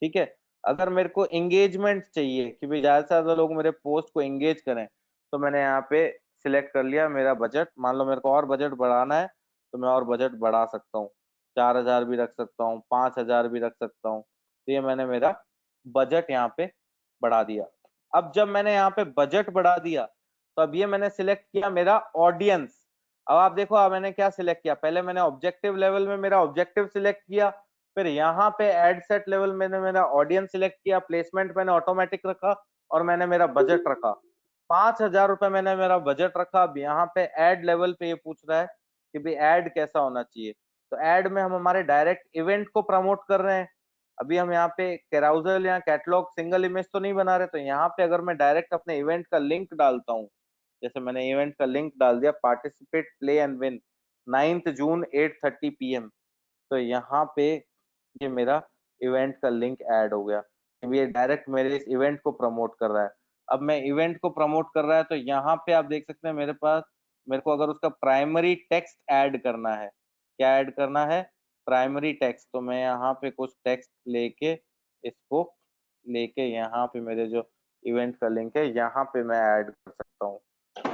ठीक है, अगर मेरे को एंगेजमेंट चाहिए कि भाई ज्यादा से ज्यादा लोग मेरे पोस्ट को एंगेज करें, तो मैंने यहाँ पे सिलेक्ट कर लिया मेरा बजट। मान लो मेरे को और बजट बढ़ाना है, तो मैं और बजट बढ़ा सकता हूँ। 4000 भी रख सकता हूँ, 5000 भी रख सकता हूँ। तो ये मैंने मेरा बजट यहाँ पे बढ़ा दिया। अब जब मैंने यहाँ पे बजट बढ़ा दिया, तो अब ये मैंने सिलेक्ट किया मेरा ऑडियंस। अब आप देखो, अब मैंने क्या सिलेक्ट किया, पहले मैंने ऑब्जेक्टिव लेवल में मेरा ऑब्जेक्टिव सिलेक्ट किया, फिर यहाँ पे एड सेट लेवल मैंने मेरा ऑडियंस सिलेक्ट किया, प्लेसमेंट मैंने ऑटोमेटिक रखा, और मैंने मेरा बजट रखा। 5000 रुपए मैंने मेरा बजट रखा। अब यहाँ पे एड लेवल पे ये पूछ रहा है कि भाई एड कैसा होना चाहिए। तो एड में हम हमारे डायरेक्ट इवेंट को प्रमोट कर रहे हैं। अभी हम यहाँ पे कैराउजल या कैटलॉग सिंगल इमेज तो नहीं बना रहे। तो यहाँ पे अगर मैं डायरेक्ट अपने इवेंट का लिंक डालता हूँ, जैसे मैंने इवेंट का लिंक डाल दिया, participate play and win 9 June 8:30 PM। तो यहाँ पे ये मेरा इवेंट का लिंक ऐड हो गया, ये डायरेक्ट मेरे इस इवेंट को प्रमोट कर रहा है। अब मैं इवेंट को प्रमोट कर रहा है, तो यहाँ पे आप देख सकते हैं मेरे पास, मेरे को अगर उसका प्राइमरी टेक्स्ट ऐड करना है, क्या ऐड करना है, प्राइमरी टेक्स्ट। तो मैं यहाँ पे कुछ टेक्स्ट लेके इसको लेके यहाँ पे मेरे जो इवेंट का लिंक है यहाँ पे मैं ऐड कर सकता हूँ।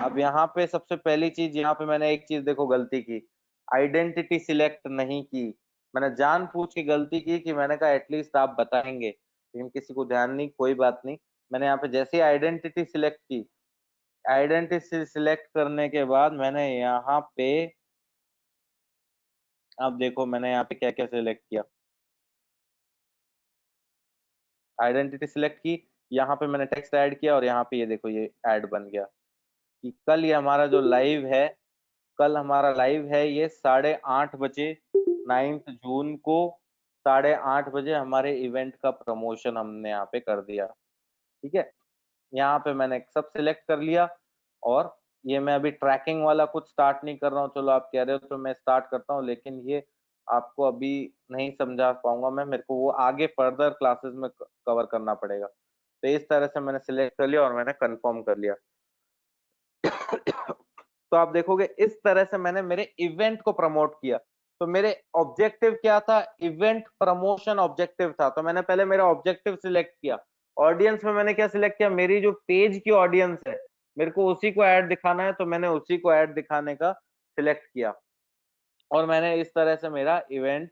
अब यहाँ पे सबसे पहली चीज, यहाँ पे मैंने एक चीज देखो गलती की, आइडेंटिटी सिलेक्ट नहीं की। मैंने जानबूझ के गलती की कि मैंने कहा एटलीस्ट आप बताएंगे, लेकिन किसी को ध्यान नहीं, कोई बात नहीं। मैंने यहाँ पे जैसे ही आइडेंटिटी सिलेक्ट की, आइडेंटिटी सिलेक्ट करने के बाद मैंने यहाँ पे, अब देखो मैंने यहाँ पे क्या क्या सिलेक्ट किया, आइडेंटिटी सिलेक्ट की, यहाँ पे मैंने टेक्स्ट ऐड किया, और यहाँ पे ये देखो ये ऐड बन गया कि कल ये हमारा जो लाइव है, कल हमारा लाइव है ये 8:30 बजे, 9 जून को 8:30 बजे हमारे इवेंट का प्रमोशन हमने यहाँ पे कर दिया। ठीक है, यहाँ पे मैंने सब सिलेक्ट कर लिया, और ये मैं अभी ट्रैकिंग वाला कुछ स्टार्ट नहीं कर रहा हूँ। चलो आप कह रहे हो तो मैं स्टार्ट करता हूँ, लेकिन ये आपको अभी नहीं समझा पाऊंगा मैं, मेरे को वो आगे फर्दर क्लासेस में कवर करना पड़ेगा। तो इस तरह से मैंने सिलेक्ट कर लिया और मैंने कंफर्म कर लिया। तो आप देखोगे इस तरह से मैंने मेरे इवेंट को प्रमोट किया। तो मेरे ऑब्जेक्टिव क्या था, इवेंट प्रमोशन ऑब्जेक्टिव था। तो मैंने पहले मेरा ऑब्जेक्टिव सिलेक्ट किया। ऑडियंस में मैंने क्या सिलेक्ट किया, मेरी जो पेज की ऑडियंस है मेरे को उसी को ऐड दिखाना है, तो मैंने उसी को ऐड दिखाने का सिलेक्ट किया, और मैंने इस तरह से मेरा इवेंट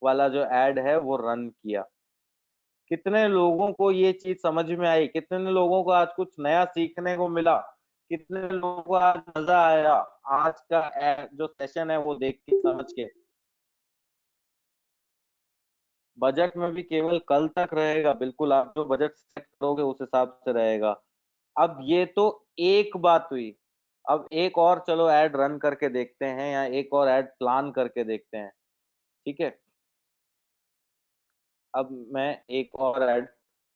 वाला जो ऐड है वो रन किया। कितने लोगों को ये चीज समझ में आई, कितने लोगों को आज कुछ नया सीखने को मिला, कितने लोगों को आज मजा आया आज का जो सेशन है वो देख के समझ के। बजट में भी केवल कल तक रहेगा, बिल्कुल आप जो बजट सेट करोगे उस हिसाब से रहेगा। अब ये तो एक बात हुई। अब एक और चलो ऐड रन करके देखते हैं, या एक और ऐड प्लान करके देखते हैं। ठीक है, अब मैं एक और ऐड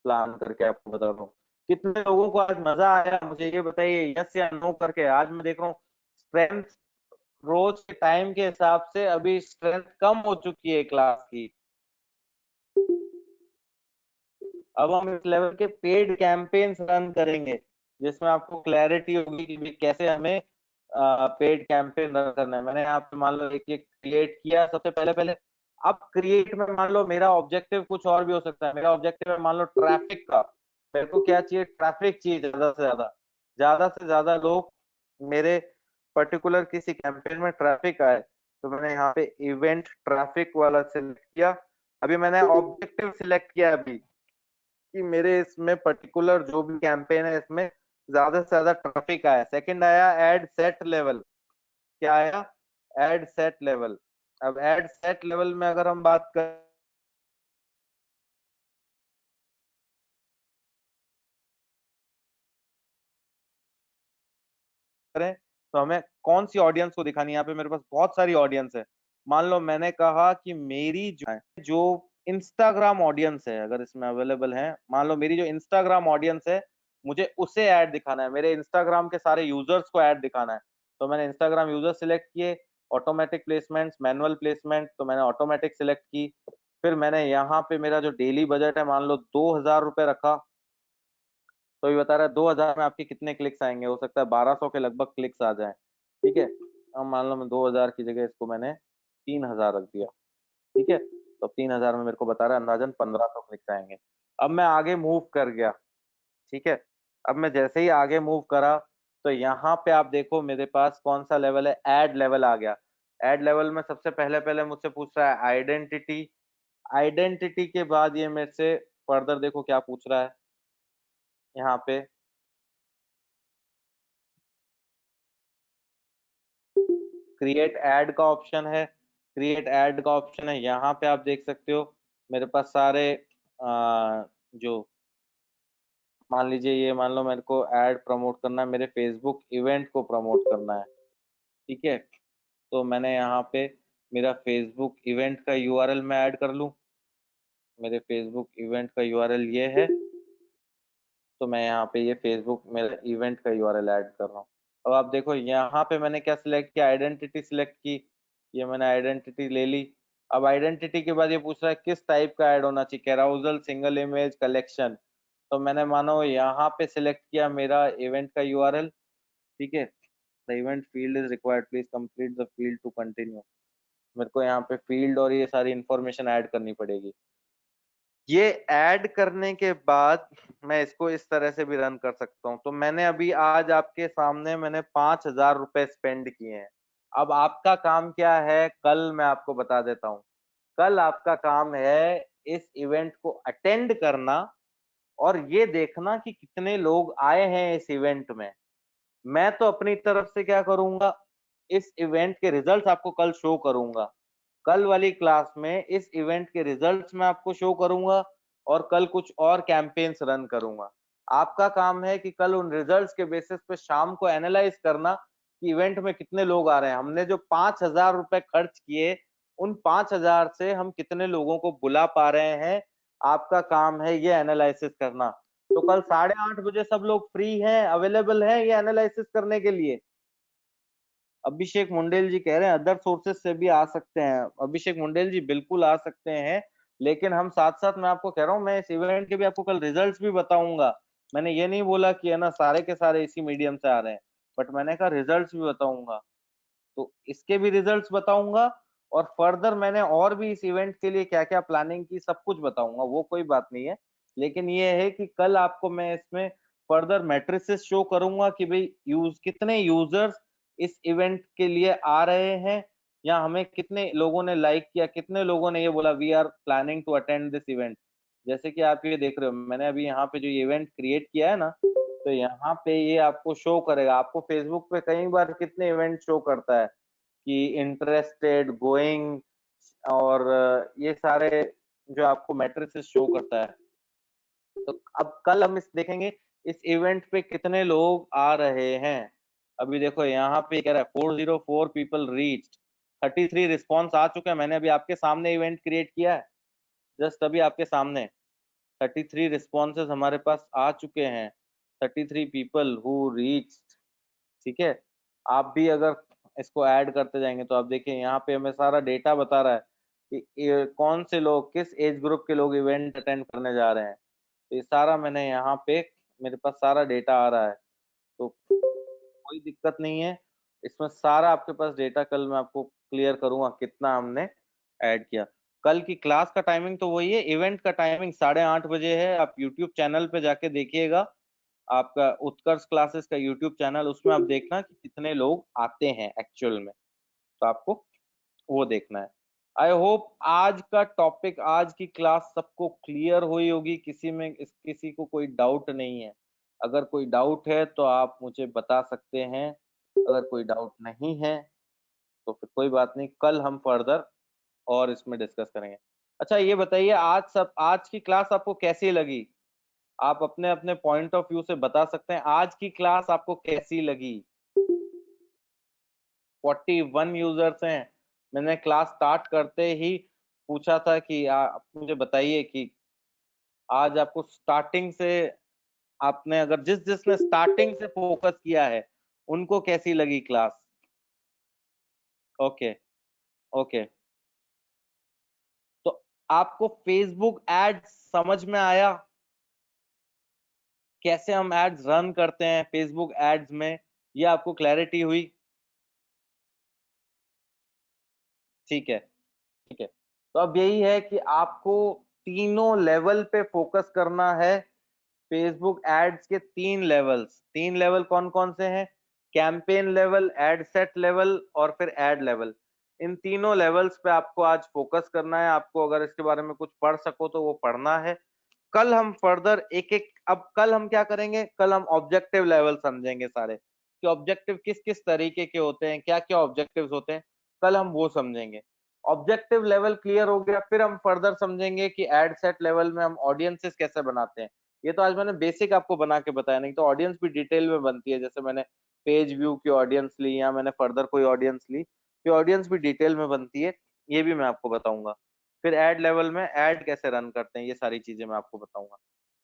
प्लान करके आपको बता रहा हूँ। कितने लोगों को आज मजा आया मुझे ये बताइए, यस या नो करके। आज मैं देख रहा हूँ स्ट्रेंथ रोज के टाइम के हिसाब से अभी स्ट्रेंथ कम हो चुकी है क्लास की। अब हम इस लेवल के पेड कैंपेन्स रन करेंगे, जिसमें आपको क्लैरिटी होगी कि कैसे हमें पेड कैंपेन रन करना है। मैंने यहाँ पे मान लो एक क्रिएट किया सबसे पहले पहले। अब क्रिएट में मान लो मेरा ऑब्जेक्टिव कुछ और भी हो सकता है। मेरा ऑब्जेक्टिव है मान लो ट्रैफिक का। मेरे को क्या चाहिए, ट्रैफिक चाहिए ज्यादा से ज्यादा लोग मेरे पर्टिकुलर किसी कैंपेन में ट्रैफिक आए। तो मैंने यहाँ पे इवेंट ट्रैफिक वाला सिलेक्ट किया। अभी मैंने ऑब्जेक्टिव सिलेक्ट किया अभी कि मेरे इसमें पर्टिकुलर जो भी कैंपेन है इसमें ज्यादा से ज्यादा ट्रैफिक आया। सेकंड आया एड सेट लेवल। क्या आया, एड सेट लेवल। अब एड सेट लेवल में अगर हम बात करें तो हमें कौन सी ऑडियंस को दिखानी है। यहाँ पे मेरे पास बहुत सारी ऑडियंस है। मान लो मैंने कहा कि मेरी जो इंस्टाग्राम ऑडियंस है, अगर इसमें अवेलेबल है, मान लो मेरी जो इंस्टाग्राम ऑडियंस है मुझे उसे ऐड दिखाना है, मेरे इंस्टाग्राम के सारे यूजर्स को ऐड दिखाना है। तो मैंने इंस्टाग्राम यूजर सिलेक्ट किए, ऑटोमेटिक प्लेसमेंट, मैनुअल प्लेसमेंट, तो मैंने ऑटोमेटिक सिलेक्ट की। फिर मैंने यहाँ पे मेरा जो डेली बजट है मान लो 2000 रुपए रखा। तो ये बता रहा है 2000 में आपके कितने क्लिक्स आएंगे। हो सकता है 1200 के लगभग क्लिक्स आ जाए। ठीक है, अब मान लो मैं 2000 की जगह इसको मैंने 3000 रख दिया। ठीक है, तो 3000 में मेरे को बता रहा है अंदाजन 1500 क्लिक्स आएंगे। अब मैं आगे मूव कर गया। ठीक है, अब मैं जैसे ही आगे मूव करा तो यहाँ पे आप देखो मेरे पास कौन सा लेवल है, एड लेवल आ गया। एड लेवल में सबसे पहले पहले मुझसे पूछ रहा है आइडेंटिटी। आइडेंटिटी के बाद ये मेरे से फर्दर देखो क्या पूछ रहा है यहाँ पे। क्रिएट ऐड का ऑप्शन है, क्रिएट ऐड का ऑप्शन है, यहाँ पे आप देख सकते हो मेरे पास सारे जो मान लीजिए ये मान लो मेरे को ऐड प्रमोट करना है, मेरे फेसबुक इवेंट को प्रमोट करना है। ठीक है, तो मैंने यहाँ पे मेरा फेसबुक इवेंट का यूआरएल मैं ऐड कर लूँ। मेरे फेसबुक इवेंट का यूआरएल ये है। तो मैं यहाँ पे ये फेसबुक मेरे इवेंट का यूआरएल ऐड कर रहा हूँ। अब आप देखो यहाँ पे मैंने क्या सिलेक्ट किया, आइडेंटिटी सिलेक्ट की। ये मैंने आइडेंटिटी ले ली। अब आइडेंटिटी के बाद ये पूछ रहा है किस टाइप का ऐड होना चाहिए, कैराउजल, सिंगल इमेज, कलेक्शन। तो मैंने मानो यहाँ पे सिलेक्ट किया मेरा इवेंट का यूआरएल। ठीक है, the event field is required, please complete the field to continue. मेरे को यहाँ पे फील्ड और ये सारी इंफॉर्मेशन ऐड करनी पड़ेगी। ये ऐड करने के बाद मैं इसको इस तरह से भी रन कर सकता हूँ। तो मैंने अभी आज आपके सामने मैंने 5000 रुपए स्पेंड किए हैं। अब आपका काम क्या है, कल मैं आपको बता देता हूँ। कल आपका काम है इस इवेंट को अटेंड करना और ये देखना कि कितने लोग आए हैं इस इवेंट में। मैं तो अपनी तरफ से क्या करूंगा, इस इवेंट के रिजल्ट्स आपको कल शो करूंगा। कल वाली क्लास में इस इवेंट के रिजल्ट्स मैं आपको शो करूंगा और कल कुछ और कैंपेन्स रन करूंगा। आपका काम है कि कल उन रिजल्ट्स के बेसिस पे शाम को एनालाइज करना कि इवेंट में कितने लोग आ रहे हैं। हमने जो 5000 रुपए खर्च किए उन 5000 से हम कितने लोगों को बुला पा रहे हैं, आपका काम है ये एनालिसिस करना। तो कल 8:30 बजे सब लोग फ्री हैं, अवेलेबल हैं ये एनालिसिस करने के लिए। अभिषेक मुंडेल जी कह रहे हैं अदर सोर्सेज से भी आ सकते हैं। अभिषेक मुंडेल जी बिल्कुल आ सकते हैं, लेकिन हम साथ साथ मैं आपको कह रहा हूँ मैं इस इवेंट के भी आपको कल रिजल्ट्स भी बताऊंगा। मैंने ये नहीं बोला कि है ना सारे के सारे इसी मीडियम से आ रहे हैं, बट मैंने कहा रिजल्ट्स भी बताऊंगा। तो इसके भी रिजल्ट्स बताऊंगा और फर्दर मैंने और भी इस इवेंट के लिए क्या क्या प्लानिंग की सब कुछ बताऊंगा, वो कोई बात नहीं है। लेकिन ये है कि कल आपको मैं इसमें फर्दर मैट्रिसेस शो करूंगा कि भाई कितने यूजर्स इस इवेंट के लिए आ रहे हैं, या हमें कितने लोगों ने लाइक किया, कितने लोगों ने ये बोला we are planning to attend this event. जैसे कि आप ये देख रहे हो मैंने अभी यहाँ पे जो इवेंट क्रिएट किया है ना, तो यहाँ पे ये आपको शो करेगा। आपको फेसबुक पे कई बार कितने इवेंट शो करता है कि इंटरेस्टेड, गोइंग और ये सारे जो आपको मैट्रिसेस शो करता है। तो अब कल हम इस देखेंगे इस इवेंट पे कितने लोग आ रहे हैं। अभी देखो यहाँ पे कह रहा है 404 पीपल रीच्ड, 33 रिस्पॉन्स आ चुके हैं। मैंने अभी आपके सामने इवेंट क्रिएट किया है, जस्ट अभी आपके सामने 33 रिस्पॉन्सेज हमारे पास आ चुके हैं, 33 पीपल हु रीच्ड। ठीक है, आप भी अगर इसको ऐड करते जाएंगे तो आप देखिए यहाँ पे हमें सारा डेटा बता रहा है कि कौन से लोग, किस एज ग्रुप के लोग इवेंट अटेंड करने जा रहे हैं। तो ये सारा मैंने यहाँ पे, मेरे पास सारा डेटा आ रहा है, तो कोई दिक्कत नहीं है इसमें। सारा आपके पास डेटा कल मैं आपको क्लियर करूंगा कितना हमने ऐड किया। कल की क्लास का टाइमिंग तो वही है, इवेंट का टाइमिंग 8:30 बजे है। आप यूट्यूब चैनल पे जाके देखिएगा, आपका उत्कर्ष क्लासेस का यूट्यूब चैनल, उसमें आप देखना कि कितने लोग आते हैं एक्चुअल में, तो आपको वो देखना है। आई होप आज का टॉपिक, आज की क्लास सबको क्लियर हुई होगी, किसी को कोई डाउट नहीं है। अगर कोई डाउट है तो आप मुझे बता सकते हैं, अगर कोई डाउट नहीं है तो फिर कोई बात नहीं, कल हम फर्दर और इसमें डिस्कस करेंगे। अच्छा ये बताइए, आज की क्लास आपको कैसी लगी? आप अपने अपने पॉइंट ऑफ व्यू से बता सकते हैं, आज की क्लास आपको कैसी लगी? 41 यूजर्स हैं। मैंने क्लास स्टार्ट करते ही पूछा था कि आप मुझे बताइए कि आज आपको स्टार्टिंग से, आपने अगर जिसने स्टार्टिंग से फोकस किया है उनको कैसी लगी क्लास? Okay, okay. तो आपको फेसबुक एड्स समझ में आया, कैसे हम एड्स रन करते हैं फेसबुक एड्स में, ये आपको क्लैरिटी हुई? ठीक है, ठीक है। तो अब यही है कि आपको तीनों लेवल पे फोकस करना है। फेसबुक एड्स के तीन लेवल कौन कौन से हैं? Campaign level, ad set level और फिर एड लेवल। इन तीनों लेवल्स पे आपको आज फोकस करना है। आपको अगर इसके बारे में कुछ पढ़ सको तो वो पढ़ना है। कल हम फर्दर एक एक, अब कल हम क्या करेंगे, कल हम ऑब्जेक्टिव लेवल समझेंगे सारे, कि ऑब्जेक्टिव किस किस तरीके के होते हैं, क्या क्या ऑब्जेक्टिव्स होते हैं, कल हम वो समझेंगे। ऑब्जेक्टिव लेवल क्लियर हो गया, फिर हम फर्दर समझेंगे कि एड सेट लेवल में हम ऑडियंसेस कैसे बनाते हैं। ये तो आज मैंने बेसिक आपको बना के बताया, नहीं तो ऑडियंस भी डिटेल में बनती है। जैसे मैंने पेज व्यू की ऑडियंस ली या मैंने फर्दर कोई ऑडियंस ली, तो ऑडियंस भी डिटेल में बनती है, ये भी मैं आपको बताऊंगा। फिर एड लेवल में एड कैसे रन करते हैं, ये सारी चीजें मैं आपको बताऊंगा।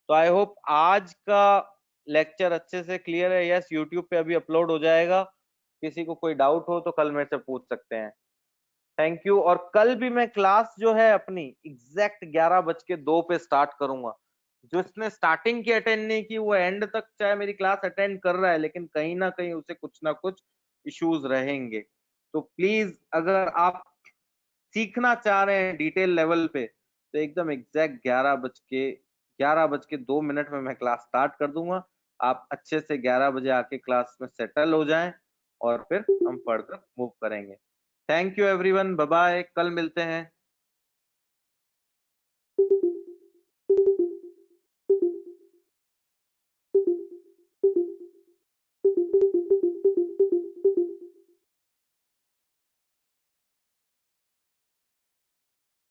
तो आई होप आज का लेक्चर अच्छे से क्लियर है। यस, यूट्यूब पे अभी अपलोड हो जाएगा। किसी को कोई डाउट हो तो कल मेरे से पूछ सकते हैं। Thank you. और कल भी मैं क्लास जो है अपनी एग्जैक्ट 11:02 पे स्टार्ट करूंगा। जिसने स्टार्टिंग की अटेंड नहीं की वो एंड तक चाहे मेरी क्लास अटेंड कर रहा है, लेकिन कहीं ना कहीं उसे कुछ ना कुछ इश्यूज रहेंगे। तो प्लीज अगर आप सीखना चाह रहे हैं डिटेल लेवल पे, तो एकदम एग्जैक्ट 11:02 में मैं क्लास स्टार्ट कर दूंगा। आप अच्छे से 11 बजे आके क्लास में सेटल हो जाएं और फिर हम फर्दर मूव करेंगे। Thank you everyone, bye bye, कल मिलते हैं।